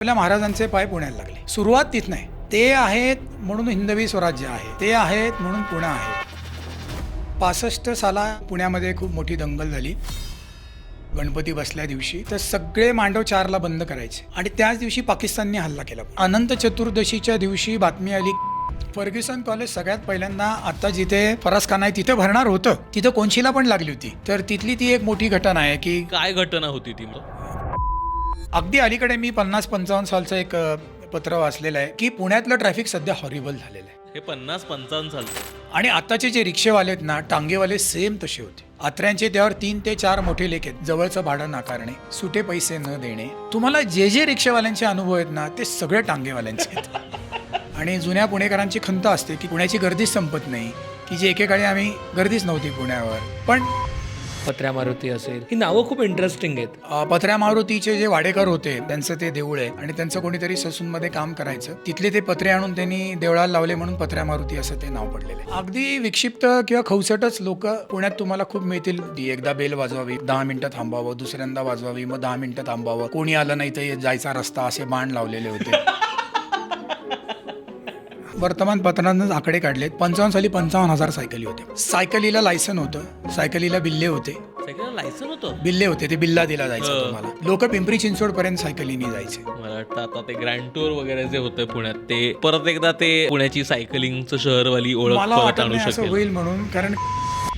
आपल्या महाराजांचे पाय पुण्याला लागले. सुरुवात तिथं नाही. ते आहेत म्हणून हिंदवी स्वराज्य आहे, ते आहेत म्हणून पुणे आहे. 65 साला पुण्यामध्ये खूप मोठी दंगल झाली. गणपती बसल्या दिवशी तर सगळे मांडव 4ला बंद करायचे आणि त्याच दिवशी पाकिस्तानने हल्ला केला. अनंत चतुर्दशीच्या दिवशी बातमी आली, फर्ग्युसन कॉलेज सगळ्यात पहिल्यांदा आता जिथे फरसखाना आहे तिथे भरणार होतं, तिथं कोनशीला पण लागली होती. तर तिथली ती एक मोठी घटना आहे की काय घटना होती ती? अगदी अलीकडे मी 50-55 सालचं एक पत्र वाचलेलं आहे की पुण्यातलं ट्रॅफिक सध्या हॉरिबल झालेलं आहे. हे 50-55 सालचं. आणि आताचे जे रिक्षेवाले आहेत ना, टांगेवाले सेम तसे होते. आत्र्यांचे त्यावर 3 ते 4 मोठे लेख आहेत. जवळचं भाडं नाकारणे, सुटे पैसे न देणे. तुम्हाला जे रिक्षेवाल्यांचे अनुभव आहेत ना, ते सगळे टांगेवाल्यांचे आहेत. आणि जुन्या पुणेकरांची खंत असते की पुण्याची गर्दीच संपत नाही, की जे एकेकाळी आम्ही गर्दीच नव्हती पुण्यावर. पण पत्र्या मारुती असेल, ही नावं खूप इंटरेस्टिंग आहेत. पत्र्या मारुतीचे जे वाडेकर होते त्यांचं ते देऊळ आहे आणि त्यांचं कोणीतरी ससूनमध्ये काम करायचं. तिथले ते पत्रे आणून त्यांनी देवळाला लावले म्हणून पत्र्या मारुती असं ते नाव पडलेलं आहे. अगदी विक्षिप्त किंवा खवसटच लोक पुण्यात तुम्हाला खूप मिळतील. एकदा बेल वाजवावी, 10 मिनिटं थांबावं, दुसऱ्यांदा वाजवावी, मग 10 मिनिटं थांबावं, कोणी आलं नाही तर जायचा रस्ता, असे बाण लावलेले होते. वर्तमानपत्रांनाच आकडे काढलेत. 55 साली 55,000 सायकली होते. सायकलीला लायसन होतं, सायकलीला बिल्ले होते. सायकलला लायसन होतं? बिल्ले होते, ते बिल्ला दिला जायचं तुम्हाला. लोक पिंपरी चिंचवड पर्यंत सायकलीने जायचे. मला वाटतं आता ते ग्रँड टूर वगैरे जे होतं पुण्यात, ते परत एकदा ते पुण्याची सायकलिंगचं शहरवाली ओळख मला परत वाटत आणू नाही असं शकेल. होईल म्हणून, कारण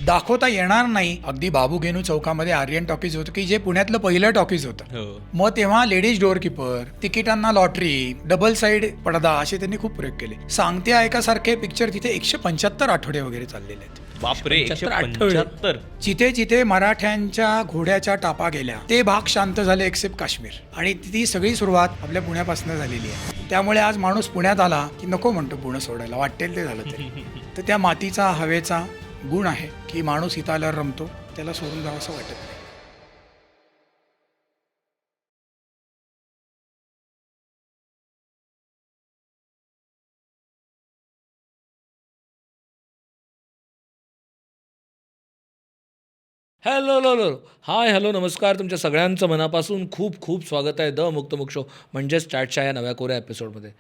दाखवता येणार नाही. अगदी बाबू गेनू चौकामध्ये आर्यन टॉकीज होतं की जे पुण्यातलं पहिलं टॉकीज होतं. हो. मग तेव्हा लेडीज डोअर कीपर, तिकिटांना लॉटरी, डबल साईड पडदा असे त्यांनी खूप प्रयोग केले. सांगते ऐकासारखे पिक्चर तिथे 175 आठवडे वगैरे चाललेले आहेत. बापरे, 175. 175. जिथे जिथे मराठ्यांच्या घोड्याच्या टापा गेल्या ते भाग शांत झाले एक्सेप्ट काश्मीर. आणि ती सगळी सुरुवात आपल्या पुण्यापासून झालेली आहे. त्यामुळे आज माणूस पुण्यात आला की नको म्हणतो पुणे सोडायला, वाटेल ते झालं तरी. तर त्या मातीचा हवेचा गुण आहे की माणूस इथं आल्यावर रमतो, त्याला सोडून जावं असं वाटत नाही. Hello low low hi hello नमस्कार, तुमच्या सगळ्यांचं मनापासून खूप खूप स्वागत आहे द मुक्तमुख शो म्हणजेच स्टार्टच्या या नव्या कोऱ्या एपिसोडमध्ये.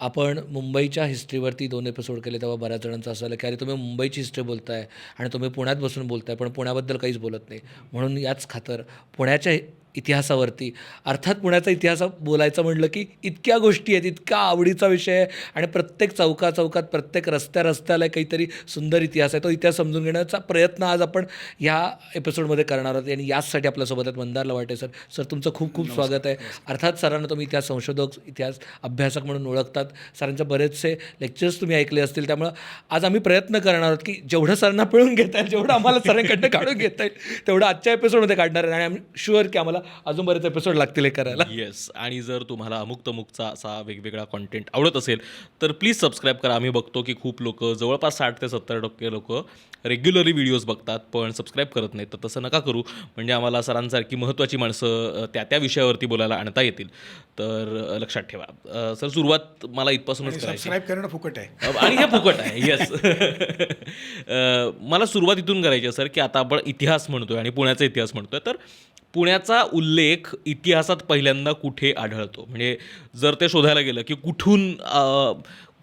आपण मुंबईच्या हिस्ट्रीवरती 2 एपिसोड केले, तेव्हा बऱ्याच जणांचं असं आलं की अरे तुम्ही मुंबईची हिस्ट्री बोलताय आणि तुम्ही पुण्यात बसून बोलताय, पण पुण्याबद्दल काहीच बोलत नाही. म्हणून याच खातर पुण्याच्या इतिहासावरती, अर्थात पुण्याचा इतिहास बोलायचं म्हटलं की इतक्या गोष्टी आहेत, इतका आवडीचा विषय आहे आणि प्रत्येक चौकात प्रत्येक रस्त्याला काहीतरी सुंदर इतिहास आहे. तो इतिहास समजून घेण्याचा प्रयत्न आज आपण ह्या एपिसोडमध्ये करणार आहोत आणि याचसाठी आपल्यासोबत आहेत मंदार लवाटे सर. सर तुमचं खूप खूप स्वागत आहे. अर्थात सरांना तुम्ही इतिहास संशोधक, इतिहास अभ्यासक म्हणून ओळखतात. सरांचे बरेचसे लेक्चर्स तुम्ही ऐकले असतील. त्यामुळं आज आम्ही प्रयत्न करणार आहोत की जेवढं सरांना पिळून घेता येईल, जेवढं आम्हाला सरांकडनं काढून घेता येईल तेवढं आजच्या एपिसोडमध्ये काढणार आहे. आणि आम्ही शुअर की आम्हाला अजून बरेच एपिसोड लागतील हे करायला. येस. आणि जर तुम्हाला मुक्तमुखचा असा वेगवेगळा कॉन्टेंट आवडत असेल तर प्लीज सबस्क्राईब करा. आम्ही बघतो की खूप लोक, जवळपास 60 ते 70% लोक रेग्युलरली व्हिडिओज बघतात पण सबस्क्राईब करत नाहीत. तर तसं नका करू, म्हणजे आम्हाला सरांसारखी महत्त्वाची माणसं त्या विषयावरती बोलायला आणता येतील. तर लक्षात ठेवा. सर सुरुवात मला इथपासूनच करायची. सबस्क्राईब करणं फुकट आहे आणि हे फुकट आहे. येस. मला सुरुवात इथून करायची आहे सर, की आता आपण इतिहास म्हणतोय आणि पुण्याचा इतिहास म्हणतोय, तर पुण्याचा उल्लेख इतिहासात पहिल्यांदा कुठे आढळतो? म्हणजे जर ते शोधायला गेलं की कुठून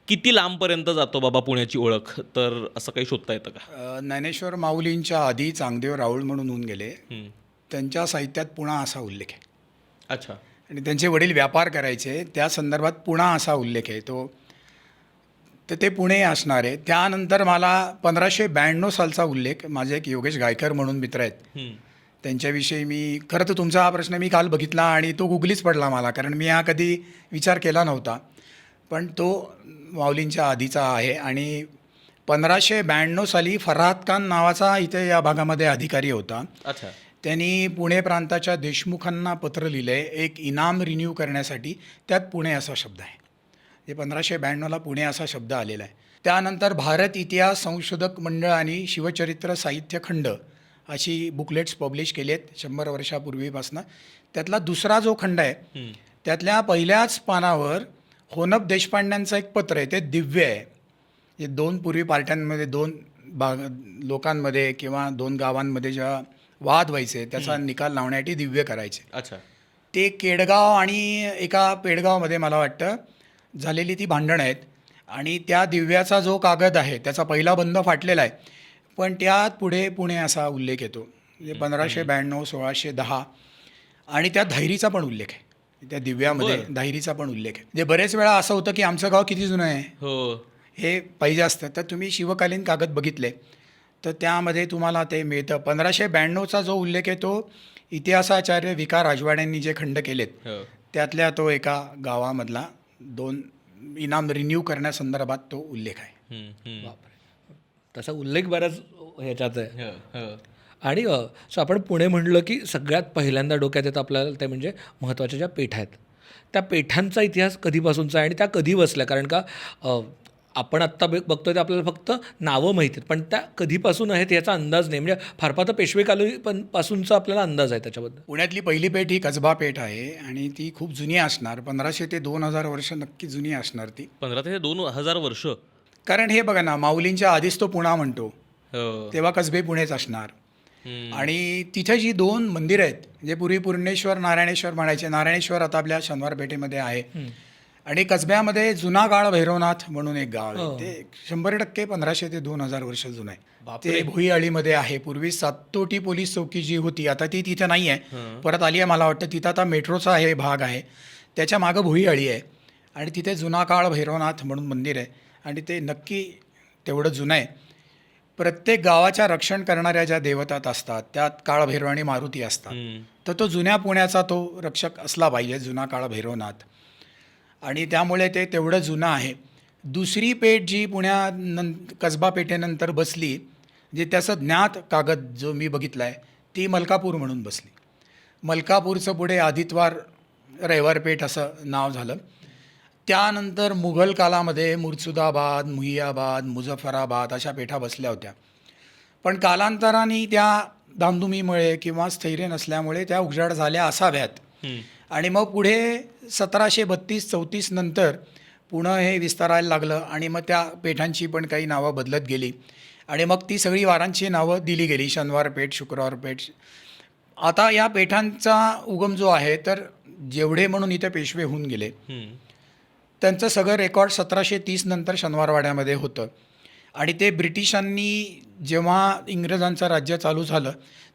किती लांबपर्यंत जातो बाबा पुण्याची ओळख, तर असं काही शोधता येतं का? ज्ञानेश्वर माऊलींच्या आधी चांगदेव राऊळ म्हणून होऊन गेले. त्यांच्या साहित्यात पुणा असा उल्लेख आहे. अच्छा. आणि त्यांचे वडील व्यापार करायचे, त्या संदर्भात पुणा असा उल्लेख आहे. तर ते पुणे असणार आहे. त्यानंतर मला 1592 सालचा उल्लेख, माझे एक योगेश गायकर म्हणून मित्र आहेत, त्यांच्याविषयी मी, खरं तर तुमचा हा प्रश्न मी काल बघितला आणि तो गुगलीच पडला मला, कारण मी हा कधी विचार केला नव्हता. पण तो माऊलींच्या आधीचा आहे. आणि 1592 साली फराहात खान नावाचा इथे या भागामध्ये अधिकारी होता. अच्छा. त्यांनी पुणे प्रांताच्या देशमुखांना पत्र लिहिलं आहे एक इनाम रिन्यू करण्यासाठी. त्यात पुणे असा शब्द आहे. हे 1592ला पुणे असा शब्द आलेला आहे. त्यानंतर भारत इतिहास संशोधक मंडळ आणि शिवचरित्र साहित्य खंड अशी बुकलेट्स पब्लिश केली आहेत 100 वर्षापूर्वीपासून. त्यातला दुसरा जो खंड आहे त्यातल्या पहिल्याच पानावर होनप देशपांड्यांचं एक पत्र आहे, ते दिव्य आहे. हे 2 पूर्वी पार्ट्यांमध्ये 2 लोकांमध्ये किंवा 2 गावांमध्ये जेव्हा वाद व्हायचे त्याचा निकाल लावण्यासाठी दिव्य करायचे. अच्छा. ते केडगाव आणि एका पेडगावमध्ये मला वाटतं झालेली ती भांडणं आहेत आणि त्या दिव्याचा जो कागद आहे त्याचा पहिला बंध फाटलेला आहे, पण त्यात पुढे पुणे असा उल्लेख येतो. म्हणजे 1592, 1610 आणि त्यात धायरीचा पण उल्लेख आहे. त्या दिव्यामध्ये धायरीचा पण उल्लेख आहे. म्हणजे बरेच वेळा असं होतं की आमचं गाव किती जुनं आहे हो. हे पाहिजे असतं, तर तुम्ही शिवकालीन कागद बघितले तर त्यामध्ये तुम्हाला ते मिळतं. 1592चा जो उल्लेख आहे तो इतिहासाचार्य विका राजवाड्यांनी जे खंड केलेत हो. त्यातल्या तो एका गावामधला 2 इनाम रिन्यू करण्यासंदर्भात तो उल्लेख आहे. बापरे, तसा उल्लेख बऱ्याच ह्याच्यात आहे. हो. आणि सो आपण पुणे म्हणलं की सगळ्यात पहिल्यांदा डोक्यात येतं आपल्याला ते म्हणजे महत्त्वाच्या ज्या पेठा आहेत त्या पेठांचा इतिहास कधीपासूनचा आहे आणि त्या कधी बसल्या. कारण का आपण आत्ता बघतोय ते आपल्याला फक्त नावं माहिती आहेत, पण त्या कधीपासून आहेत याचा अंदाज नाही. म्हणजे फार फार तर पेशवेकाली पण पासूनचा आपल्याला अंदाज आहे त्याच्याबद्दल. पुण्यातली पहिली पेठ ही कसबा पेठ आहे आणि ती खूप जुनी असणार. 1500 ते 2000 वर्ष नक्की जुनी असणार ती. 15 ते 2000 वर्ष. कारण हे बघा ना, माऊलींच्या आधीच तो पुणा म्हणतो, हो. तेव्हा कसबे पुणेच असणार. आणि तिथे जी 2 मंदिरं आहेत, म्हणजे पूर्वी पूर्णेश्वर नारायणेश्वर म्हणायचे, नारायणेश्वर आता आपल्या शनिवार पेठेमध्ये आहे. आणि कसब्यामध्ये जुना काळ भैरवनाथ म्हणून एक गाव आहे, ते 100% 1500 ते 2000 वर्ष जुनं आहे. ते भुईआळीमध्ये आहे. पूर्वी सातोटी पोलीस चौकी जी होती आता ती तिथे नाही आहे, परत आली आहे मला वाटतं. तिथं आता मेट्रोचा हे भाग आहे, त्याच्या मागं भुईआळी आहे आणि तिथे जुना काळ भैरवनाथ म्हणून मंदिर आहे आणि ते नक्की तेवढं जुनं आहे. प्रत्येक गावाच्या रक्षण करणाऱ्या ज्या देवतात असतात त्यात काळभैरव आणि मारुती असतात, तर तो जुन्या पुण्याचा तो रक्षक असला पाहिजे, जुना काळ भैरवनाथ. आणि त्यामुळे ते तेवढं जुनं आहे. दुसरी पेठ जी कसबा पेठेनंतर बसली, जे त्याचं ज्ञात कागद जो मी बघितला आहे ती मलकापूर म्हणून बसली. मलकापूरचं पुढे आदितवार रविवार पेठ असं नाव झालं. त्यानंतर मुघल कालामध्ये मुर्सुदाबाद, मुहियाबाद, मुझफ्फराबाद अशा पेठा बसल्या होत्या, पण कालांतराने त्या धामधुमीमुळे किंवा स्थैर्य नसल्यामुळे त्या उजाड झाल्या असाव्यात. आणि मग पुढे 1732-34 नंतर पुणं हे विस्तारायला लागलं आणि मग त्या पेठांची पण काही नावं बदलत गेली आणि मग ती सगळी वारांची नावं दिली गेली, शनिवार पेठ, शुक्रवार पेठ. आता या पेठांचा उगम जो आहे, तर जेवढे म्हणून इथे पेशवे होऊन गेले त्यांचं सगळं रेकॉर्ड 1730 नंतर शनिवारवाड्यामध्ये होतं. आणि ते ब्रिटिशांनी जेव्हा इंग्रजांचं राज्य चालू झालं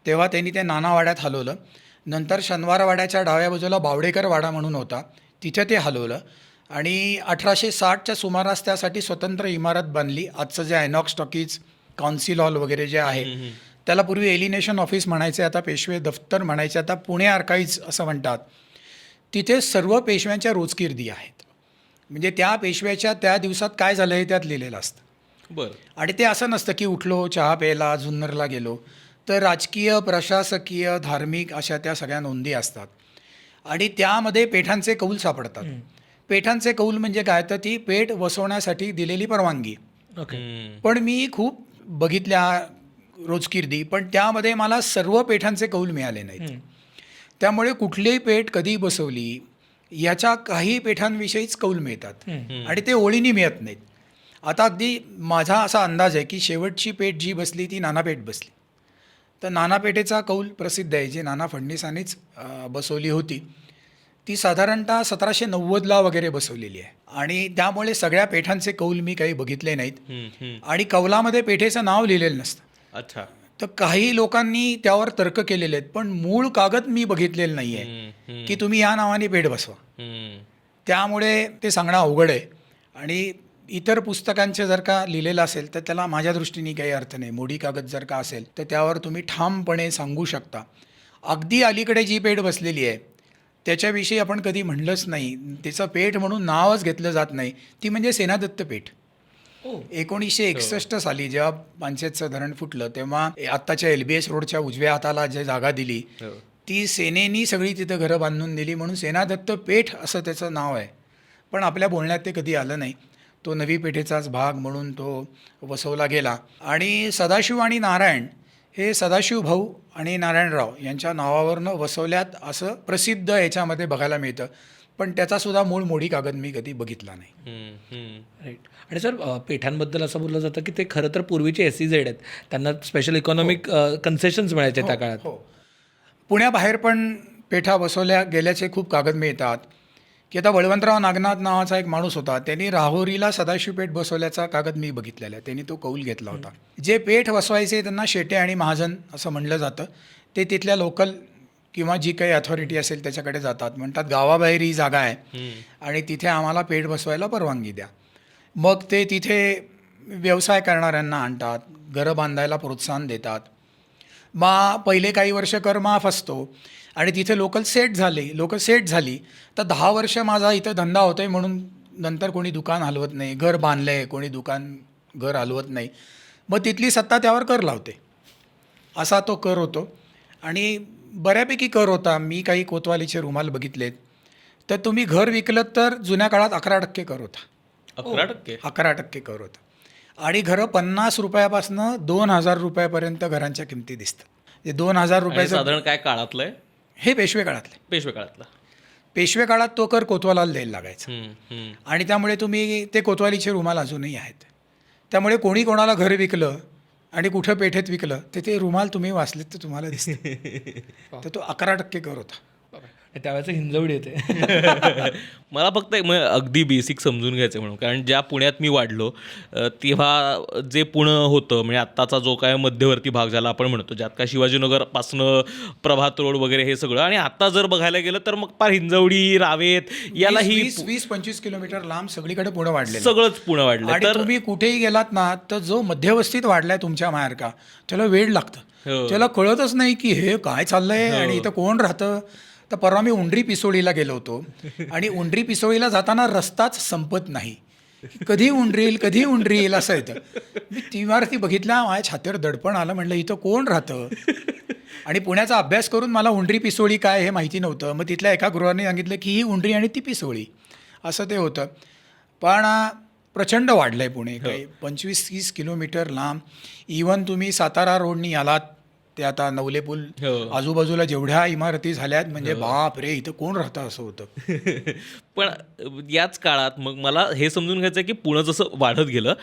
तेव्हा त्यांनी ते नानावाड्यात हलवलं. नंतर शनिवारवाड्याच्या डाव्या बाजूला बावडेकर वाडा म्हणून होता, तिथे ते हलवलं आणि 1860च्या सुमारास त्यासाठी स्वतंत्र इमारत बांधली. आजचं जे आयनॉक्स टॉकीज, काउन्सिल हॉल वगैरे जे आहे त्याला पूर्वी एलिनेशन ऑफिस म्हणायचे, आता पेशवे दफ्तर म्हणायचे, आता पुणे आर्काइव्ज असं म्हणतात. तिथे सर्व पेशव्यांच्या रोजकिर्दी आहेत. म्हणजे त्या पेशव्याच्या त्या दिवसात काय झालं हे त्यात लिहिलेलं असतं. बरं. आणि ते असं नसतं की उठलो, चहा प्यायला, जुन्नरला गेलो, तर राजकीय, प्रशासकीय, धार्मिक अशा त्या सगळ्या नोंदी असतात. आणि त्यामध्ये पेठांचे कौल सापडतात. पेठांचे कौल म्हणजे काय, तर ती पेठ वसवण्यासाठी दिलेली परवानगी. पण मी खूप बघितल्या रोजकिर्दी, पण त्यामध्ये मला सर्व पेठांचे कौल मिळाले नाहीत. त्यामुळे कुठलीही पेठ कधी बसवली याच्या काही पेठांविषयीच कौल मिळतात आणि ते ओळीनी मिळत नाहीत. आता अगदी माझा असा अंदाज आहे की शेवटची पेठ जी बसली ती नानापेठ बसली. तर नानापेठेचा कौल प्रसिद्ध आहे, जी नाना फडणीसांनीच बसवली होती. ती साधारणतः 1790ला वगैरे बसवलेली आहे आणि त्यामुळे सगळ्या पेठांचे कौल मी काही बघितले नाहीत. आणि कौलामध्ये पेठेचं नाव लिहिलेलं नसतं. अच्छा. तर काही लोकांनी त्यावर तर्क केलेले आहेत, पण मूळ कागद मी बघितलेलं नाही आहे की तुम्ही या नावाने पेठ बसवा. त्यामुळे ते सांगणं अवघड आहे. आणि इतर पुस्तकांचे जर का लिहिलेलं असेल तर त्याला माझ्या दृष्टीने काही अर्थ नाही. मोडी कागद जर का असेल तर त्यावर तुम्ही ठामपणे सांगू शकता. अगदी अलीकडे जी पेठ बसलेली आहे त्याच्याविषयी आपण कधी म्हणलंच नाही, त्याचं पेठ म्हणून नावच घेतलं जात नाही, ती म्हणजे सेनादत्त पेठ. 1961 साली जेव्हा पानशेतचं धरण फुटलं तेव्हा आत्ताच्या LBS रोडच्या उजव्या हाताला जे जागा दिली ती सेनेनी सगळी तिथं घरं बांधून दिली, म्हणून सेनादत्त पेठ असं त्याचं नाव आहे. पण आपल्या बोलण्यात ते कधी आलं नाही. तो नवी पेठेचाच भाग म्हणून तो वसवला गेला. आणि सदाशिव आणि नारायण हे सदाशिव भाऊ आणि नारायणराव यांच्या नावावरनं वसवल्यात असं प्रसिद्ध याच्यामध्ये बघायला मिळतं, पण त्याचासुद्धा मूळ मोडी कागद मी कधी बघितला नाही. राईट. आणि सर पेठांबद्दल असं बोललं जातं की ते खरं तर पूर्वीचे SEZ आहेत, त्यांना स्पेशल इकॉनॉमिक कन्सेशन्स मिळायचे त्या काळात. हो, पुण्याबाहेर पण पेठा बसवल्या गेल्याचे खूप कागद मिळतात की आता बळवंतराव नागनाथ नावाचा एक माणूस होता, त्यांनी राहुरीला सदाशिव पेठ बसवल्याचा कागद मी बघितलेला आहे. त्यांनी तो कौल घेतला होता. जे पेठ बसवायचे त्यांना शेटे आणि महाजन असं म्हणलं जातं. ते तिथल्या लोकल किंवा जी काही अथॉरिटी असेल त्याच्याकडे जातात, म्हणतात गावाबाहेर ही जागा आहे आणि तिथे आम्हाला पेठ बसवायला परवानगी द्या. मग ते तिथे व्यवसाय करणाऱ्यांना आणतात, घरं बांधायला प्रोत्साहन देतात. पहिले काही वर्ष कर माफ असतो आणि तिथे लोकल सेट झाली तर 10 वर्ष माझा इथं धंदा होतोय म्हणून नंतर कोणी दुकान हलवत नाही, घर बांधलं आहे कोणी घर हलवत नाही, मग तिथली सत्ता त्यावर कर लावते. असा तो कर होतो आणि बऱ्यापैकी कर होता. मी काही कोतवालीचे रुमाल बघितलेत, तर तुम्ही घर विकलं तर जुन्या काळात 11% कर होता. 11%? 11% कर होता आणि घरं 50 रुपयापासून 2,000 रुपयापर्यंत घरांच्या किमती दिसतात. जे 2,000 आणि रुपयाचं साधारण काय काळातलं आहे? हे पेशवे काळातले. पेशवे काळातला. पेशवे काळात तो कर कोतवालाला द्यायला लागायचा आणि त्यामुळे तुम्ही ते कोतवालीचे रुमाल अजूनही आहेत. त्यामुळे कोणी कोणाला घर विकलं आणि कुठं पेठेत विकलं तर ते रुमाल तुम्ही वाचलेत तर तुम्हाला दिसते. तर तो 11% कर होता. त्यावेळेचं हिंजवडी येते. मला फक्त अगदी बेसिक समजून घ्यायचं म्हणून, कारण ज्या पुण्यात मी वाढलो तेव्हा जे पुणं होतं म्हणजे आत्ताचा जो काय मध्यवर्ती भाग झाला आपण म्हणतो, ज्यात काय शिवाजीनगरपासनं प्रभात रोड वगैरे हे सगळं, आणि आता जर बघायला गेलं तर मग फार हिंजवडी रावेत याला ही 20-25 किलोमीटर लांब सगळीकडे पुणं वाढलेलं. सगळंच पुणं वाढलं. आणि तर तुम्ही कुठेही गेलात ना तर जो मध्यवस्थित वाढलाय तुमच्या माहेरका त्याला वेळ लागतं. त्याला कळतच नाही की हे काय चाललंय आणि इथं कोण राहतं. तर परवा मी उंडरी पिसोळीला गेलो होतो आणि उंडरी पिसोळीला जाताना रस्ताच संपत नाही. कधी उंडरी येईल असं येतं. मी ती इमारती बघितल्या, माझ्या छातीवर दडपण आलं. म्हणलं इथं कोण राहतं. आणि पुण्याचा अभ्यास करून मला उंडरी पिसोळी काय हे माहिती नव्हतं. मग तिथल्या एका गृहाने सांगितलं की ही उंडरी आणि ती पिसोळी असं ते होतं. पण प्रचंड वाढलं आहे पुणे. काही 25-30 किलोमीटर लांब. इवन तुम्ही सातारा रोडनी आलात ते आता नवले पूल आजूबाजूला जेवढ्या इमारती झाल्यात म्हणजे बाप रे इथं कोण राहतं असं होतं. पण याच काळात मग मला हे समजून घ्यायचं आहे की पुणं जसं वाढत गेलं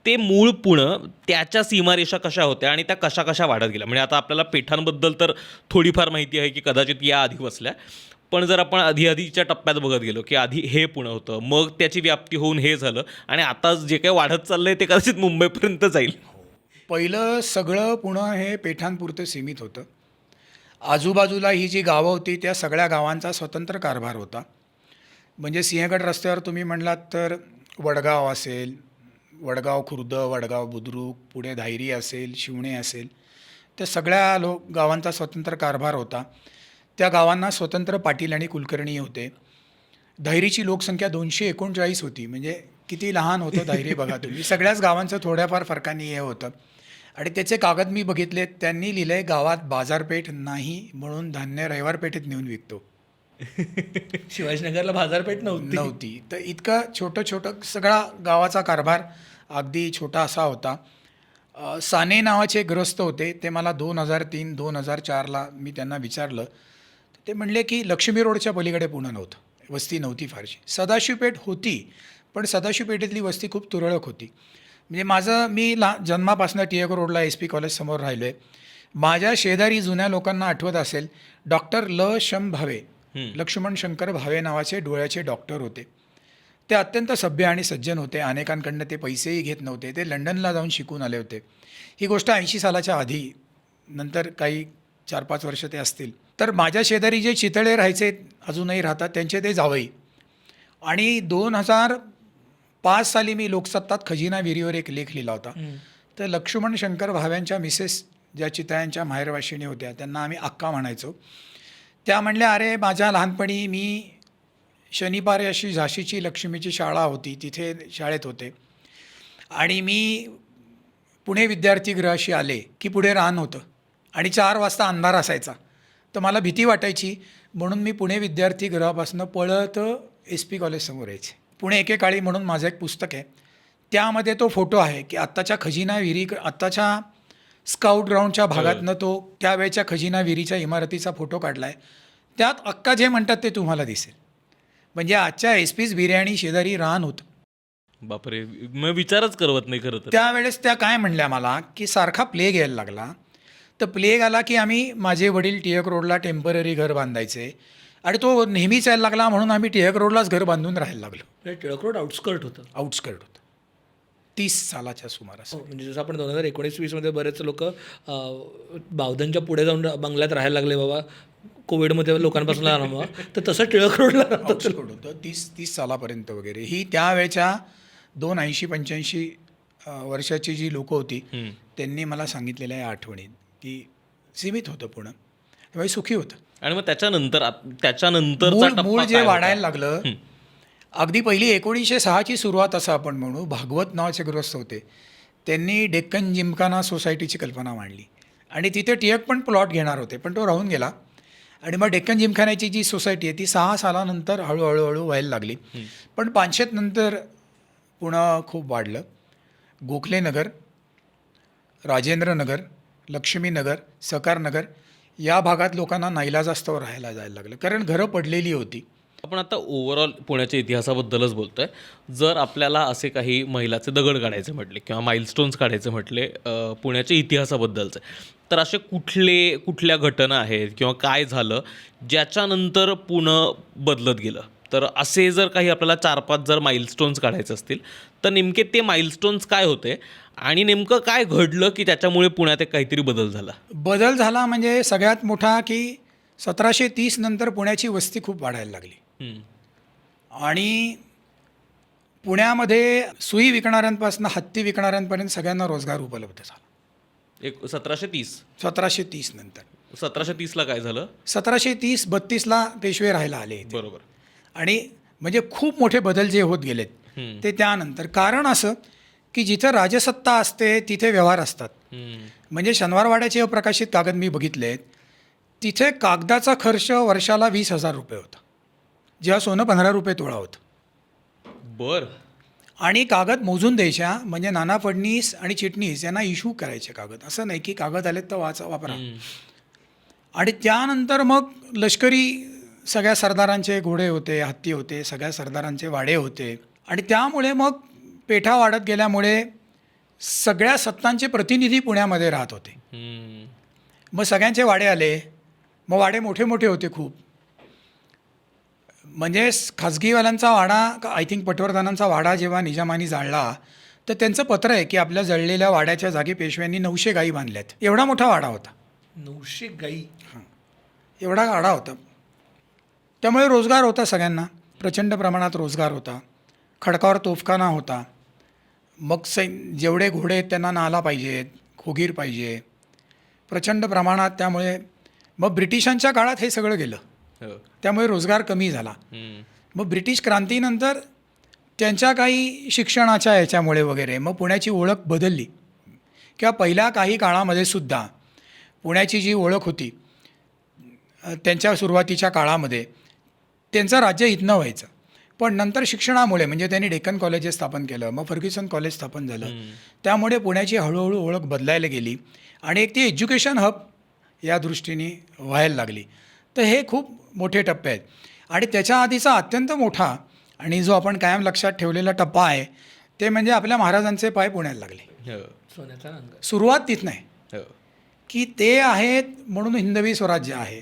ते मूळ पुणं त्याच्या सीमारेषा कशा होत्या आणि त्या कशा कशा वाढत गेल्या. म्हणजे आता आपल्याला पेठांबद्दल तर थोडीफार माहिती आहे की कदाचित या आधी वसल्या, पण जर आपण आधीच्या टप्प्यात बघत गेलो की आधी हे पुणं होतं, मग त्याची व्याप्ती होऊन हे झालं आणि आता जे काही वाढत चाललं आहे ते कदाचित मुंबईपर्यंत जाईल. पहिलं सगळं पुणं हे पेठांपुरतं सीमित होतं. आजूबाजूला ही जी गावं होती त्या सगळ्या गावांचा स्वतंत्र कारभार होता. म्हणजे सिंहगड रस्त्यावर तुम्ही म्हणलात तर वडगाव असेल, वडगाव खुर्द, वडगाव बुद्रुक, पुढे धायरी असेल, शिवणे असेल, त्या सगळ्या गावांचा स्वतंत्र कारभार होता. त्या गावांना स्वतंत्र पाटील आणि कुलकर्णी होते. धायरीची लोकसंख्या 239 होती. म्हणजे किती लहान होतं धायरी बघा तुम्ही. सगळ्याच गावांचं थोड्याफार फरकाने हे होतं. आणि त्याचे कागद मी बघितले. त्यांनी लिहिलंय गावात बाजारपेठ नाही म्हणून धान्य रविवार पेठेत नेऊन विकतो. शिवाजीनगरला बाजारपेठ नव्हती. तर इतकं छोटं सगळा गावाचा कारभार अगदी छोटा असा होता. साने नावाचे ग्रस्त होते. ते मला 2003-2004ला मी त्यांना विचारलं. ते म्हणले की लक्ष्मी रोडच्या पलीकडे पुणं नव्हतं, वस्ती नव्हती फारशी. सदाशिव पेठ होती, पण सदाशिव पेठेतली वस्ती खूप तुरळक होती. म्हणजे मी जन्मापासून टिळक रोडला SP कॉलेज समोर राहिलो आहे. माझ्या शेजारी जुन्या लोकांना आठवत असेल डॉक्टर भावे, लक्ष्मण शंकर भावे नावाचे डोळ्याचे डॉक्टर होते. ते अत्यंत सभ्य आणि सज्जन होते. अनेकांकडनं ते पैसेही घेत नव्हते. ते लंडनला जाऊन शिकून आले होते. ही गोष्ट 80 सालाच्या आधी, नंतर काही 4-5 वर्ष ते असतील. तर माझ्या शेजारी जे चितळे राहायचे अजूनही राहतात त्यांचे ते जावई. आणि 2005 साली मी लोकसत्तात खजिना विहिरीवर एक लेख लिहिला होता. तर लक्ष्मण शंकर भाव्यांच्या मिसेस ज्या चितळ्यांच्या माहेरवाशिणी होत्या त्यांना आम्ही अक्का म्हणायचो. त्या म्हणल्या अरे माझ्या लहानपणी मी शनिवारी अशी झाशीची लक्ष्मीची शाळा होती तिथे शाळेत होते आणि मी पुणे विद्यार्थीगृहाशी आले की पुढे रान होतं आणि 4 वाजता अंधार असायचा. तर मला भीती वाटायची म्हणून मी पुणे विद्यार्थीगृहापासून पळत SP कॉलेजसमोर यायचे. पुणे एकेकाळी म्हणून माझं एक पुस्तक आहे. त्यामध्ये तो फोटो आहे की आत्ताच्या खजिना विहिरी, आत्ताच्या स्काउट ग्राउंडच्या भागातनं तो त्यावेळच्या खजिना विहिरीच्या इमारतीचा फोटो काढला आहे. त्यात अक्का जे म्हणतात ते तुम्हाला दिसेल. म्हणजे आजच्या SP's बिर्याणी शेजारी रान होतं. बापरे, मग विचारच करवत नाही खरं तर. त्यावेळेस त्या काय म्हणल्या मला की सारखा प्लेग यायला लागला तर प्लेग आला की माझे वडील टिळक रोडला टेम्पररी घर बांधायचे आणि तो नेहमीच यायला लागला म्हणून आम्ही टिळक रोडलाच घर बांधून राहायला लागलो. टिळक रोड आउटस्कर्ट होतं. आउटस्कर्ट होतं 30 सालाच्या सुमारास. हो, म्हणजे जसं आपण 2019-20मध्ये बरेच लोक बावधनच्या पुढे जाऊन बंगल्यात राहायला लागले बाबा कोविडमध्ये लोकांपासून लहान व्हा, तर तसं टिळक रोडला राहतं. आउटस्कर्ट होतं 30 सालापर्यंत वगैरे. ही त्यावेळच्या 280-85 वर्षाची जी लोकं होती त्यांनी मला सांगितलेल्या या आठवणीत की सीमित होतं पुणं, त्यामुळे सुखी होतं. आणि मग त्याच्यानंतरचा मूळ टप्पा जे काय होता? वाढायला लागलं, अगदी पहिली 1906ची सुरुवात असं आपण म्हणू. भागवत नावाचे गृहस्थ होते, त्यांनी डेक्कन जिमखाना सोसायटीची कल्पना मांडली आणि तिथे टिळक पण प्लॉट घेणार होते, पण तो राहून गेला. आणि मग डेक्कन जिमखान्याची जी सोसायटी आहे ती 6 सालानंतर हळूहळू व्हायला लागली. पण 500 नंतर पुणं खूप वाढलं. गोखलेनगर, राजेंद्रनगर, लक्ष्मीनगर, सकारनगर या भागात लोकांना नाईलाजास्तव राहायला जायला लागलं, कारण घरं पडलेली होती. आपण आता ओव्हरऑल पुण्याच्या इतिहासाबद्दलच बोलतोय. जर आपल्याला असे काही मैलाचे दगड काढायचे म्हटले किंवा माइलस्टोन्स काढायचे म्हटले पुण्याच्या इतिहासाबद्दलचे, तर असे कुठल्या घटना आहेत किंवा काय झालं ज्याच्यानंतर पुणं बदलत गेलं? तर असे जर काही आपल्याला 4-5 जर माइलस्टोन्स काढायचे असतील तर नेमके ते माइलस्टोन्स काय होते आणि नेमकं काय घडलं की त्याच्यामुळे पुण्यात एक काहीतरी बदल झाला? बदल झाला म्हणजे सगळ्यात मोठा की 1730 नंतर पुण्याची वस्ती खूप वाढायला लागली आणि पुण्यामध्ये सुई विकणाऱ्यांपासून हत्ती विकणाऱ्यांपर्यंत सगळ्यांना रोजगार उपलब्ध झाला. 1730 नंतर. 1730ला काय झालं? 1730-32ला पेशवे राहायला आले इथे. बरोबर. आणि म्हणजे खूप मोठे बदल जे होत गेलेत ते त्यानंतर. कारण असं की जिथं राजसत्ता असते तिथे व्यवहार असतात. म्हणजे शनिवारवाड्याचे अप्रकाशित कागद मी बघितलेत, तिथे कागदाचा खर्च वर्षाला 20,000 रुपये होता, जेव्हा सोनं 15 रुपये तोळा होतं. बर. आणि कागद मोजून द्यायच्या, म्हणजे नाना फडणीस आणि चिटणीस यांना इश्यू करायचे कागद. असं नाही की कागद आलेत तर वापरा. आणि त्यानंतर मग लष्करी सगळ्या सरदारांचे घोडे होते, हत्ती होते, सगळ्या सरदारांचे वाडे होते. आणि त्यामुळे मग पेठा वाढत गेल्यामुळे सगळ्या सत्तांचे प्रतिनिधी पुण्यामध्ये राहत होते. मग सगळ्यांचे वाडे आले, मग वाडे मोठे मोठे होते खूप. म्हणजे खाजगीवाल्यांचा वाडा, आय थिंक पटवर्धनांचा वाडा जेव्हा निजामानी जाळला तर त्यांचं पत्र आहे की आपल्या जळलेल्या वाड्याच्या जागी पेशव्यांनी 900 गायी बांधल्यात. एवढा मोठा वाडा होता. 900 गाई. एवढा वाडा होता. त्यामुळे रोजगार होता सगळ्यांना, प्रचंड प्रमाणात रोजगार होता. खडकावर तोफखाना होता. मग जेवढे घोडे आहेत त्यांना नाला पाहिजेत, खोगीर पाहिजे, प्रचंड प्रमाणात. त्यामुळे मग ब्रिटिशांच्या काळात हे सगळं गेलं, त्यामुळे रोजगार कमी झाला. मग ब्रिटिश क्रांतीनंतर त्यांच्या काही शिक्षणाच्या ह्याच्यामुळे वगैरे मग पुण्याची ओळख बदलली. किंवा पहिल्या काही काळामध्ये सुद्धा पुण्याची जी ओळख होती त्यांच्या सुरुवातीच्या काळामध्ये त्यांचं राज्य इथनं व्हायचं. पण नंतर शिक्षणामुळे, म्हणजे त्यांनी डेक्कन कॉलेजेस स्थापन केलं, मग फर्ग्युसन कॉलेज स्थापन झालं, त्यामुळे पुण्याची हळूहळू ओळख बदलायला गेली आणि एक ती एज्युकेशन हब या दृष्टीने व्हायला लागली. तर हे खूप मोठे टप्पे आहेत. आणि त्याच्या आधीचा अत्यंत मोठा आणि जो आपण कायम लक्षात ठेवलेला टप्पा आहे ते म्हणजे आपल्या महाराजांचे पाय पुण्याला लागले. सोन्याचा रंग. सुरुवात तिथनं आहे की ते आहेत म्हणून हिंदवी स्वराज्य आहे,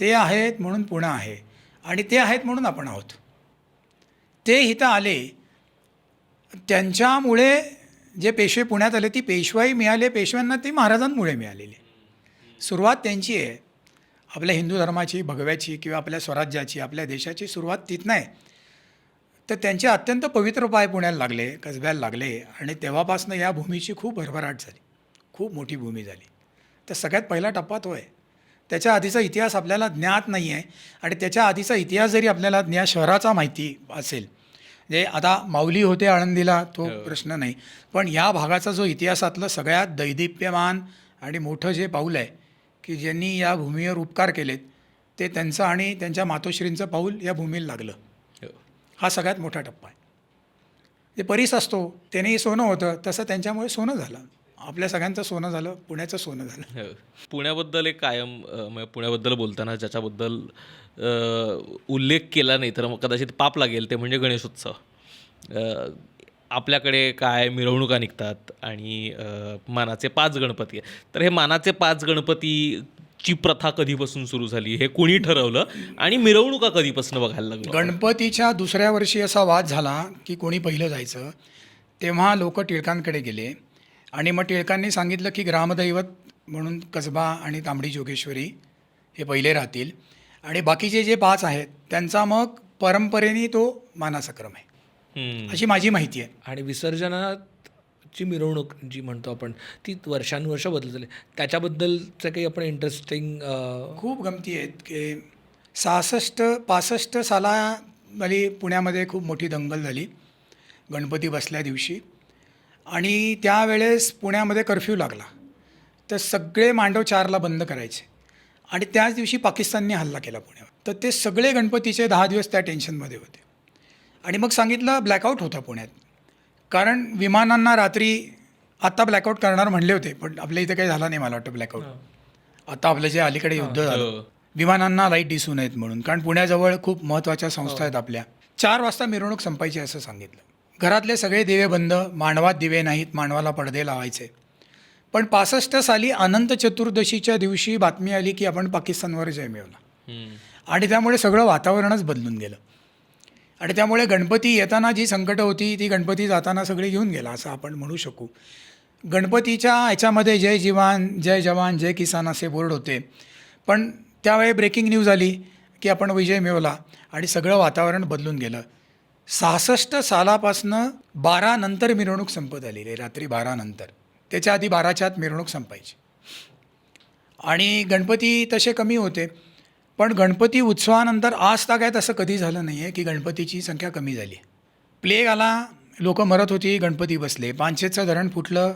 ते आहेत म्हणून पुणं आहे आणि ते आहेत म्हणून आपण आहोत. ते इथं आले, त्यांच्यामुळे जे पेशवे पुण्यात आले ती पेशवाई मिळाली, पेशव्यांना ती महाराजांमुळे मिळालेली. सुरुवात त्यांची आहे, आपल्या हिंदू धर्माची, भगव्याची किंवा आपल्या स्वराज्याची, आपल्या देशाची सुरुवात तिथनं आहे. तर त्यांचे अत्यंत पवित्र पाय पुण्याला लागले, कसब्याला लागले आणि तेव्हापासून या भूमीची खूप भरभराट झाली, खूप मोठी भूमी झाली. तर सगळ्यात पहिला टप्पा तो आहे. त्याच्या आधीचा इतिहास आपल्याला ज्ञात नाही आहे आणि त्याच्या आधीचा इतिहास जरी आपल्याला शहराचा माहिती असेल, म्हणजे आता माऊली होते आळंदीला तो प्रश्न नाही, पण या भागाचा जो इतिहासातलं सगळ्यात दैदिप्यमान आणि मोठं जे पाऊल आहे की ज्यांनी या भूमीवर उपकार केलेत ते त्यांचं आणि त्यांच्या मातोश्रींचं पाऊल या भूमीला लागलं. हा सगळ्यात मोठा टप्पा आहे. जे परीस असतो त्यानेही सोनं होतं, तसं त्यांच्यामुळे सोनं झालं. आपल्या सगळ्यांचं सोनं झालं, पुण्याचं सोनं झालं. पुण्याबद्दल एक कायम पुण्याबद्दल बोलताना ज्याच्याबद्दल उल्लेख केला नाही तर मग कदाचित पाप लागेल ते म्हणजे गणेशोत्सव. आपल्याकडे काय मिरवणुका निघतात आणि मानाचे 5 गणपती आहेत. तर हे मानाचे 5 गणपतीची प्रथा कधीपासून सुरू झाली, हे कोणी ठरवलं आणि मिरवणुका कधीपासून बघायला लागलो? गणपतीच्या दुसऱ्या वर्षी असा वाद झाला की कोणी पहिलं जायचं. तेव्हा लोक टिळकांकडे गेले आणि मग टिळकांनी सांगितलं की ग्रामदैवत म्हणून कसबा आणि तांबडी जोगेश्वरी हे पहिले राहतील आणि बाकीचे जे 5 आहेत त्यांचा मग परंपरेने तो मानाचा क्रम आहे, अशी माझी माहिती आहे. आणि विसर्जनाची मिरवणूक जी म्हणतो आपण ती वर्षानुवर्ष बदलत झाली, त्याच्याबद्दलचं काही आपण इंटरेस्टिंग खूप गमती आहेत की 65 सालामध्ये पुण्यामध्ये खूप मोठी दंगल झाली गणपती बसल्या दिवशी आणि त्यावेळेस पुण्यामध्ये कर्फ्यू लागला. तर सगळे मांडव 4ला बंद करायचे आणि त्याच दिवशी पाकिस्तानने हल्ला केला पुण्यावर. तर ते सगळे गणपतीचे 10 दिवस त्या टेन्शनमध्ये होते आणि मग सांगितलं ब्लॅकआउट होता पुण्यात, कारण विमानांना रात्री आता ब्लॅकआउट करणार म्हणले होते पण आपल्या इथे काही झाला नाही मला वाटतं ब्लॅकआउट. आता आपलं जे अलीकडे युद्ध झालं विमानांना लाईट दिसू नयेत म्हणून, कारण पुण्याजवळ खूप महत्त्वाच्या संस्था आहेत आपल्या. 4 वाजता मिरवणूक संपायची असं सांगितलं. घरातले सगळे दिवे बंद, मांडवात दिवे नाहीत, मांडवाला पडदे लावायचे. पण 65 साली अनंत चतुर्दशीच्या दिवशी बातमी आली की आपण पाकिस्तानवर जय मिळवला आणि त्यामुळे सगळं वातावरणच बदलून गेलं आणि त्यामुळे गणपती येताना जी संकटं होती ती गणपती जाताना सगळी घेऊन गेला असं आपण म्हणू शकू. गणपतीच्या ह्याच्यामध्ये जय जवान जय किसान असे बोर्ड होते, पण त्यावेळी ब्रेकिंग न्यूज आली की आपण विजय मिळवला आणि सगळं वातावरण बदलून गेलं. 66 सालापासनं 12 नंतर मिरवणूक संपत आलेली आहे, रात्री 12 नंतर. त्याच्या आधी 12च्या आत मिरवणूक संपायची आणि गणपती तसे कमी होते. पण गणपती उत्सवानंतर आज तागायत असं कधी झालं नाही आहे की गणपतीची संख्या कमी झाली. प्लेग आला, लोक मरत होती, गणपती बसले. पानशेतचं धरण फुटलं,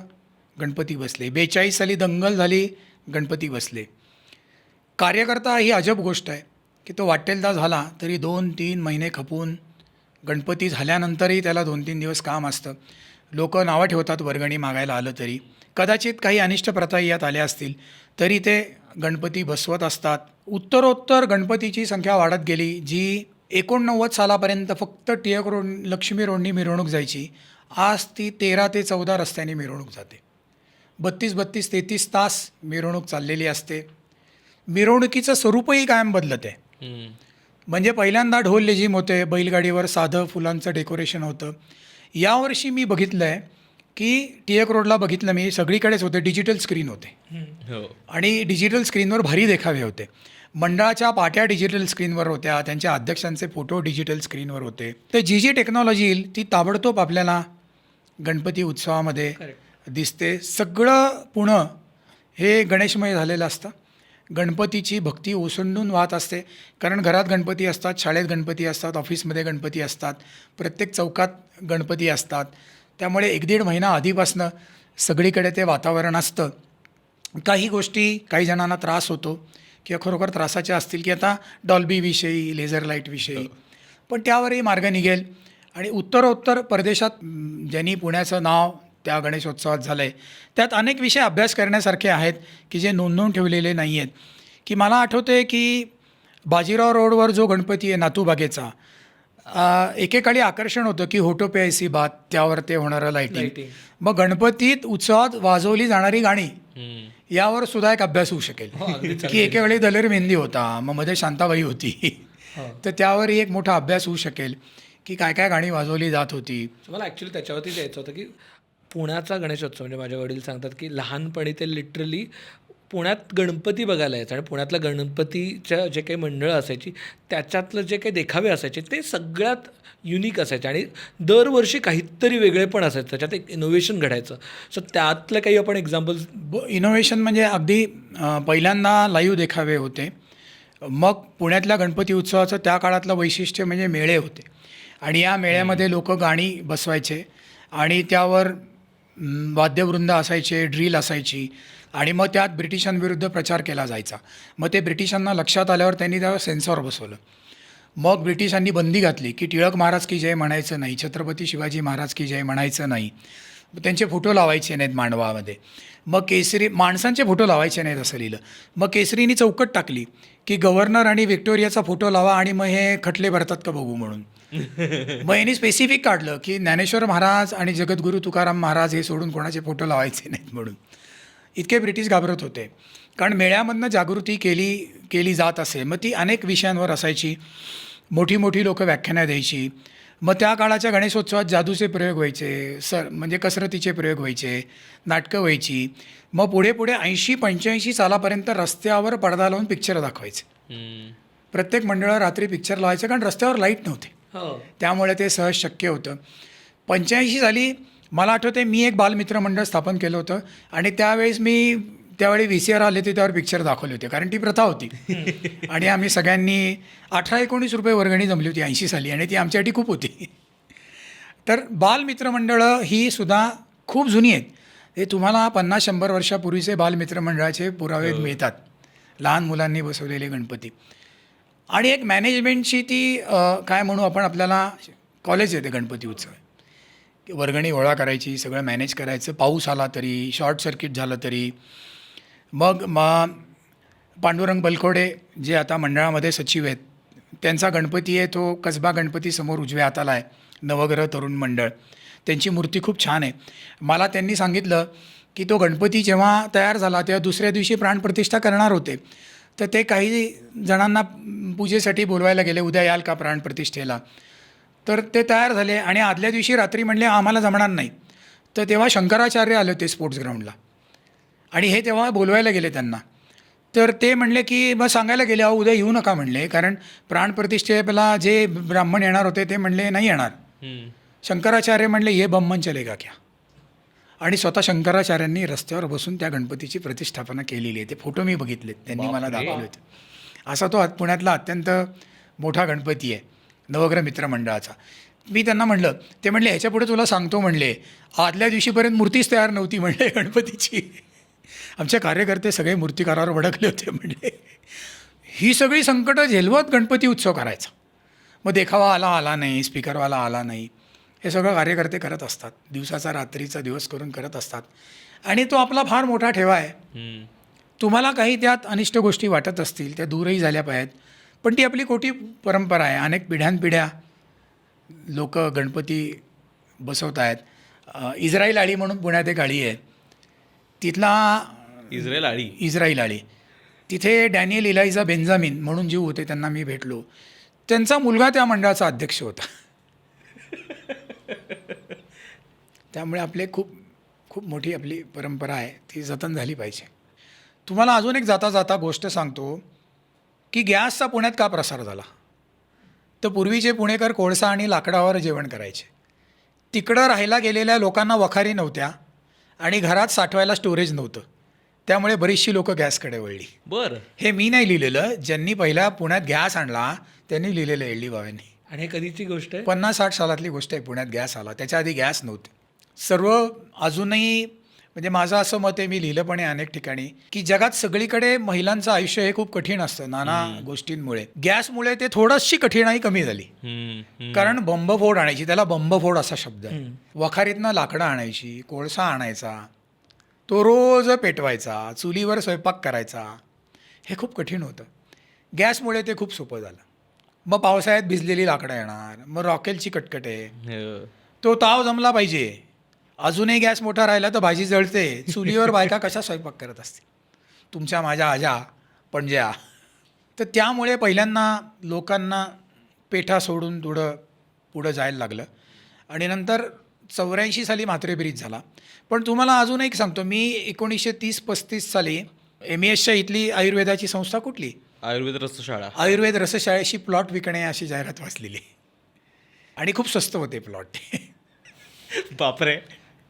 गणपती बसले. 42 साली दंगल झाली, गणपती बसले. कार्यकर्ता ही अजब गोष्ट आहे की तो वाटेलदा झाला तरी 2-3 महिने खपून गणपती झाल्यानंतरही त्याला 2-3 दिवस काम असतं. लोक नावं ठेवतात वर्गणी मागायला आलं तरी. कदाचित काही अनिष्ट प्रथा यात आल्या असतील तरी ते गणपती बसवत असतात. उत्तरोत्तर गणपतीची संख्या वाढत गेली. जी 89 सालापर्यंत फक्त टिळक रोड लक्ष्मी रोडनी मिरवणूक जायची, आज ती 13 ते 14 रस्त्याने मिरवणूक जाते. 32-33 तास मिरवणूक चाललेली असते. मिरवणुकीचं स्वरूपही कायम बदलत आहे. म्हणजे पहिल्यांदा ढोल लेझिम होते, बैलगाडीवर साधं फुलांचं डेकोरेशन होतं. यावर्षी मी बघितलं आहे की टिळक रोडला बघितलं मी, सगळीकडेच होते, डिजिटल स्क्रीन होते आणि डिजिटल स्क्रीनवर भारी देखावे होते. मंडळाच्या पाट्या डिजिटल स्क्रीनवर होत्या, त्यांच्या अध्यक्षांचे फोटो डिजिटल स्क्रीनवर होते. तर जी टेक्नॉलॉजी येईल ती ताबडतोब आपल्याला गणपती उत्सवामध्ये दिसते. सगळं पुणं हे गणेशमय झालेलं असतं. गणपतीची भक्ती ओसंडून वाहत असते, कारण घरात गणपती असतात, शाळेत गणपती असतात, ऑफिसमध्ये गणपती असतात, प्रत्येक चौकात गणपती असतात. त्यामुळे 1-1.5 महिना आधीपासनं सगळीकडे ते वातावरण असतं. काही गोष्टी काही जणांना त्रास होतो किंवा खरोखर त्रासाच्या असतील की आता डॉल्बीविषयी, लेझर लाईटविषयी, पण त्यावरही मार्ग निघेल. आणि उत्तरोत्तर परदेशात ज्यांनी पुण्याचं नाव त्या गणेशोत्सवात झालं आहे, त्यात अनेक विषय अभ्यास करण्यासारखे आहेत की जे नोंदवून ठेवलेले नाही आहेत. की मला आठवतं आहे की बाजीराव रोडवर जो गणपती आहे नातूबागेचा, एकेकाळी आकर्षण होतं की होटो पे ऐसी बात, त्यावर ते होणारं लाईटिंग. मग गणपतीत उत्सवात वाजवली जाणारी गाणी यावर सुद्धा एक अभ्यास होऊ शकेल की एकेकाळी दलेर मेहंदी होता, मग मध्ये शांताबाई होती, तर त्यावरही एक मोठा अभ्यास होऊ शकेल की काय काय गाणी वाजवली जात होती. मला ॲक्च्युली त्याच्यावरती द्यायचं होतं की पुण्याचा गणेशोत्सव, म्हणजे माझे वडील सांगतात की लहानपणी ते लिटरली पुण्यात गणपती बघायला यायचं आणि पुण्यातल्या गणपतीच्या जे काही मंडळं असायची त्याच्यातलं जे काही देखावे असायचे ते सगळ्यात युनिक असायचे आणि दरवर्षी काहीतरी वेगळे पण असायचं, त्याच्यात एक इनोव्हेशन घडायचं. सो त्यातलं काही आपण एक्झाम्पल्स. इनोव्हेशन म्हणजे अगदी पहिल्यांदा लाईव्ह देखावे होते. मग पुण्यातल्या गणपती उत्सवाचं त्या काळातलं वैशिष्ट्य म्हणजे मेळे होते आणि या मेळ्यामध्ये लोक गाणी बसवायचे आणि त्यावर वाद्यवृंद असायचे, ड्रिल असायची आणि मग त्यात ब्रिटिशांविरुद्ध प्रचार केला जायचा. मग ते ब्रिटिशांना लक्षात आल्यावर त्यांनी त्यावर सेन्सॉर बसवलं. मग ब्रिटिशांनी बंदी घातली की टिळक महाराज की जय म्हणायचं नाही, छत्रपती शिवाजी महाराज की जय म्हणायचं नाही, त्यांचे फोटो लावायचे नाहीत मांडवामध्ये. मग केसरी माणसांचे फोटो लावायचे नाहीत असं लिहिलं. मग केसरीनी चौकट टाकली की गव्हर्नर आणि व्हिक्टोरियाचा फोटो लावा आणि मग हे खटले भरतात का बघू म्हणून. मग यांनी स्पेसिफिक काढलं की ज्ञानेश्वर महाराज आणि जगद्गुरू तुकाराम महाराज हे सोडून कोणाचे फोटो लावायचे नाहीत म्हणून. इतके ब्रिटिश घाबरत होते, कारण मेळ्यामधनं जागृती केली जात असे. मग ती अनेक विषयांवर असायची, मोठी मोठी लोकं व्याख्यानं द्यायची. मग त्या काळाच्या गणेशोत्सवात जादूचे प्रयोग व्हायचे, म्हणजे कसरतीचे प्रयोग व्हायचे, नाटकं व्हायची. मग पुढे पुढे 80-85 सालापर्यंत रस्त्यावर पडदा लावून पिक्चर दाखवायचे. प्रत्येक मंडळावर रात्री पिक्चर लावायचे, कारण रस्त्यावर लाईट नव्हते, त्यामुळे ते सहज शक्य होतं. 85 साली मला आठवते मी एक बालमित्र मंडळ स्थापन केलं होतं आणि त्यावेळी VCR आले होते, त्यावर पिक्चर दाखवले होते, कारण ती प्रथा होती. आणि आम्ही सगळ्यांनी 18-19 रुपये वर्गणी जमली होती 80 साली, आणि ती आमच्यासाठी खूप होती. तर बालमित्रमंडळं ही सुद्धा खूप जुनी आहेत. हे तुम्हाला 50-100 वर्षापूर्वीचे बालमित्रमंडळाचे पुरावे मिळतात, लहान मुलांनी बसवलेले गणपती. आणि एक मॅनेजमेंटची ती काय म्हणू आपण, आपल्याला कॉलेज येते गणपती उत्सव, वर्गणी गोळा करायची, सगळं मॅनेज करायचं. पाऊस आला तरी, शॉर्ट सर्किट झालं तरी. मग पांडुरंग बलकोडे जे आता मंडळामध्ये सचिव आहेत, त्यांचा गणपती आहे तो कसबा गणपती समोर उजव्या हाताला आहे, नवग्रह तरुण मंडळ. त्यांची मूर्ती खूप छान आहे. मला त्यांनी सांगितलं की तो गणपती जेव्हा तयार झाला तेव्हा दुसऱ्या दिवशी प्राणप्रतिष्ठा करणार होते, तर ते काही जणांना पूजेसाठी बोलवायला गेले, उद्या याल का प्राणप्रतिष्ठेला. तर ते तयार झाले आणि आदल्या दिवशी रात्री म्हणले आम्हाला जमणार नाही. तर तेव्हा शंकराचार्य आले होते स्पोर्ट्स ग्राउंडला, आणि हे तेव्हा बोलवायला गेले त्यांना. तर ते म्हणले की मग सांगायला गेले, अहो उद्या येऊ नका म्हणले, कारण प्राणप्रतिष्ठेला जे ब्राह्मण येणार होते ते म्हणले नाही येणार. शंकराचार्य म्हणले ये बम्मन चलेगा क्या. आणि स्वतः शंकराचार्यांनी रस्त्यावर बसून त्या गणपतीची प्रतिष्ठापना केलेली आहे. ते फोटो मी बघितलेत, त्यांनी मला दाखवले होते. असा तो पुण्यातला अत्यंत मोठा गणपती आहे नवग्रह मित्र मंडळाचा. मी त्यांना म्हणलं, ते म्हणले ह्याच्यापुढे तुला सांगतो म्हणले, आदल्या दिवशीपर्यंत मूर्तीच तयार नव्हती म्हणले गणपतीची. आमचे कार्यकर्ते सगळे मूर्तिकारावर भडकले होते म्हणले. ही सगळी संकटं झेलवत गणपती उत्सव करायचा. मग देखावा आला नाही, स्पीकरवाला आला नाही, हे सगळं कार्यकर्ते करत असतात, दिवसाचा रात्रीचा दिवस करून करत असतात. आणि तो आपला फार मोठा ठेवा आहे. तुम्हाला काही त्यात अनिष्ट गोष्टी वाटत असतील, त्या दूरही झाल्या पाहिजेत, पण ती आपली कोटी परंपरा आहे. अनेक पिढ्यानपिढ्या लोक गणपती बसवत आहेत. इस्राईल आळी म्हणून पुण्यात एक आळी आहे, तिथला इस्राईल आळी, तिथे डॅनियल इलाइजा बेंजामिन म्हणून जीव होते, त्यांना मी भेटलो. त्यांचा मुलगा त्या मंडळाचा अध्यक्ष होता. त्यामुळे आपले खूप खूप मोठी आपली परंपरा आहे, ती जतन झाली पाहिजे. तुम्हाला अजून एक जाता जाता गोष्ट सांगतो की गॅसचा पुण्यात का प्रसार झाला. तर पूर्वीचे पुणेकर कोळसा आणि लाकडावर जेवण करायचे. तिकडं राहायला गेलेल्या लोकांना वखारी नव्हत्या आणि घरात साठवायला स्टोरेज नव्हतं, त्यामुळे बरीचशी लोकं गॅसकडे वळली. बरं, हे मी नाही लिहिलेलं, ज्यांनी पहिला पुण्यात गॅस आणला त्यांनी लिहिलेलं एल्डी बाबांनी. आणि हे कधीची गोष्ट आहे? 50-60 सालातली गोष्ट आहे. पुण्यात गॅस आला, त्याच्या आधी गॅस नव्हते. सर्व अजूनही म्हणजे माझं असं मत आहे, मी लिहिलं पण आहे अनेक ठिकाणी, की जगात सगळीकडे महिलांचं आयुष्य हे खूप कठीण असतं नाना गोष्टींमुळे. गॅसमुळे ते थोडीशी कठीणाई कमी झाली. कारण बंबफोड आणायची, त्याला बंबफोड असा शब्द आहे. वखारीतनं लाकडं आणायची, कोळसा आणायचा, तो रोज पेटवायचा, चुलीवर स्वयंपाक करायचा, हे खूप कठीण होतं. गॅसमुळे ते खूप सोपं झालं. मग पावसाळ्यात भिजलेली लाकडं येणार, मग रॉकेलची कटकट आहे, तो ताव जमला पाहिजे. अजूनही गॅस मोठा राहिला तर भाजी जळते. चुलीवर बायका कशा स्वयंपाक करत असतील, तुमच्या माझ्या आजा पणज्या. तर त्यामुळे पहिल्यांदा लोकांना पेठा सोडून थोडं पुढं जायला लागलं. आणि नंतर 84 साली म्हात्रे ब्रिज झाला. पण तुम्हाला अजून एक सांगतो मी, 1930-35 साली MESच्या इथली आयुर्वेदाची संस्था कुठली, आयुर्वेद रसशाळेशी प्लॉट विकणे अशी जाहिरात वाचलेली, आणि खूप स्वस्त होते प्लॉट. बापरे.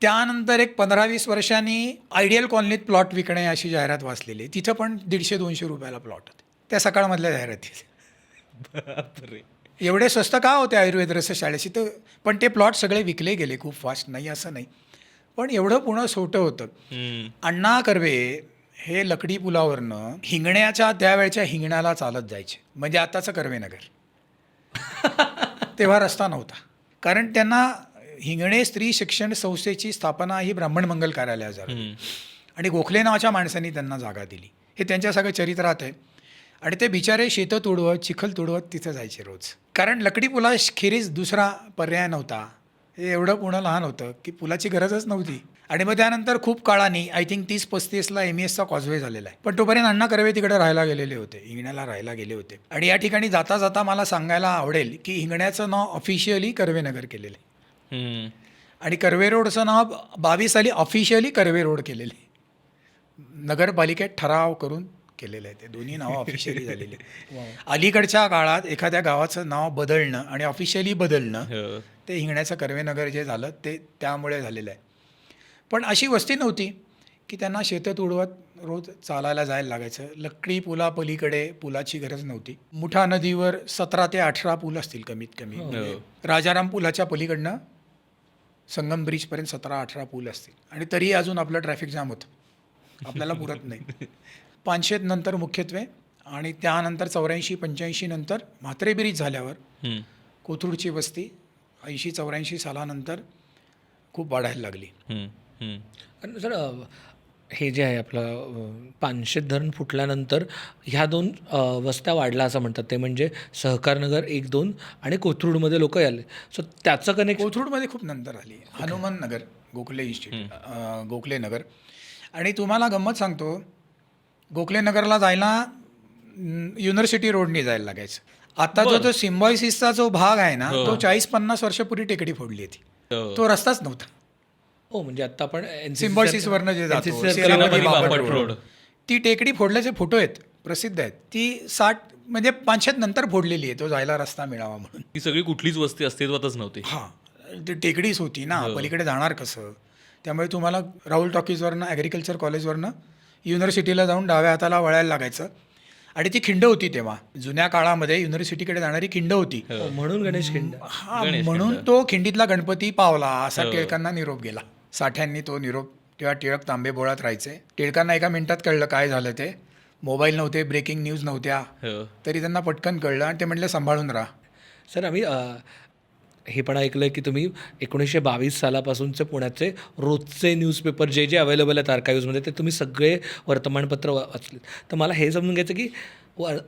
त्यानंतर एक 15-20 वर्षांनी आयडियल कॉलनीत प्लॉट विकणे अशी जाहिरात वाचलेली, तिथं पण 150-200 रुपयाला प्लॉट होते. त्या सकाळमधल्या जाहिराती. बापरे, एवढे स्वस्त का होते आयुर्वेद रसशाळेशी. तर पण ते प्लॉट सगळे विकले गेले खूप फास्ट, नाही असं नाही, पण एवढं पुणं सोटं होतं. अण्णा कर्वे हे लकडी पुलावरनं हिंगण्याच्या त्यावेळच्या हिंगण्याला चालत जायचे, म्हणजे आताचं कर्वेनगर. तेव्हा रस्ता नव्हता, कारण त्यांना हिंगणे स्त्री शिक्षण संस्थेची स्थापना ही ब्राह्मण मंगल कार्यालयात झाली, आणि गोखले नावाच्या माणसांनी त्यांना जागा दिली. हे त्यांच्या सगळं चरित्रात आहे. आणि ते बिचारे शेतं तुडवत चिखल तुडवत तिथं जायचे रोज, कारण लकडी पुला खेरीज दुसरा पर्याय नव्हता. हे एवढं पुणं लहान होतं की पुलाची गरजच नव्हती. आणि मग त्यानंतर खूप काळाने आय थिंक 30-35ला MESचा कॉजवे झालेला आहे. पण तोपर्यंत अण्णा कर्वे तिकडे राहायला गेलेले होते, हिंगण्याला राहायला गेले होते. आणि या ठिकाणी जाता जाता मला सांगायला आवडेल की हिंगण्याचं नाव ऑफिशियली कर्वेनगर केलेलं आहे हम्म. आणि कर्वे रोडचं नाव 22 साली ऑफिशियली कर्वे रोड केलेलं आहे. नगरपालिकेत ठराव करून केलेलं आहे. ते दोन्ही नावं ऑफिशियली झालेली आहे. अलीकडच्या काळात एखाद्या गावाचं नाव बदलणं आणि ऑफिशियली बदलणं हो. ते हिंगण्याचं कर्वेनगर जे झालं ते त्यामुळे झालेलं आहे. पण अशी वस्ती नव्हती की त्यांना शेतात उडवत रोज चालायला जायला लागायचं. लकडी पुला पलीकडे पुलाची गरज नव्हती. मुठा नदीवर 17 ते 18 पूल असतील कमीत कमी. म्हणजे राजाराम पुलाच्या पलीकडनं संगम ब्रिजपर्यंत 17-18 पूल असतील आणि तरीही अजून आपलं ट्रॅफिक जाम होतं, आपल्याला पुरत नाही. 500 नंतर मुख्यत्वे आणि त्यानंतर 84-85 नंतर म्हात्रे ब्रिज झाल्यावर हम्म. कोथरूडची वस्ती 80-84 सालानंतर खूप वाढायला लागली. हम्म. हम्म. आणि सर हे जे आहे आपलं पानशेत धरण फुटल्यानंतर ह्या दोन वस्त्या वाढल्या असं म्हणतात. ते म्हणजे सहकारनगर 1-2 आणि कोथरूडमध्ये लोक आले. सो त्याचं कनेक्ट कोथरूडमध्ये खूप नंतर आली. हनुमान नगर, गोखले इन्स्टिट्यूट, गोखले नगर. आणि तुम्हाला गंमत सांगतो, गोखले नगरला जायला युनिव्हर्सिटी रोडनी जायला लागायचं. आता जो सिम्बॉयसिसचा जो भाग आहे ना, तो 40-50 वर्षापूर्वी टेकडी फोडली होती. हो. तो रस्ताच नव्हता. हो, म्हणजे आता आपण सिम्बॉयसिसवरनं जे जातो NCC सेनापती बापट बापट रोड. रोड, ती टेकडी फोडल्याचे फोटो आहेत, प्रसिद्ध आहेत. ती 60 म्हणजे 500 नंतर फोडलेली आहे, तो जायला रस्ता मिळावा म्हणून. ही सगळी कुठलीच वस्ती अस्तित्वातच नव्हती. हां, ती टेकडीच होती ना, पलीकडे जाणार कसं. त्यामुळे तुम्हाला राहुल टॉकीजवरनं ॲग्रिकल्चर कॉलेजवरनं युनिव्हर्सिटीला जाऊन डाव्या हाताला वळायला लागायचं. आणि ती खिंड होती तेव्हा, जुन्या काळामध्ये युनिव्हर्सिटीकडे जाणारी खिंड होती. म्हणून गणेश खिंड. हा, म्हणून तो खिंडीतला गणपती पावला असा टिळकांना निरोप गेला. साठ्यांनी तो निरोप, तेव्हा टिळक तांबेबोळात राहायचे. टिळकांना एका मिनिटात कळलं काय झालं ते. मोबाईल नव्हते, ब्रेकिंग न्यूज नव्हत्या, हो. तरी त्यांना पटकन कळलं आणि ते म्हटले सांभाळून राहा. सर आम्ही हे पण ऐकलं आहे की तुम्ही 1922 सालापासूनचे पुण्याचे रोजचे न्यूजपेपर जे जे अवेलेबल आहेत आर्काईव्हजमध्ये ते तुम्ही सगळे वर्तमानपत्र वाचले. तर मला हे समजून घ्यायचं की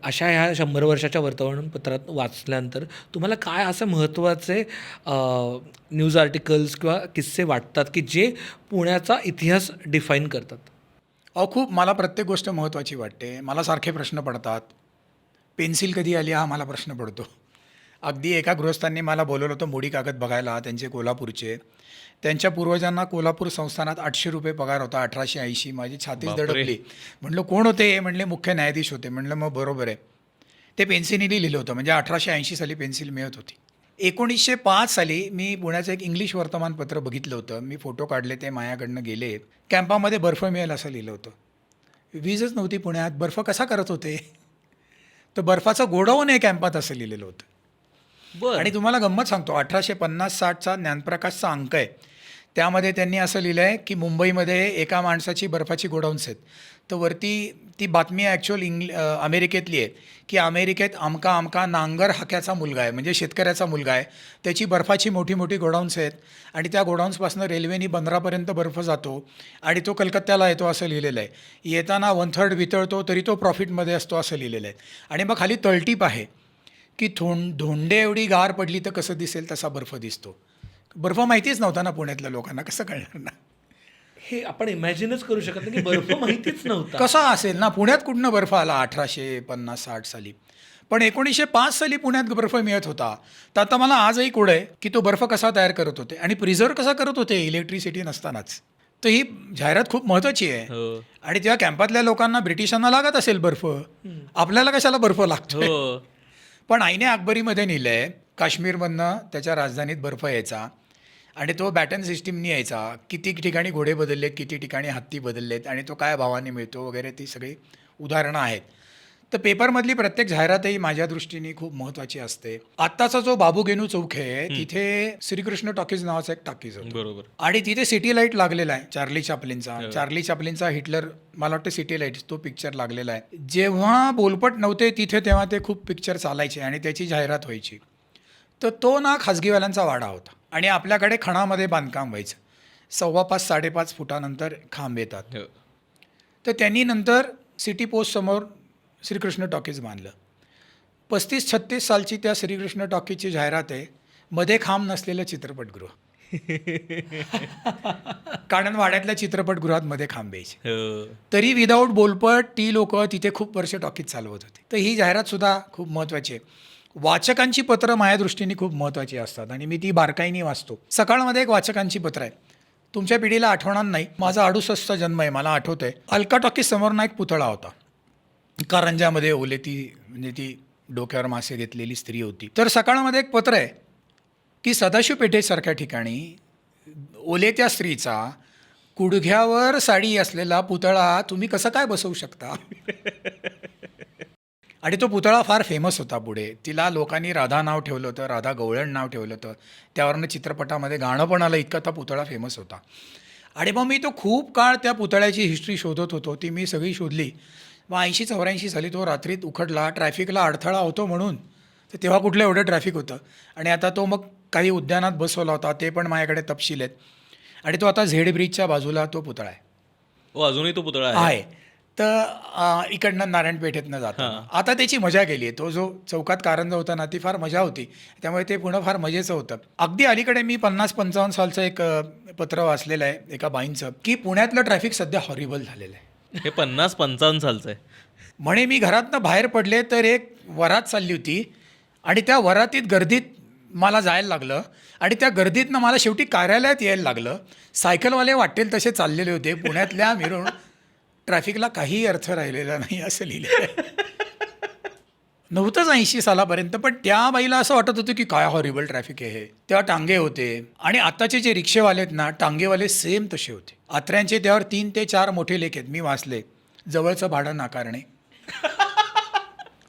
अशा ह्या 100 वर्षाच्या वर्तमानपत्रात वाचल्यानंतर तुम्हाला काय असं महत्त्वाचे न्यूज आर्टिकल्स किंवा किस्से वाटतात की जे पुण्याचा इतिहास डिफाईन करतात? खूप मला प्रत्येक गोष्ट महत्त्वाची वाटते. मला सारखे प्रश्न पडतात. पेन्सिल कधी आली हा मला प्रश्न पडतो. अगदी एका गृहस्थांनी मला बोलवलं होतं मोडी कागद बघायला, त्यांचे कोल्हापूरचे. त्यांच्या पूर्वजांना कोल्हापूर संस्थानात 800 रुपये पगार होता 1880. माझी छातीच बापरे. दडपली. म्हणलं कोण होते? हे म्हणले मुख्य न्यायाधीश होते. म्हणलं मग बरोबर आहे. ते पेन्सिलने लिहिलं होतं, म्हणजे 1880 साली पेन्सिल मिळत होती. 1905 साली मी पुण्याचं एक इंग्लिश वर्तमानपत्र बघितलं होतं. मी फोटो काढले, ते माझ्याकडनं गेले. कॅम्पामध्ये बर्फ मिळेल असं लिहिलं होतं. वीजच नव्हती पुण्यात, बर्फ कसा करत होते? तर बर्फाचं गोडाऊन आहे कॅम्पात असं लिहिलेलं होतं. आणि तुम्हाला गंमत सांगतो, 1850-60चा ज्ञानप्रकाशचा अंक आहे, त्यामध्ये त्यांनी असं लिहिलं आहे की मुंबईमध्ये एका माणसाची बर्फाची गोडाऊन्स आहेत. तर वरती ती बातमी ॲक्च्युअल अमेरिकेतली आहे की अमेरिकेत अमका अमका नांगर हाक्याचा मुलगा आहे, म्हणजे शेतकऱ्याचा मुलगा आहे, त्याची बर्फाची मोठी मोठी गोडाऊन्स आहेत आणि त्या गोडाऊन्सपासून रेल्वेनी बंदरापर्यंत बर्फ जातो आणि तो कलकत्त्याला येतो असं लिहिलेलं आहे. येताना 1/3 वितळतो तरी तो प्रॉफिटमध्ये असतो असं लिहिलेलं आहे. आणि मग खाली तळटीप आहे की धोंडे एवढी गार पडली तर कसं दिसेल तसा बर्फ दिसतो. बर्फ माहितीच नव्हता ना पुण्यातल्या लोकांना, कसं कळणार ना? हे आपण इमॅजिनच करू शकत नाही की बर्फ माहितीच नव्हता. कसा असेल ना, पुण्यात कुठनं बर्फ आला 1850-60 साली. पण 1905 साली पुण्यात बर्फ मिळत होता. तर आता मला आजही कोड आहे की तो बर्फ कसा तयार करत होते आणि प्रिझर्व कसा करत होते इलेक्ट्रिसिटी नसतानाच. तर ही जाहिरात खूप महत्त्वाची आहे. हो. आणि तेव्हा कॅम्पातल्या लोकांना ब्रिटिशांना लागत असेल बर्फ, आपल्याला कशाला बर्फ लागतो? हो. पण आईने अकबरीमध्ये नेलं आहे, काश्मीरमधनं त्याच्या राजधानीत बर्फ यायचा आणि तो बॅटन सिस्टीमनी यायचा. किती ठिकाणी घोडे बदललेत, किती ठिकाणी हत्ती बदललेत आणि तो काय भावाने मिळतो वगैरे, ती सगळी उदाहरणं आहेत. तर पेपरमधली प्रत्येक जाहिरातही माझ्या दृष्टीने खूप महत्त्वाची असते. आत्ताचा जो बाबू गेनू चौक आहे तिथे श्रीकृष्ण टॉकीज नावाचा एक टॉकीज होता बरोबर. आणि तिथे सिटी लाईट लागलेला आहे चार्ली चॅपलिनचा हिटलर, मला वाटतं सिटी लाईट तो पिक्चर लागलेला आहे. जेव्हा बोलपट नव्हते तिथे तेव्हा ते खूप पिक्चर चालायचे आणि त्याची जाहिरात व्हायची. तर तो ना खाजगीवाल्यांचा वाडा होता आणि आपल्याकडे खणामध्ये बांधकाम व्हायचं. 5.25-5.5 फुटानंतर खांब येतात. हो. तर त्यांनी नंतर सिटी पोस्ट समोर श्रीकृष्ण टॉकीज बांधलं. 35-36 सालची त्या श्रीकृष्ण टॉकीजची जाहिरात आहे, मध्ये खांब नसलेलं चित्रपटगृह. कारण वाड्यातल्या चित्रपटगृहात मध्ये खांब यायचे. तरी विदाऊट बोलपट ती लोक तिथे खूप वर्ष टॉकीज चालवत होते. तर ही जाहिरातसुद्धा खूप महत्त्वाची आहे. वाचकांची पत्रं माझ्या दृष्टीने खूप महत्त्वाची असतात आणि मी ती बारकाईने वाचतो. सकाळमध्ये एक वाचकांची पत्र आहे, तुमच्या पिढीला आठवणार नाही, माझा 68 जन्म आहे, मला आठवतं आहे. अलका टॉकीज समोरना एक पुतळा होता, कारंजामध्ये ओले, ती म्हणजे ती डोक्यावर मासे घेतलेली स्त्री होती. तर सकाळमध्ये एक पत्र आहे की सदाशिव पेठेसारख्या ठिकाणी ओले त्या स्त्रीचा गुडघ्यावर साडी असलेला पुतळा तुम्ही कसं काय बसवू शकता. आणि तो पुतळा फार फेमस होता. पुढे तिला लोकांनी राधा नाव ठेवलं होतं, राधा गवळण नाव ठेवलं होतं, त्यावरनं चित्रपटामध्ये गाणं पण आलं, इतका तो पुतळा फेमस होता. आणि मग मी तो खूप काळ त्या पुतळ्याची हिस्ट्री शोधत होतो. ती मी सगळी शोधली. मग 80-84 साली तो रात्रीत उखडला, ट्रॅफिकला अडथळा होतो म्हणून. तर तेव्हा कुठलं एवढं ट्रॅफिक होतं. आणि आता तो मग काही उद्यानात बसवला होता, ते पण माझ्याकडे तपशील आहेत. आणि तो आता झेड ब्रिजच्या बाजूला तो पुतळा आहे. अजूनही तो पुतळा आहे. तर इकडनं नारायणपेठेतनं जातो. आता त्याची मजा गेली आहे. तो जो चौकात कारंजा होता ना, ती फार मजा होती. त्यामुळे ते पुणं फार मजेचं होतं. अगदी अलीकडे मी 50-55 सालचं एक पत्र वाचलेलं आहे एका बाईंचं, की पुण्यातलं ट्रॅफिक सध्या हॉरिबल झालेलं आहे. हे 50-55 सालचं आहे. म्हणे मी घरातनं बाहेर पडले तर एक वरात चालली होती आणि त्या वरातीत गर्दीत मला जायला लागलं आणि त्या गर्दीतनं मला शेवटी कार्यालयात यायला लागलं. सायकलवाले वाटेल तसे चाललेले होते. पुण्यातल्या मिरवणूक ट्रॅफिकला काही अर्थ राहिलेला नाही असं लिहिलं आहे. नव्हतंच 80 सालापर्यंत. पण त्या बाईला असं वाटत होतं की काय हॉरिबल ट्रॅफिक आहे हे. तेव्हा टांगे होते आणि आत्ताचे जे रिक्षेवाले आहेत ना, टांगेवाले सेम तसे होते. आत्र्यांचे त्यावर 3 ते 4 मोठे लेख आहेत, मी वाचले. जवळचं भाडं नाकारणे,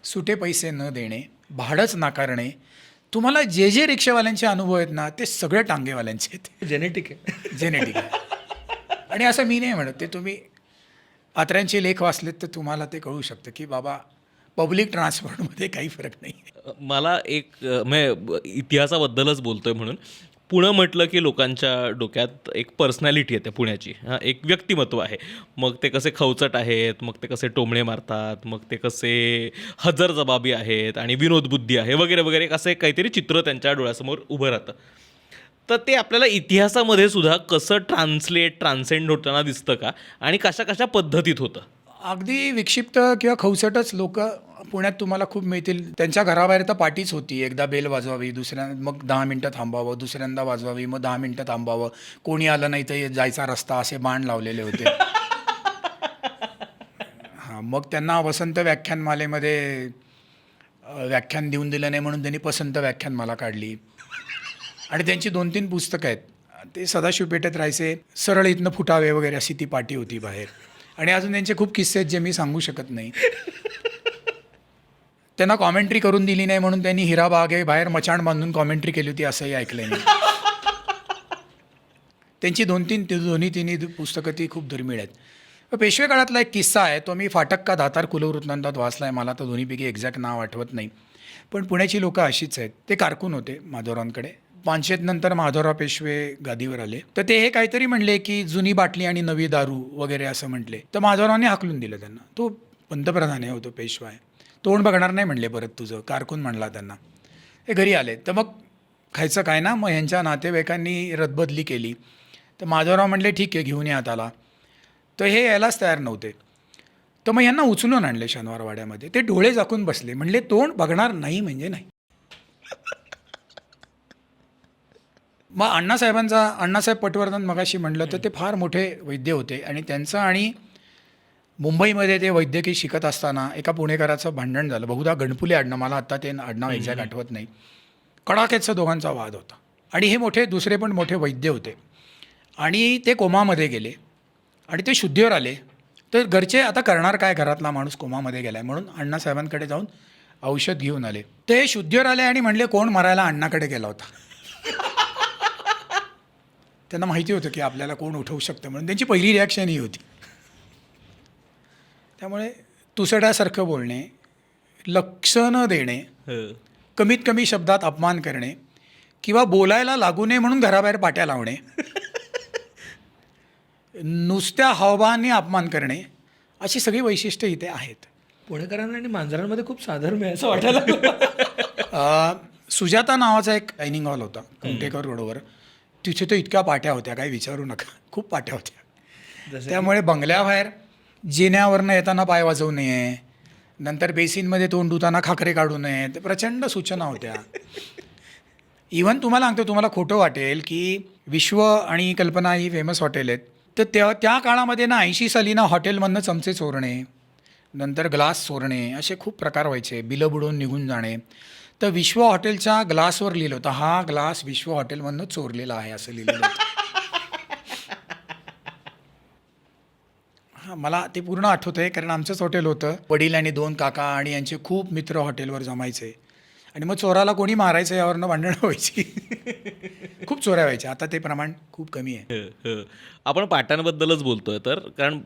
सुटे पैसे न देणे, भाडंच नाकारणे. तुम्हाला जे जे रिक्षेवाल्यांचे अनुभव आहेत ना, ते सगळे टांगेवाल्यांचे आहेत. जेनेटिक आहे. जेनेटिक आहे. आणि असं मी नाही म्हणत, ते तुम्ही आत्र्यांचे लेख वाचलेत तर तुम्हाला ते कळू शकतं की बाबा पब्लिक ट्रान्सपोर्टमध्ये काही फरक नाही. मला एक इतिहासाबद्दलच बोलतोय म्हणून, पुणं म्हटलं की लोकांच्या डोक्यात एक पर्सनॅलिटी येते पुण्याची. एक व्यक्तिमत्व आहे. मग ते कसे खवचट आहेत, मग ते कसे टोमणे मारतात, मग ते कसे हजरजबाबी आहेत आणि विनोदबुद्धी आहे वगैरे वगैरे, एक असं एक काहीतरी चित्र त्यांच्या डोळ्यासमोर उभं राहतं. तर ते आपल्याला इतिहासामध्ये सुद्धा कसं ट्रान्सेंड होताना दिसतं का, आणि कशा कशा पद्धतीत होतं? अगदी विक्षिप्त किंवा खवसटच लोक पुण्यात तुम्हाला खूप मिळतील. त्यांच्या घराबाहेर तर पार्टीच होती. एकदा बेल वाजवावी, मग 10 मिनटं थांबावं, दुसऱ्यांदा वाजवावी, मग 10 मिनटं थांबावं, कोणी आलं नाही तर जायचा रस्ता, असे बाण लावलेले होते. हां, मग त्यांना वसंत व्याख्यानमालेमध्ये व्याख्यान देऊन दिलं नाही म्हणून त्यांनी पसंत व्याख्यानमाला काढली. आणि त्यांची 2-3 पुस्तकं आहेत. ते सदाशिव पेठेत राहायचे, सरळ इथनं फुटावे वगैरे अशी ती पाटी होती बाहेर. आणि अजून त्यांचे खूप किस्से आहेत जे मी सांगू शकत नाही. त्यांना कॉमेंट्री करून दिली नाही म्हणून त्यांनी हिराबाग आहे बाहेर मचाण बांधून कॉमेंट्री केली होती असंही ऐकलं नाही. त्यांची 2-3 पुस्तकं ती खूप दुर्मिळ आहेत. पेशवे काळातला एक किस्सा आहे, तो मी फाटक का दातार कुलवृत्तांतात वाचला आहे. मला तर दोन्हीपैकी एक्झॅक्ट नाव आठवत नाही. पण पुण्याची लोकं अशीच आहेत. ते कारकून होते माधवरावांकडे. 500 नंतर माधवराव पेशवे गादीवर आले. तर ते हे काहीतरी म्हणले की जुनी बाटली आणि नवी दारू वगैरे असं म्हटले. तर माधवरावांनी हाकलून दिलं त्यांना. तो पंतप्रधान आहे, होतो पेशवा आहे, तोंड बघणार नाही म्हणले परत तुझं, कारकून म्हणला त्यांना. हे घरी आले. तर मग खायचं काय ना, मग ह्यांच्या नातेवाईकांनी रदबदली केली. तर माधवराव म्हणले ठीक आहे घेऊन या आताला. तर हे यायलाच तयार नव्हते. तर मग यांना उचलून आणले शनिवारवाड्यामध्ये. ते डोळे झाकून बसले, म्हणले तोंड बघणार नाही म्हणजे नाही. मग अण्णासाहेब पटवर्धन मगाशी म्हणलं तर ते फार मोठे वैद्य होते. आणि त्यांचं आणि मुंबईमध्ये ते वैद्यकीय शिकत असताना एका पुणेकराचं भांडण झालं. बहुधा गणपुले आडनाव, मला आत्ता ते आडनाव एक्झॅक्ट आठवत नाही. कडाक्याचा दोघांचा वाद होता. आणि हे दुसरे पण मोठे वैद्य होते. आणि ते कोमामध्ये गेले आणि ते शुद्धीवर आले. तर घरचे आता करणार काय, घरातला माणूस कोमामध्ये गेला आहे म्हणून अण्णासाहेबांकडे जाऊन औषध घेऊन आले. ते शुद्धीवर आले आणि म्हणले कोण मारायला अण्णाकडे गेला होता. त्यांना माहिती होतं की आपल्याला कोण उठवू शकतं म्हणून त्यांची पहिली रिॲक्शन ही होती. त्यामुळे तुसड्यासारखं बोलणे, लक्ष न देणे, कमीत कमी शब्दात अपमान करणे किंवा बोलायला लागू नये म्हणून घराबाहेर पाट्या लावणे, नुसत्या हावभावाने अपमान करणे, अशी सगळी वैशिष्ट्ये इथे आहेत. पुणेकरांना आणि मांजरांमध्ये खूप साधर्म्य आहे असं वाटायला लागलं. सुजाता नावाचा एक डायनिंग हॉल होता कुमठेकर रोडवर. तिथे तर इतक्या पाट्या होत्या, काही विचारू नका, खूप पाट्या होत्या. जसं त्यामुळे बंगल्याबाहेर जिन्यावरनं येताना पाय वाजवू नये, नंतर बेसिनमध्ये तोंड धुताना खाकरे काढू नये, ते प्रचंड सूचना होत्या. इव्हन तुम्हाला सांगतो, तुम्हाला खोटं वाटेल की विश्व आणि कल्पना ही फेमस हॉटेल आहेत, तर त्या काळामध्ये ना 80 साली ना हॉटेलमधनं चमचे चोरणे, नंतर ग्लास चोरणे, असे खूप प्रकार व्हायचे, बिलं बुडवून निघून जाणे. तर विश्व हॉटेलच्या ग्लासवर लिहिलं होतं, हा ग्लास विश्व हॉटेलमधनं चोरलेला आहे असं लिहिलेलं होतं. हां, मला ते पूर्ण आठवतं आहे, कारण आमचंच हॉटेल होतं. वडील आणि 2 काका आणि यांचे खूप मित्र हॉटेलवर जमायचे आणि मग चोराला कोणी मारायचं यावरनं भांडणं व्हायची. खूप चोऱ्या व्हायच्या. आता ते प्रमाण खूप कमी आहे. आपण पाट्यांबद्दलच बोलतोय तर कारण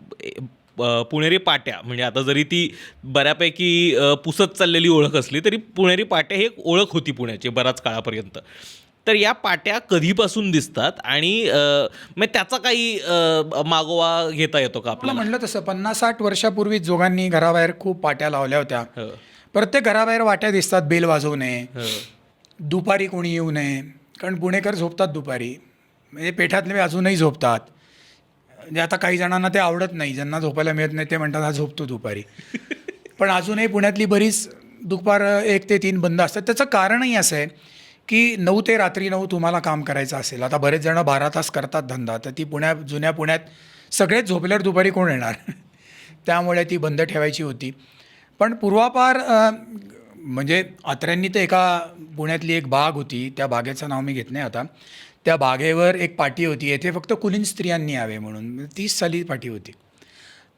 पुणेरी पाट्या म्हणजे आता जरी ती बऱ्यापैकी पुसत चाललेली ओळख असली तरी पुणेरी पाट्या ही एक ओळख होती पुण्याची बराच काळापर्यंत. तर या पाट्या कधीपासून दिसतात आणि मग त्याचा काही मागोवा घेता येतो का आपलं आपल्याला? म्हणलं तसं 50-60 वर्षापूर्वी जोगांनी घराबाहेर खूप पाट्या लावल्या होत्या. हो, प्रत्येक घराबाहेर वाट्या दिसतात, बेल वाजवू नये, हो. दुपारी कोणी येऊ नये, कारण पुणेकर झोपतात दुपारी, म्हणजे पेठातले अजूनही झोपतात. म्हणजे आता काही जणांना ते आवडत नाही, ज्यांना झोपायला मिळत नाही ते म्हणतात हा झोपतो दुपारी. पण अजूनही पुण्यातली बरीच दुपार 1 ते 3 बंद असतात. त्याचं कारणही असं आहे की 9 ते रात्री 9 तुम्हाला काम करायचं असेल, आता बरेच जण 12 तास करतात धंदा, तर ती जुन्या पुण्यात सगळेच झोपल्यावर दुपारी कोण येणार? त्यामुळे ती बंद ठेवायची होती. पण पूर्वापार म्हणजे अत्र्यांनी तर एका पुण्यातली एक बाग होती, त्या बागेचं नाव मी घेत नाही आता, त्या बागेवर एक पाटी होती, येथे फक्त कुलीन स्त्रियांनी यावे म्हणून. 30 साली पाटी होती.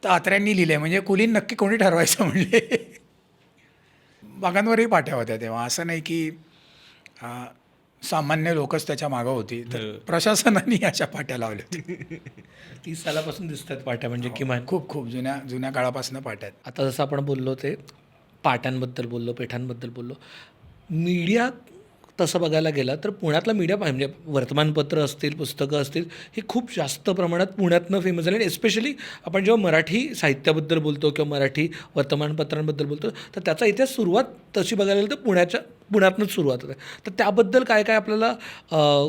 तर अत्र्यांनी लिहिले, म्हणजे कुलीन नक्की कोणी ठरवायचं म्हणले. बागांवरही पाट्या होत्या तेव्हा, असं नाही की सामान्य लोकच त्याच्या मागं होती, तर प्रशासनाने अशा पाट्या लावल्या होत्या. 30 सालापासून दिसतात पाट्या म्हणजे किमान. खूप खूप जुन्या काळापासून पाट्या आहेत. आता जसं आपण बोललो ते पाट्यांबद्दल बोललो, पेठांबद्दल बोललो, मीडिया तसं बघायला गेला तर पुण्यातला मीडिया म्हणजे वर्तमानपत्र असतील, पुस्तकं असतील, हे खूप जास्त प्रमाणात पुण्यातनं फेमस झाले. आणि एस्पेशली आपण जेव्हा मराठी साहित्याबद्दल बोलतो किंवा मराठी वर्तमानपत्रांबद्दल बोलतो तर त्याचा इतिहास सुरुवात तशी बघायला गेलं तर पुण्यातनंच सुरुवात होते. तर त्याबद्दल काय काय आपल्याला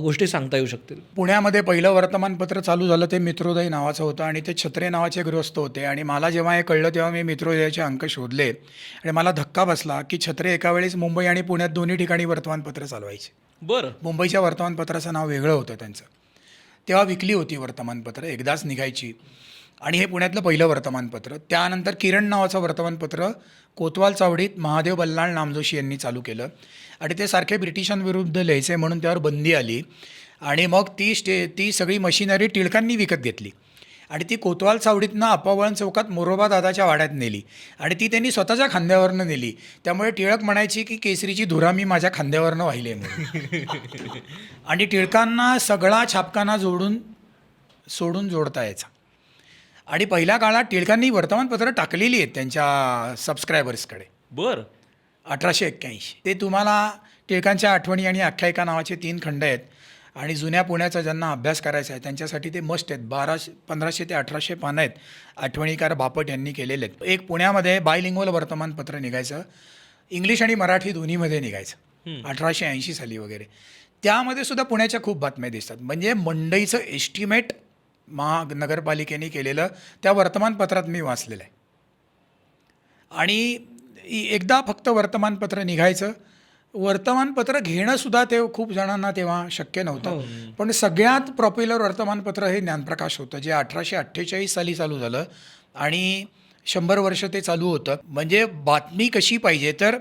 गोष्टी सांगता येऊ शकतील? पुण्यामध्ये पहिलं वर्तमानपत्र चालू झालं ते मित्रोदय नावाचं होतं आणि ते छत्रे नावाचे गृहस्थ होते. आणि मला जेव्हा हे कळलं तेव्हा मी मित्रोदयाचे अंक शोधले आणि मला धक्का बसला की छत्रे एका वेळेस मुंबई आणि पुण्यात दोन्ही ठिकाणी वर्तमानपत्र चालवायचे. बरं. मुंबईच्या वर्तमानपत्राचं नाव वेगळं होतं त्यांचं. तेव्हा विकली होती वर्तमानपत्र, एकदाच निघायची. आणि हे पुण्यातलं पहिलं वर्तमानपत्र. त्यानंतर किरण नावाचं वर्तमानपत्र कोतवाल चावडीत महादेव बल्लाळ नामजोशी यांनी चालू केलं आणि ते सारखे ब्रिटिशांविरुद्ध लिहायचे म्हणून त्यावर बंदी आली. आणि मग ती सगळी मशिनरी टिळकांनी विकत घेतली आणि ती कोतवाल चावडीतनं आपावळण चौकात मोरोबा दादाच्या वाड्यात नेली आणि ती त्यांनी स्वतःच्या खांद्यावरनं नेली. त्यामुळे टिळक म्हणायची की केसरीची धुरा मी माझ्या खांद्यावरनं वाहिले म्हणून. आणि टिळकांना सगळा छापखाना सोडून जोडता यायचा. आणि पहिल्या काळात टिळकांनी वर्तमानपत्र टाकलेली आहेत त्यांच्या सबस्क्रायबर्सकडे. बरं. 1881. ते तुम्हाला टिळकांच्या आठवणी आणि आख्यायिका नावाचे 3 खंड आहेत आणि जुन्या पुण्याचा ज्यांना अभ्यास करायचा आहे त्यांच्यासाठी ते मस्ट आहेत. 1500 ते 1800 पानं आहेत, आठवणीकार बापट यांनी केलेले आहेत. एक पुण्यामध्ये बायलिंग्वल वर्तमानपत्र निघायचं, इंग्लिश आणि मराठी दोन्हीमध्ये निघायचं 1880 साली वगैरे. त्यामध्ये सुद्धा पुण्याच्या खूप बातम्या दिसतात. म्हणजे मंडईचं एस्टिमेट महानगरपालिकेने केलेलं त्या वर्तमानपत्रात मी वाचलेलं आहे. आणि एकदा फक्त वर्तमानपत्र निघायचं, वर्तमानपत्र घेणंसुद्धा ते खूप जणांना तेव्हा शक्य नव्हतं. पण सगळ्यात पॉप्युलर वर्तमानपत्र हे ज्ञानप्रकाश होतं, जे 1848 साली चालू झालं आणि 100 वर्ष ते चालू होतं. म्हणजे बातमी कशी पाहिजे तर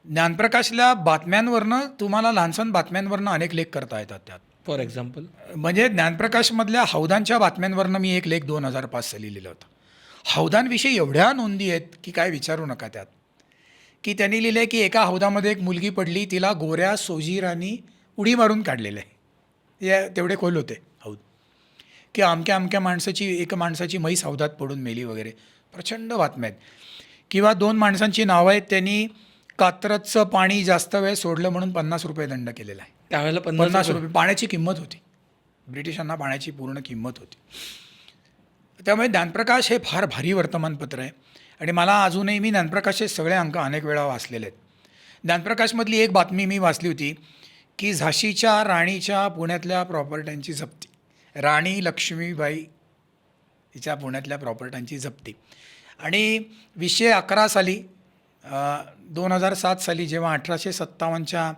ज्ञानप्रकाशला बातम्यांवरनं तुम्हाला लहानसण बातम्यांवरनं अनेक लेख करता येतात त्यात. फॉर एक्झाम्पल म्हणजे ज्ञानप्रकाशमधल्या हौदांच्या बातम्यांवरनं मी एक लेख 2005 साली लिहिलं होतं. हौदांविषयी एवढ्या नोंदी आहेत की काय विचारू नका त्यात. की त्यांनी लिहिलं आहे की एका हौदामध्ये एक मुलगी पडली, तिला गोऱ्या सोजीरांनी उडी मारून काढलेलं आहे. या तेवढे खोल होते हौद. की अमक्या माणसाची म्हैस हौदात पडून मेली वगैरे, प्रचंड बातम्या आहेत. किंवा 2 माणसांची नावं आहेत, त्यांनी कात्रजचं पाणी जास्त वेळ सोडलं म्हणून 50 रुपये दंड केलेला आहे. त्यावेळेला 50 रुपये पाण्याची किंमत होती, ब्रिटिशांना पाण्याची पूर्ण किंमत होती. त्यामुळे ज्ञानप्रकाश हे फार भारी वर्तमानपत्र आहे. आणि मला अजूनही मी ज्ञानप्रकाशचे सगळे अंक अनेक वेळा वाचलेले आहेत. ज्ञानप्रकाशमधली एक बातमी मी वाचली होती की झाशीच्या राणीच्या पुण्यातल्या प्रॉपर्ट्यांची जप्ती, राणी लक्ष्मीबाई हिच्या पुण्यातल्या प्रॉपर्ट्यांची जप्ती. आणि 2011 साली 2007 साली जेव्हा 1857च्या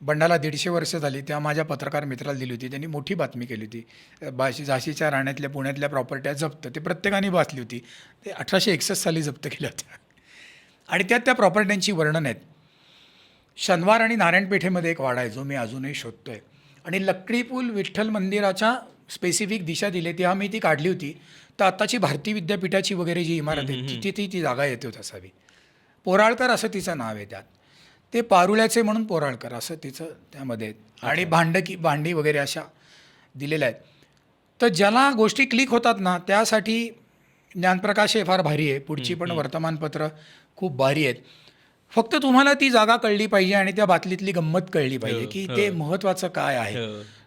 बंडाला 150 वर्ष झाली तेव्हा माझ्या पत्रकार मित्राला दिली होती. त्यांनी मोठी बातमी केली होती, झाशीच्या राण्यातल्या पुण्यातल्या प्रॉपर्ट्या जप्त. ते प्रत्येकाने वाचली होती. ते 1861 साली जप्त केल्या होत्या आणि त्यात त्या प्रॉपर्ट्यांची वर्णन आहेत. शनिवार आणि नारायणपेठेमध्ये एक वाडा आहे जो मी अजूनही शोधतो आहे. आणि लक्कडी पूल विठ्ठल मंदिराच्या स्पेसिफिक दिशा दिली तेव्हा मी ती काढली होती. तर आत्ताची भारती विद्यापीठाची वगैरे जी इमारत आहे तिथे ती जागा येते होत असावी. पोराळकर असं तिचं नाव आहे त्यात. ते पारुल्याचे म्हणून पोराळकर असं तिचं त्यामध्ये. आणि भांडी वगैरे अशा दिलेल्या आहेत. तर ज्याला गोष्टी क्लिक होतात ना त्यासाठी ज्ञानप्रकाश हे फार भारी आहे. पुढची पण वर्तमानपत्र खूप भारी आहेत. फक्त तुम्हाला ती जागा कळली पाहिजे आणि त्या बातलीतली गंमत कळली पाहिजे की ते महत्त्वाचं काय आहे.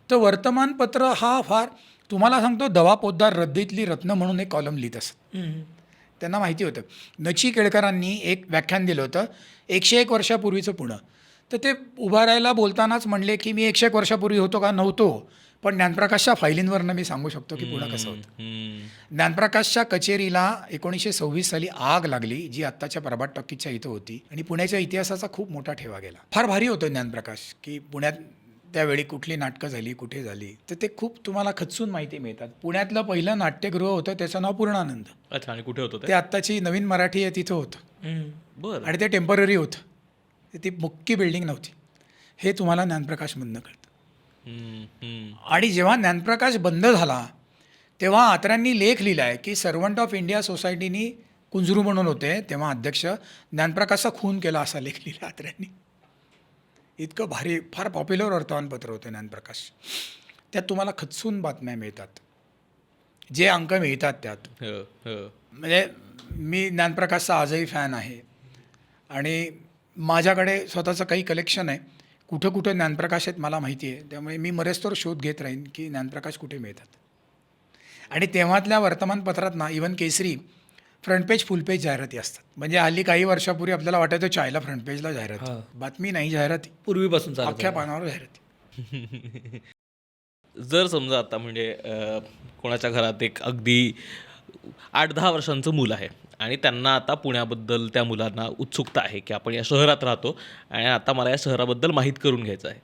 तर वर्तमानपत्र हा फार, तुम्हाला सांगतो, दवा पोद्दार रद्दीतली रत्न म्हणून एक कॉलम लिहित असत. त्यांना माहिती होतं. नची केळकरांनी एक व्याख्यान दिलं होतं 101 वर्षापूर्वीचं पुणं. तर ते उभा राहायला बोलतानाच म्हणले की मी 101 वर्षापूर्वी होतो का नव्हतो, पण ज्ञानप्रकाशच्या फायलींवरनं मी सांगू शकतो की पुणं कसं होतं. ज्ञानप्रकाशच्या कचेरीला 1926 साली आग लागली जी आत्ताच्या प्रभात टॉकीजच्या इथं होती आणि पुण्याच्या इतिहासाचा खूप मोठा ठेवा गेला. फार भारी होतं ज्ञानप्रकाश की पुण्यात त्यावेळी कुठली नाटकं झाली, कुठे झाली, तर ते खूप तुम्हाला खचून माहिती मिळतात. पुण्यातलं पहिलं नाट्यगृह होतं त्याचं नाव पूर्णानंद. अच्छा. आणि कुठे होतं ते आत्ताची नवीन मराठी आहे तिथं होतं. बरं. आणि ते टेम्पररी होतं. ती मुख्य बिल्डिंग नव्हती. हे तुम्हाला ज्ञानप्रकाशमधनं कळतं. आणि जेव्हा ज्ञानप्रकाश बंद झाला तेव्हा आत्र्यांनी लेख लिहिला आहे की सर्वंट ऑफ इंडिया सोसायटीनी, कुंजरू म्हणून होते तेव्हा अध्यक्ष, ज्ञानप्रकाशचा खून केला असा लेख लिहिला आत्र्यांनी. इतकं भारी, फार पॉप्युलर वर्तमानपत्र होतं ज्ञानप्रकाश. त्यात तुम्हाला खचून बातम्या मिळतात, जे अंक मिळतात त्यात. म्हणजे मी ज्ञानप्रकाशचा आजही फॅन आहे आणि माझ्याकडे स्वतःचं काही कलेक्शन आहे. कुठं कुठं ज्ञानप्रकाश आहेत मला माहिती आहे. त्यामुळे मी मरेस्तोवर शोध घेत राहीन की ज्ञानप्रकाश कुठे मिळतात. आणि तेव्हातल्या वर्तमानपत्रात ना इवन केसरी फ्रंट पेज फुल पेज जाहिराती असतात. म्हणजे हल्ली काही वर्षापूर्वी आपल्याला वाटायचं चायला फ्रंट पेजला जाहिरात, बातमी नाही, जाहिराती पूर्वीपासून चालत अख्ख्या पानावर जाहिराती. जर समजा आता म्हणजे कोणाच्या घरात एक अगदी 8-10 वर्षांचं मूल आहे आणि त्यांना आता पुण्याबद्दल, त्या मुलांना उत्सुकता आहे की आपण या शहरात राहतो आणि आता मला या शहराबद्दल माहीत करून घ्यायचं आहे,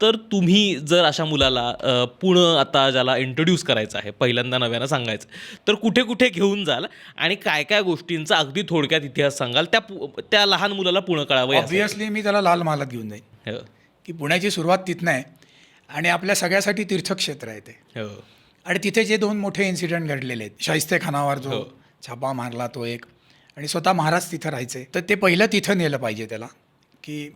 तर तुम्ही जर अशा मुलाला पुणं आता ज्याला इंट्रोड्यूस करायचं आहे, पहिल्यांदा नव्यानं सांगायचं, तर कुठे कुठे घेऊन जाल आणि काय काय गोष्टींचा अगदी थोडक्यात इतिहास सांगाल त्या लहान मुलाला पुणं कळावं यासाठी? ऑब्व्हियसली मी त्याला लाल महालात घेऊन जाईन की पुण्याची सुरुवात तिथनं आहे आणि आपल्या सगळ्यासाठी तीर्थक्षेत्र आहे ते. आणि तिथे जे 2 मोठे इन्सिडेंट घडलेले आहेत, शाहिस्तेखानावर जो छापा मारला तो एक, आणि स्वतः महाराज तिथं राहायचे, तर ते पहिलं तिथं नेलं पाहिजे त्याला की.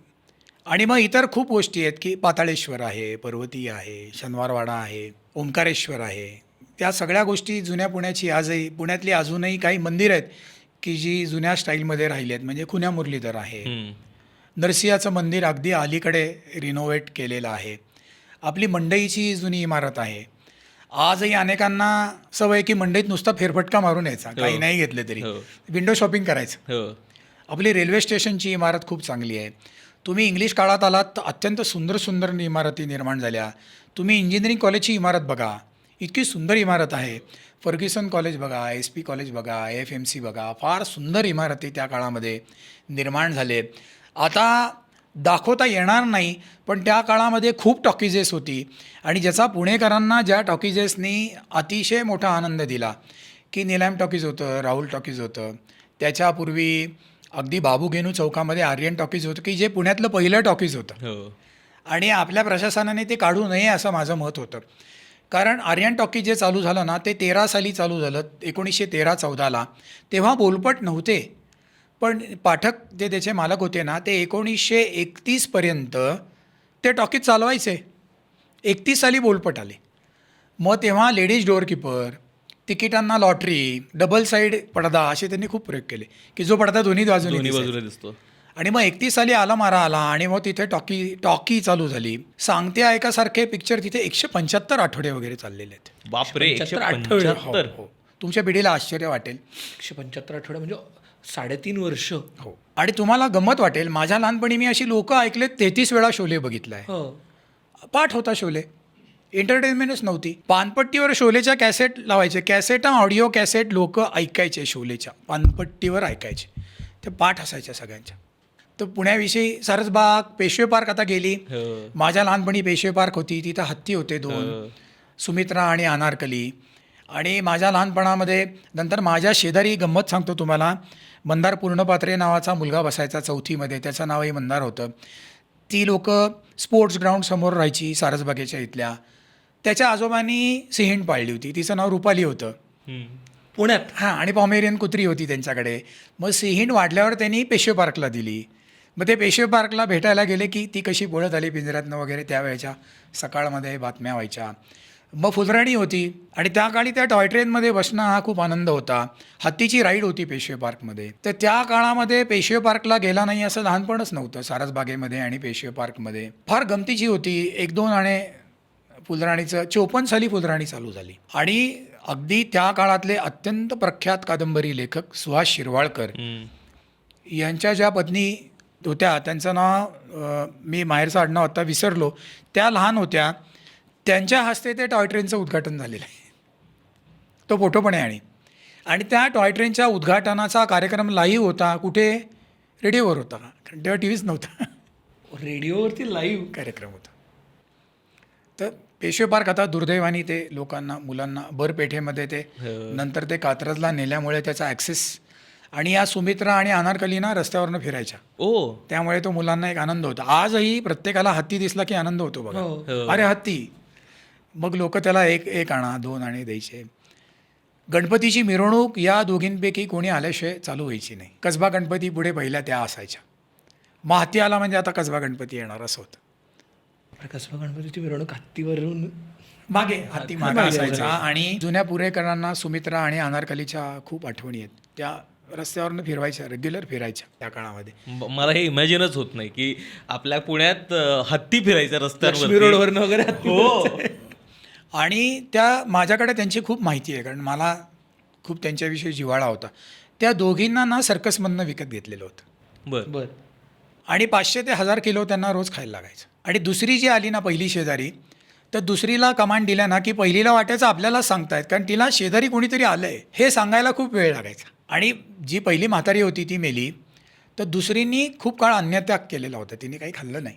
आणि मग इतर खूप गोष्टी आहेत की पाताळेश्वर आहे, पर्वती आहे, शनिवारवाडा आहे, ओंकारेश्वर आहे. त्या सगळ्या गोष्टी जुन्या पुण्याची आजही, पुण्यातली अजूनही काही मंदिरं आहेत की जी जुन्या स्टाईलमध्ये राहिली आहेत. म्हणजे खुन्या मुरलीधर आहे, नरसिंहाचं मंदिर अगदी अलीकडे रिनोव्हेट केलेलं आहे, आपली मंडईची जुनी इमारत आहे. आजही अनेकांना सवय की मंडईत नुसता फेरफटका मारून यायचा, काही नाही घेतलं तरी, विंडो शॉपिंग करायचं. आपली रेल्वे स्टेशनची इमारत खूप चांगली आहे. तुम्ही इंग्लिश काळात आलात तर अत्यंत सुंदर सुंदर इमारती निर्माण झाल्या. तुम्ही इंजिनिअरिंग कॉलेजची इमारत बघा, इतकी सुंदर इमारत आहे. फर्ग्युसन कॉलेज बघा, SP कॉलेज बघा, AFMC बघा, फार सुंदर इमारती त्या काळामध्ये निर्माण झाले. आता दाखवता येणार नाही, पण त्या काळामध्ये खूप टॉकीजेस होती आणि ज्याचा पुणेकरांना, ज्या टॉकीजेसनी अतिशय मोठा आनंद दिला की निलाम टॉकीज होतं, राहुल टॉकीज होतं, त्याच्यापूर्वी अगदी बाबूगेनू चौकामध्ये आर्यन टॉकीज होतं की जे पुण्यातलं पहिलं टॉकीज होतं. आणि आपल्या प्रशासनाने ते काढू नये असं माझं मत होतं. कारण आर्यन टॉकीज जे चालू झालं ना ते 13 साली चालू झालं, 1913-14ला. तेव्हा बोलपट नव्हते, पण पाठक जे त्याचे मालक होते ना ते 1931पर्यंत ते टॉकीज चालवायचे. 31 साली बोलपट आले. मग तेव्हा लेडीज डोअरकीपर, तिकिटांना लॉटरी, डबल साईड पडदा असे त्यांनी खूप प्रयोग केले की जो पडदा दोन्ही बाजूने दिसतो. आणि मग 31 साली आला मारा आला आणि मग तिथे टॉकी चालू झाली. सांगते ऐकासारखे पिक्चर तिथे 175 आठवडे वगैरे चाललेले आहेत. बापरे, 175 175. तुमच्या पिढीला आश्चर्य वाटेल. 175 आठवडे म्हणजे 3.5 वर्ष. हो. आणि तुम्हाला गंमत वाटेल, माझ्या लहानपणी मी अशी लोकं ऐकलेत 33 वेळा शोले बघितला आहे. हो. पाठ होता शोले. एंटरटेनमेंटच नव्हती. पानपट्टीवर शोलेच्या कॅसेट लावायचे. कॅसेट ऑडिओ कॅसेट लोकं ऐकायचे शोलेच्या. पानपट्टीवर ऐकायचे. ते पाठ असायच्या सगळ्यांच्या. तर पुण्याविषयी सारसबाग, पेशवे पार्क आता गेली. माझ्या लहानपणी पेशवे पार्क होती. तिथं हत्ती होते 2, सुमित्रा आणि अनारकली. आणि माझ्या लहानपणामध्ये नंतर माझ्या शेजारी गंमत सांगतो तुम्हाला, मंदार पूर्णपात्रे नावाचा मुलगा बसायचा 4थीमध्ये. त्याचं नावही मंदार होतं. ती लोकं स्पोर्ट्स ग्राउंड समोर राहायची सारसबागेच्या इथल्या. त्याच्या आजोबांनी सिंहीण पाळली होती. तिचं नाव रुपाली होतं. पुण्यात. हां, आणि पॉमेरियन कुत्री होती त्यांच्याकडे. मग सिंहीण वाढल्यावर त्यांनी पेशवे पार्कला दिली. मग ते पेशवे पार्कला भेटायला गेले की ती कशी पळत आली पिंजऱ्यातनं वगैरे त्यावेळेच्या सकाळमध्ये बातम्या व्हायच्या. मग फुलराणी होती आणि त्या काळी त्या टॉय ट्रेनमध्ये बसणं हा खूप आनंद होता. हत्तीची राईड होती पेशवे पार्कमध्ये. तर त्या काळामध्ये पेशवे पार्कला गेला नाही असं लहानपणच नव्हतं. सारसबागेमध्ये आणि पेशवे पार्कमध्ये फार गमतीची होती. 1-2 आणि फुलराणीचं 54 साली फुलराणी चालू झाली. आणि अगदी त्या काळातले अत्यंत प्रख्यात कादंबरी लेखक सुहास शिरवाळकर यांच्या ज्या पत्नी होत्या, त्यांचं नाव मी माहेरचं आडनाव आता विसरलो, त्या लहान होत्या. त्यांच्या हस्ते ते टॉय ट्रेनचं उद्घाटन झालेलं आहे. तो फोटो पण आहे. आणि त्या टॉय ट्रेनच्या उद्घाटनाचा कार्यक्रम लाईव्ह होता. कुठे? रेडिओवर होता, कारण तेव्हा टी व्हीच नव्हता. रेडिओवरती लाईव्ह कार्यक्रम होता. तर पेशवे पार्क आता दुर्दैवाने ते लोकांना, मुलांना बरपेठेमध्ये ते नंतर ते कात्रजला नेल्यामुळे त्याचा ॲक्सेस. आणि या सुमित्रा आणि अनारकलीना रस्त्यावरनं फिरायच्या. त्यामुळे तो मुलांना एक आनंद होता. आजही प्रत्येकाला हत्ती दिसला की आनंद होतो बघा. अरे हत्ती. मग लोक त्याला एक आणा, 2 आणे द्यायचे. गणपतीची मिरवणूक या दोघींपैकी कोणी आल्याशिवाय चालू व्हायची नाही. कसबा गणपती पुढे पहिल्या त्या असायच्या. मग हत्ती आला म्हणजे आता कसबा गणपती येणार असं होतं. कसबा गणपतीची मिरवणूक हत्तीवरून मागे हत्ती मागे असायचा. आणि जुन्या पुणेकरांना सुमित्रा आणि अनारकलीच्या खूप आठवणी आहेत. त्या रस्त्यावरनं फिरवायच्या, रेग्युलर फिरायच्या त्या काळामध्ये. मला हे इमॅजिनच होत नाही की आपल्या पुण्यात हत्ती फिरायच्या लक्ष्मी रोडवरनं वगैरे हत्ती. हो. आणि त्या माझ्याकडे त्यांची खूप माहिती आहे, कारण मला खूप त्यांच्याविषयी जिव्हाळा होता. त्या दोघींना ना सर्कसमधनं विकत घेतलेलं होतं. बरं. आणि 500 ते 1000 किलो त्यांना रोज खायला लागायचं. आणि दुसरी जी आली ना पहिली शेजारी, तर दुसरीला कमांड दिल्या ना की पहिलीला वाटायचं आपल्यालाच सांगतायत, कारण तिला शेजारी कोणीतरी आलं आहे हे सांगायला खूप वेळ लागायचा. आणि जी पहिली म्हातारी होती ती मेली, तर दुसरींनी खूप काळ अन्नत्याग केलेला होता. तिने काही खाल्लं नाही.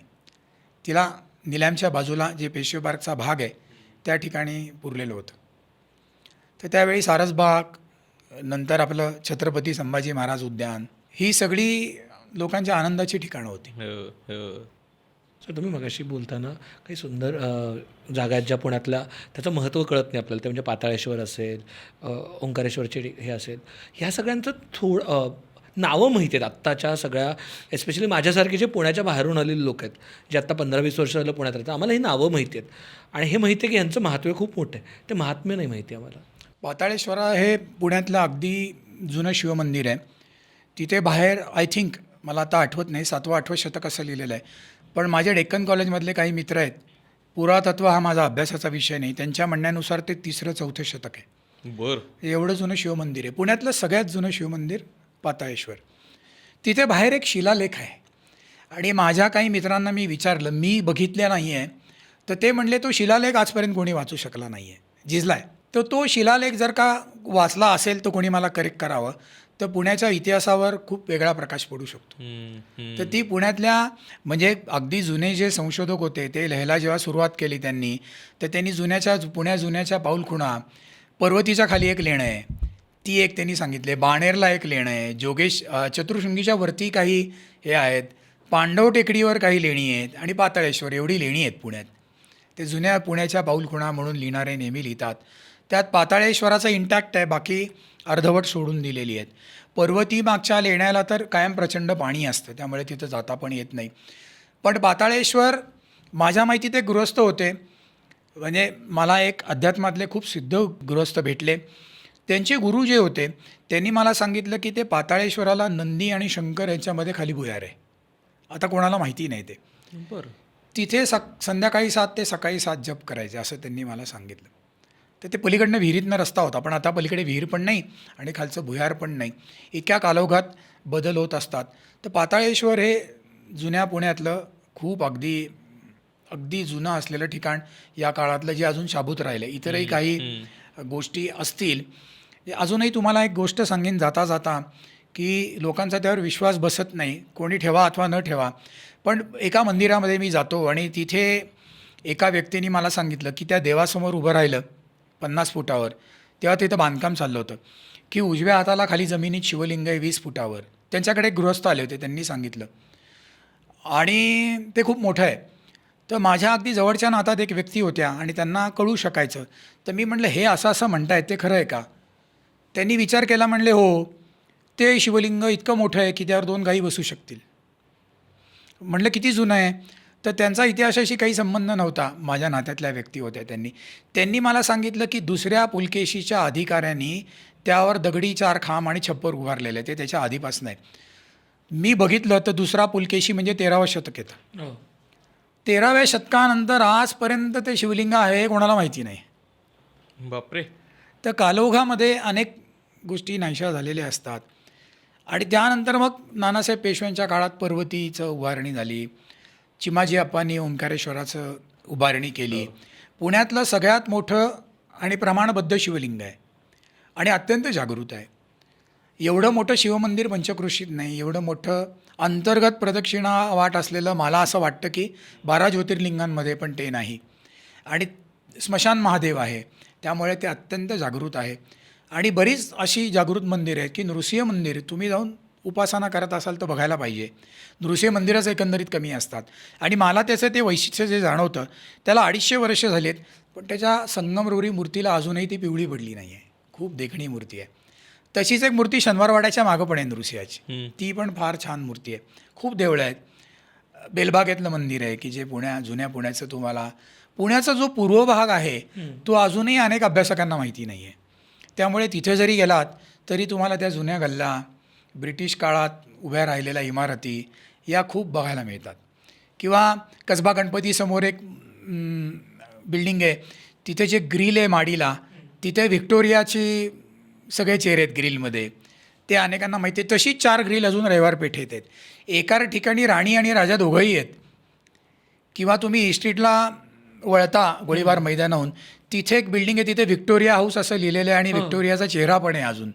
तिला निलॅमच्या बाजूला जे पेशवे पार्कचा भाग आहे त्या ठिकाणी पुरलेलं होतं. तर त्यावेळी सारसबाग, नंतर आपलं छत्रपती संभाजी महाराज उद्यान, ही सगळी लोकांच्या आनंदाची ठिकाणं होती. सर, तुम्ही मगाशी बोलताना काही सुंदर जागा आहेत ज्या पुण्यातल्या, त्याचं महत्त्व कळत नाही आपल्याला. ते म्हणजे पाताळेश्वर असेल, ओंकारेश्वरचे हे असेल, ह्या सगळ्यांचं नावं माहिती आहेत आत्ताच्या सगळ्या, एस्पेशली माझ्यासारखे जे पुण्याच्या बाहेरून आलेले लोक आहेत, जे आत्ता 15-20 वर्ष झालं पुण्यात राहतात. आम्हाला ही नावं माहिती आहेत आणि हे माहिती आहे की यांचं महात्म्य खूप मोठं आहे. ते महात्म्य नाही माहिती आम्हाला. पाताळेश्वरा हे पुण्यातलं अगदी जुनं शिवमंदिर आहे. तिथे बाहेर आय थिंक, मला आता आठवत नाही, 7वं-8वं शतक असं लिहिलेलं आहे. पण माझे डेक्कन कॉलेजमधले काही मित्र आहेत, पुरातत्व हा माझा अभ्यासाचा विषय नाही, त्यांच्या म्हणण्यानुसार ते 3रं-4थं शतक आहे. बरं. एवढं जुनं शिवमंदिर आहे. पुण्यातलं सगळ्यात जुनं शिवमंदिर पाताळेश्वर. तिथे बाहेर एक शिलालेख आहे. आणि माझ्या काही मित्रांना मी विचारलं, मी बघितल्या नाही आहे, तर ते म्हणले तो शिलालेख आजपर्यंत कोणी वाचू शकला नाही आहे, झिजला आहे. तर तो शिलालेख जर का वाचला असेल तर कोणी मला करेक्ट करावं, तर पुण्याच्या इतिहासावर खूप वेगळा प्रकाश पडू शकतो. तर ती पुण्यातल्या, म्हणजे अगदी जुने जे संशोधक होते ते लिहायला जेव्हा सुरुवात केली त्यांनी, तर त्यांनी पुण्या जुन्याच्या पाऊलखुणा, पर्वतीच्या खाली एक लेणं आहे ती एक त्यांनी सांगितले, बाणेरला एक लेणं आहे, चतुर्शृंगीच्या वरती काही हे आहेत, पांडव टेकडीवर काही लेणी आहेत आणि पाताळेश्वर, एवढी लेणी आहेत पुण्यात. ते जुन्या पुण्याच्या पाऊलखुणा म्हणून लिहिणारे नेहमी लिहितात. त्यात पाताळेश्वराचं इंटॅक्ट आहे, बाकी अर्धवट सोडून दिलेली आहेत. पर्वती मागच्या लेण्याला तर कायम प्रचंड पाणी असतं, त्यामुळे तिथं जाता पण येत नाही. पण पाताळेश्वर, माझ्या माहितीत ते गृहस्थ होते, म्हणजे मला एक अध्यात्मातले खूप सिद्ध गृहस्थ भेटले. त्यांचे गुरु जे होते त्यांनी मला सांगितलं की ते पाताळेश्वराला नंदी आणि शंकर यांच्यामध्ये खाली भुयार आहे. आता कोणाला माहिती नाही ते. बरं. तिथे संध्याकाळी 7 ते सकाळी 7 जप करायचे असं त्यांनी मला सांगितलं. तर ते पलीकडनं विहिरीतनं रस्ता होता, पण आता पलीकडे विहीर पण नाही आणि खालचं भुयार पण नाही. इतक्या कालौघात बदल होत असतात. तर पाताळेश्वर हे जुन्या पुण्यातलं खूप अगदी अगदी जुनं असलेलं ठिकाण या काळातलं जे अजून शाबूत राहिलं. इतरही काही गोष्टी असतील. अजूनही तुम्हाला एक गोष्ट सांगेन जाता जाता, की लोकांचा त्यावर विश्वास बसत नाही, कोणी ठेवा अथवा न ठेवा. पण एका मंदिरामध्ये मी जातो आणि तिथे एका व्यक्तीने मला सांगितलं की त्या देवासमोर उभं राहिलं 50 फुटावर, तेव्हा तिथं बांधकाम चाललं होतं, की उजव्या हाताला खाली जमिनीत शिवलिंग आहे 20 फुटावर. त्यांच्याकडे एक गृहस्थ आले होते, त्यांनी सांगितलं आणि ते खूप मोठं आहे. तर माझ्या अगदी जवळच्या नातात एक व्यक्ती होत्या आणि त्यांना कळू शकायचं. तर मी म्हटलं, हे असं असं म्हणतायत, ते खरं आहे का? त्यांनी विचार केला, म्हणले हो, ते शिवलिंग इतकं मोठं आहे की त्यावर 2 गायी बसू शकतील. म्हटलं किती जुनं आहे? तर त्यांचा इतिहासाशी काही संबंध नव्हता. माझ्या नात्यातल्या व्यक्ती होत्या. त्यांनी मला सांगितलं की दुसऱ्या पुलकेशीच्या अधिकाऱ्यांनी त्यावर दगडी 4 खांब आणि छप्पर उभारलेले, ते त्याच्या आधीपासून आहे. मी बघितलं तर दुसरा पुलकेशी म्हणजे 13वं शतक येतं. 13व्या शतकानंतर आजपर्यंत ते शिवलिंग आहे हे कोणाला माहिती नाही. बापरे. तर कालौघामध्ये अनेक गोष्टी नाहीशा झालेल्या असतात. आणि त्यानंतर मग नानासाहेब पेशव्यांच्या काळात पर्वतीचं उभारणी झाली. चिमाजी अप्पांनी ओंकारेश्वराचं उभारणी केली. पुण्यातलं सगळ्यात मोठं आणि प्रमाणबद्ध शिवलिंग आहे आणि अत्यंत जागृत आहे. एवढं मोठं शिवमंदिर पंचक्रोशीत नाही, एवढं मोठं अंतर्गत प्रदक्षिणा वाट असलेलं मला असं वाटतं की 12 ज्योतिर्लिंगांमध्ये पण ते नाही. आणि स्मशान महादेव आहे, त्यामुळे ते अत्यंत जागृत आहे. आणि बरीच अशी जागृत मंदिरं आहेत की नृसिंह मंदिर तुम्ही जाऊन उपासना करत असाल तर बघायला पाहिजे. नृसिंह मंदिरच एकंदरीत कमी असतात. आणि मला त्याचं ते वैशिष्ट्य जे जाणवतं, त्याला 250 वर्ष झाली आहेत, पण त्याच्या संगमरवरी मूर्तीला अजूनही ती पिवळी पडली नाही आहे. खूप देखणी मूर्ती आहे. तशीच एक मूर्ती शनिवारवाड्याच्या मागं पण आहे नृसिंहाची, ती पण फार छान मूर्ती आहे. खूप देवळं आहेत. बेलबागेतलं मंदिर आहे की जे जुन्या पुण्याचं तुम्हाला पुण्याचा जो पूर्व भाग आहे तो अजूनही अनेक अभ्यासकांना माहिती नाही आहे. त्यामुळे तिथे जरी गेलात तरी तुम्हाला त्या जुन्या गल्ला, ब्रिटिश काळात उभ्या राहिलेल्या इमारती या खूप बघायला मिळतात. किंवा कसबा गणपतीसमोर एक बिल्डिंग आहे, तिथे जे ग्रिल आहे माडीला, तिथे व्हिक्टोरियाची सगळे चेहरे आहेत ग्रिलमध्ये, ते अनेकांना माहिती आहे. तशीच 4 ग्रिल अजून रविवार पेठेत आहेत. एका ठिकाणी राणी आणि राजा दोघंही आहेत. किंवा तुम्ही इस्ट्रीटला वळता गोळीबार मैदानाहून, तिथे एक बिल्डिंग आहे, तिथे व्हिक्टोरिया हाऊस असं लिहिलेलं आहे आणि व्हिक्टोरियाचा चेहरा पण आहे अजून.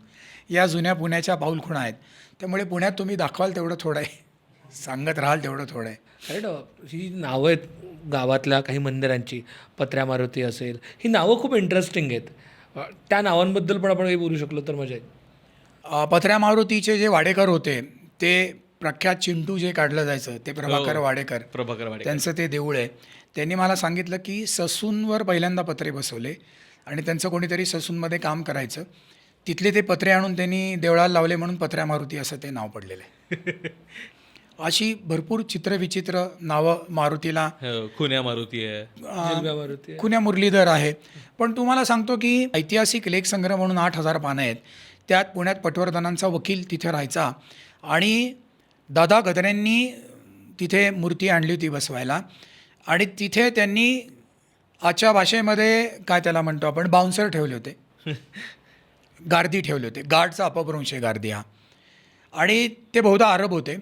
या जुन्या पुण्याच्या पाऊलखुणा आहेत. त्यामुळे पुण्यात तुम्ही दाखवाल तेवढं थोडं आहे, सांगत राहाल तेवढं थोडं आहे. ही नावं आहेत गावातल्या काही मंदिरांची, पत्र्या मारुती असेल, ही नावं खूप इंटरेस्टिंग आहेत. त्या नावांबद्दल पण आपण काही बोलू शकलो तर मजा येईल. पथऱ्या मारुतीचे जे वाडेकर होते, ते प्रख्यात चिंटू जे काढलं जायचं ते प्रभाकर वाडेकर, त्यांचं ते देऊळ आहे. त्यांनी मला सांगितलं की ससूनवर पहिल्यांदा पत्रे बसवले आणि त्यांचं कोणीतरी ससूनमध्ये काम करायचं, तिथले ते पत्रे आणून त्यांनी देवळाला लावले म्हणून पथऱ्या मारुती असं ते नाव पडलेलं आहे. अशी भरपूर चित्रविचित्र नावं मारुतीला. खुन्या मारुती आहे, मारुती, खुन्या मुरलीधर आहे. पण तुम्हाला सांगतो की ऐतिहासिक लेखसंग्रह म्हणून 8,000 पानं आहेत. त्यात पुण्यात पटवर्धनांचा वकील तिथे राहायचा आणि दादा गद्र्यांनी तिथे मूर्ती आणली होती बसवायला. आणि तिथे त्यांनी आजच्या भाषेमध्ये काय त्याला म्हणतो आपण, बाउन्सर ठेवले होते, गार्दी ठेवले होते. गार्डचा अपभ्रंश आहे गार्दी हा. आणि ते बहुधा अरब होते.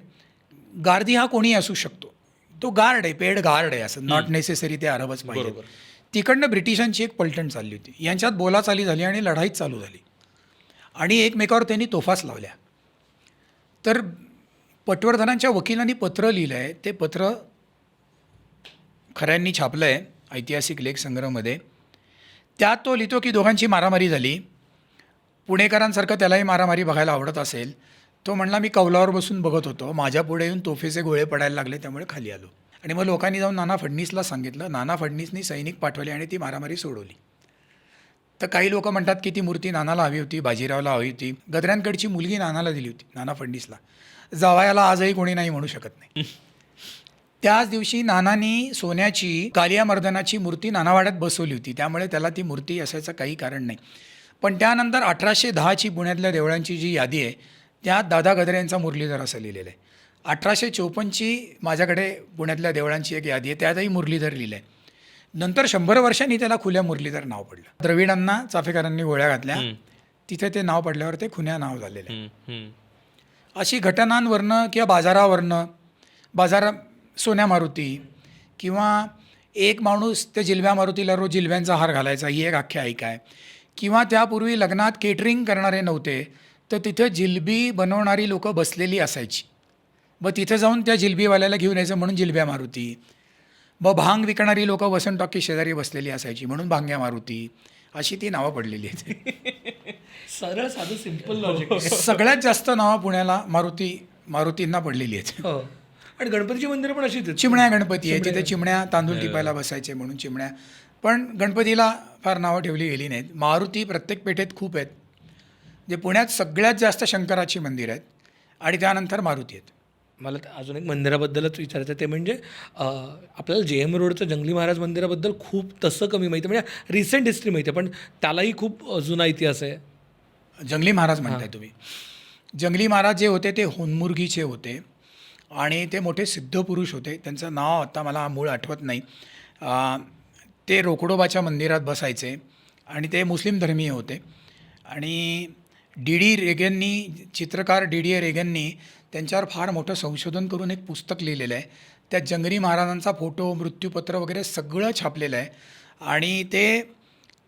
गार्दी हा कोणी असू शकतो, तो गार्ड आहे, पेड गार्ड आहे, असं नॉट नेसेसरी ते अरबच पाहिजे. तिकडनं ब्रिटिशांची एक पलटण चालली होती, यांच्यात बोलाचाली झाली आणि लढाईच चालू झाली आणि एकमेकावर त्यांनी तोफाच लावल्या. तर पटवर्धनांच्या वकिलांनी पत्र लिहिलं आहे, ते पत्र खऱ्यांनी छापलं आहे ऐतिहासिक लेखसंग्रहमध्ये. त्यात तो लिहितो की दोघांची मारामारी झाली. पुणेकरांसारखं त्यालाही मारामारी बघायला आवडत असेल. तो म्हणला, मी कौलावर बसून बघत होतो, माझ्या पुढे येऊन तोफेचे गोळे पडायला लागले, त्यामुळे खाली आलो. आणि मग लोकांनी जाऊन नाना फडणीसला सांगितलं. नाना फडणीसनी सैनिक पाठवले आणि ती मारामारी सोडवली. तर काही लोक म्हणतात की ती मूर्ती नानाला हवी होती, बाजीरावला हवी होती. गद्र्यांकडची मुलगी नानाला दिली होती, नाना फडणीसला. जावयाला आजही कोणी नाही म्हणू शकत नाही. त्याच दिवशी नानांनी सोन्याची कालिया मर्दनाची मूर्ती नानावाड्यात बसवली होती, त्यामुळे त्याला ती मूर्ती असायचं काही कारण नाही. पण त्यानंतर 1810ची पुण्यातल्या देवळांची जी यादी आहे, त्यात दादा गद्रे यांचा मुरलीधर असं लिहिलेलं आहे. 1854ची माझ्याकडे पुण्यातल्या देवळांची एक यादी आहे, त्यातही मुरलीधर लिहिलं आहे. नंतर 100 वर्षांनी त्याला खुल्या मुरलीधर नाव पडलं. द्रविडांना चाफेकरांनी गोळ्या घातल्या, तिथे ते नाव पडल्यावर ते खुन्या नाव झालेलं आहे. अशी घटनांवरनं किंवा बाजार सोन्या मारुती किंवा एक माणूस त्या जिलब्या मारुतीला रोज जिलब्यांचा हार घालायचा, ही एक आख्यायिका आहे. किंवा त्यापूर्वी लग्नात केटरिंग करणारे नव्हते, तर तिथं जिलबी बनवणारी लोकं बसलेली असायची. मग तिथं जाऊन त्या जिलबीवाल्याला घेऊन यायचं म्हणून जिलब्या मारुती. मग भांग विकणारी लोकं वसंत टॉकी शेजारी बसलेली असायची म्हणून भांग्या मारुती. अशी ती नावं पडलेली आहेत. सरळ साधं सिम्पल लॉजिक. सगळ्यात जास्त नावं पुण्याला मारुतींना पडलेली आहेत. हो, आणि गणपतीची मंदिरं पण अशीच आहेत. चिमण्या गणपती आहे, तिथे चिमण्या तांदूळ टिपायला बसायचे म्हणून चिमण्या. पण गणपतीला फार नावं ठेवली गेली नाहीत. मारुती प्रत्येक पेठेत खूप आहेत. जे पुण्यात सगळ्यात जास्त शंकराची मंदिरं आहेत आणि त्यानंतर मारुती आहेत. मला अजून एक मंदिराबद्दलच विचारायचं आहे, ते म्हणजे आपल्याला JM रोडचं जंगली महाराज मंदिराबद्दल खूप तसं कमी माहिती आहे. म्हणजे रिसेंट हिस्ट्री माहिती आहे, पण त्यालाही खूप जुना इतिहास आहे. जंगली महाराज म्हणताय तुम्ही. जंगली महाराज जे होते ते होनमुर्गीचे होते आणि ते मोठे सिद्धपुरुष होते. त्यांचं नाव आता मला मूळ आठवत नाही. ते रोकडोबाच्या मंदिरात बसायचे आणि ते मुस्लिम धर्मीय होते. आणि चित्रकार DD रेगननी त्यांच्यावर फार मोठं संशोधन करून एक पुस्तक लिहिलेलं आहे. त्यात जंगली महाराजांचा फोटो, मृत्यूपत्र वगैरे सगळं छापलेलं आहे. आणि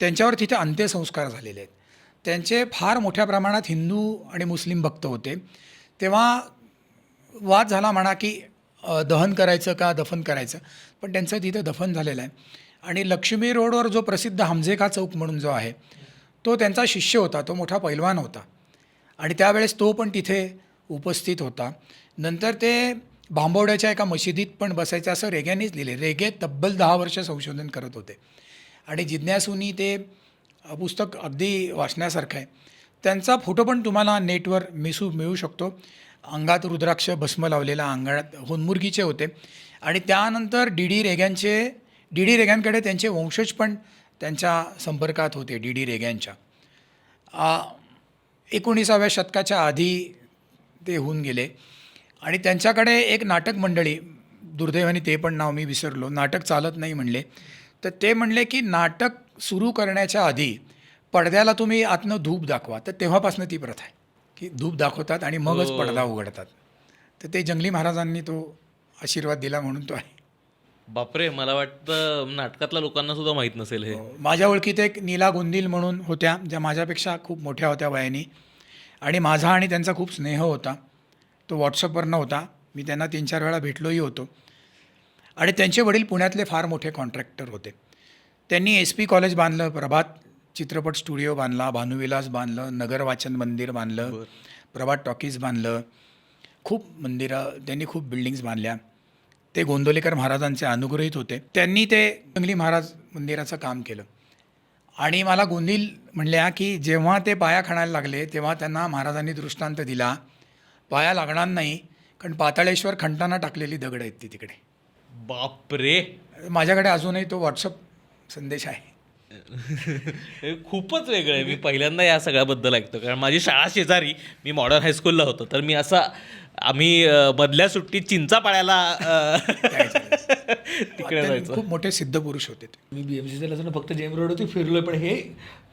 त्यांच्यावर तिथे अंत्यसंस्कार झालेले आहेत. त्यांचे फार मोठ्या प्रमाणात हिंदू आणि मुस्लिम भक्त होते. तेव्हा वाद झाला म्हणा की दहन करायचं का दफन करायचं, पण त्यांचं तिथं दफन झालेलं आहे. आणि लक्ष्मी रोडवर जो प्रसिद्ध हमजेखा चौक म्हणून जो आहे, तो त्यांचा शिष्य होता. तो मोठा पैलवान होता आणि त्यावेळेस तो पण तिथे उपस्थित होता. नंतर ते भांबवड्याच्या एका मशिदीत पण बसायचं असं रेग्यांनीच लिहिले. रेगे तब्बल 10 वर्ष संशोधन करत होते आणि जिज्ञासूंनी ते पुस्तक अगदी वाचण्यासारखं आहे. त्यांचा फोटो पण तुम्हाला नेटवर मिळू शकतो. अंगात रुद्राक्ष भस्म लावलेला, अंगात होनमुर्गीचे होते. आणि त्यानंतर DD रेग्यांकडे त्यांचे वंशज पण त्यांच्या संपर्कात होते. DD रेग्यांच्या 19व्या शतकाच्या आधी ते होऊन गेले. आणि त्यांच्याकडे एक नाटक मंडळी, दुर्दैवाने ते पण नाव मी विसरलो, नाटक चालत नाही म्हणले. तर ते म्हणले की नाटक सुरू करण्याच्या आधी पडद्याला तुम्ही आतनं धूप दाखवा. तर तेव्हापासून ती प्रथा आहे की धूप दाखवतात आणि मगच पडदा उघडतात. तर ते जंगली महाराजांनी तो आशीर्वाद दिला म्हणून तो आहे. बापरे, मला वाटतं नाटकातल्या लोकांना सुद्धा माहीत नसेल हे. माझ्या ओळखीत एक नीला गोंदिल म्हणून होत्या, ज्या माझ्यापेक्षा खूप मोठ्या होत्या वयाने. आणि माझा आणि त्यांचा खूप स्नेह होता. तो व्हॉट्सअपवर नव्हता, मी त्यांना 3-4 वेळा भेटलोही होतो. आणि त्यांचे वडील पुण्यातले फार मोठे कॉन्ट्रॅक्टर होते. त्यांनी SP कॉलेज बांधलं, प्रभात चित्रपट स्टुडिओ बांधला, भानुविलास बांधलं, नगर वाचन मंदिर बांधलं, प्रभात टॉकीज बांधलं. खूप मंदिरं त्यांनी, खूप बिल्डिंग्स बांधल्या. ते गोंदवलेकर महाराजांचे अनुग्रहित होते. त्यांनी ते जंगली महाराज मंदिराचं काम केलं. आणि मला गोंदिल म्हणल्या की जेव्हा ते पाया खणायला लागले तेव्हा त्यांना महाराजांनी दृष्टांत दिला, पाया लागणार नाही, कारण पाताळेश्वर खंटाना टाकलेली दगड आहेत ती तिकडे. बापरे, माझ्याकडे अजूनही तो व्हॉट्सअप संदेश आहे. हे खूपच वेगळं आहे. मी पहिल्यांदा या सगळ्याबद्दल ऐकतो, कारण माझी शाळा शेजारी, मी मॉडर्न हायस्कूलला होतो, तर मी आम्ही मधल्या सुट्टीत चिंचा पाळायला तिकडे जायचो. खूप मोठे सिद्धपुरुष होते ते. मी BMCला असं फक्त JM रोडवरती फिरलोय, पण हे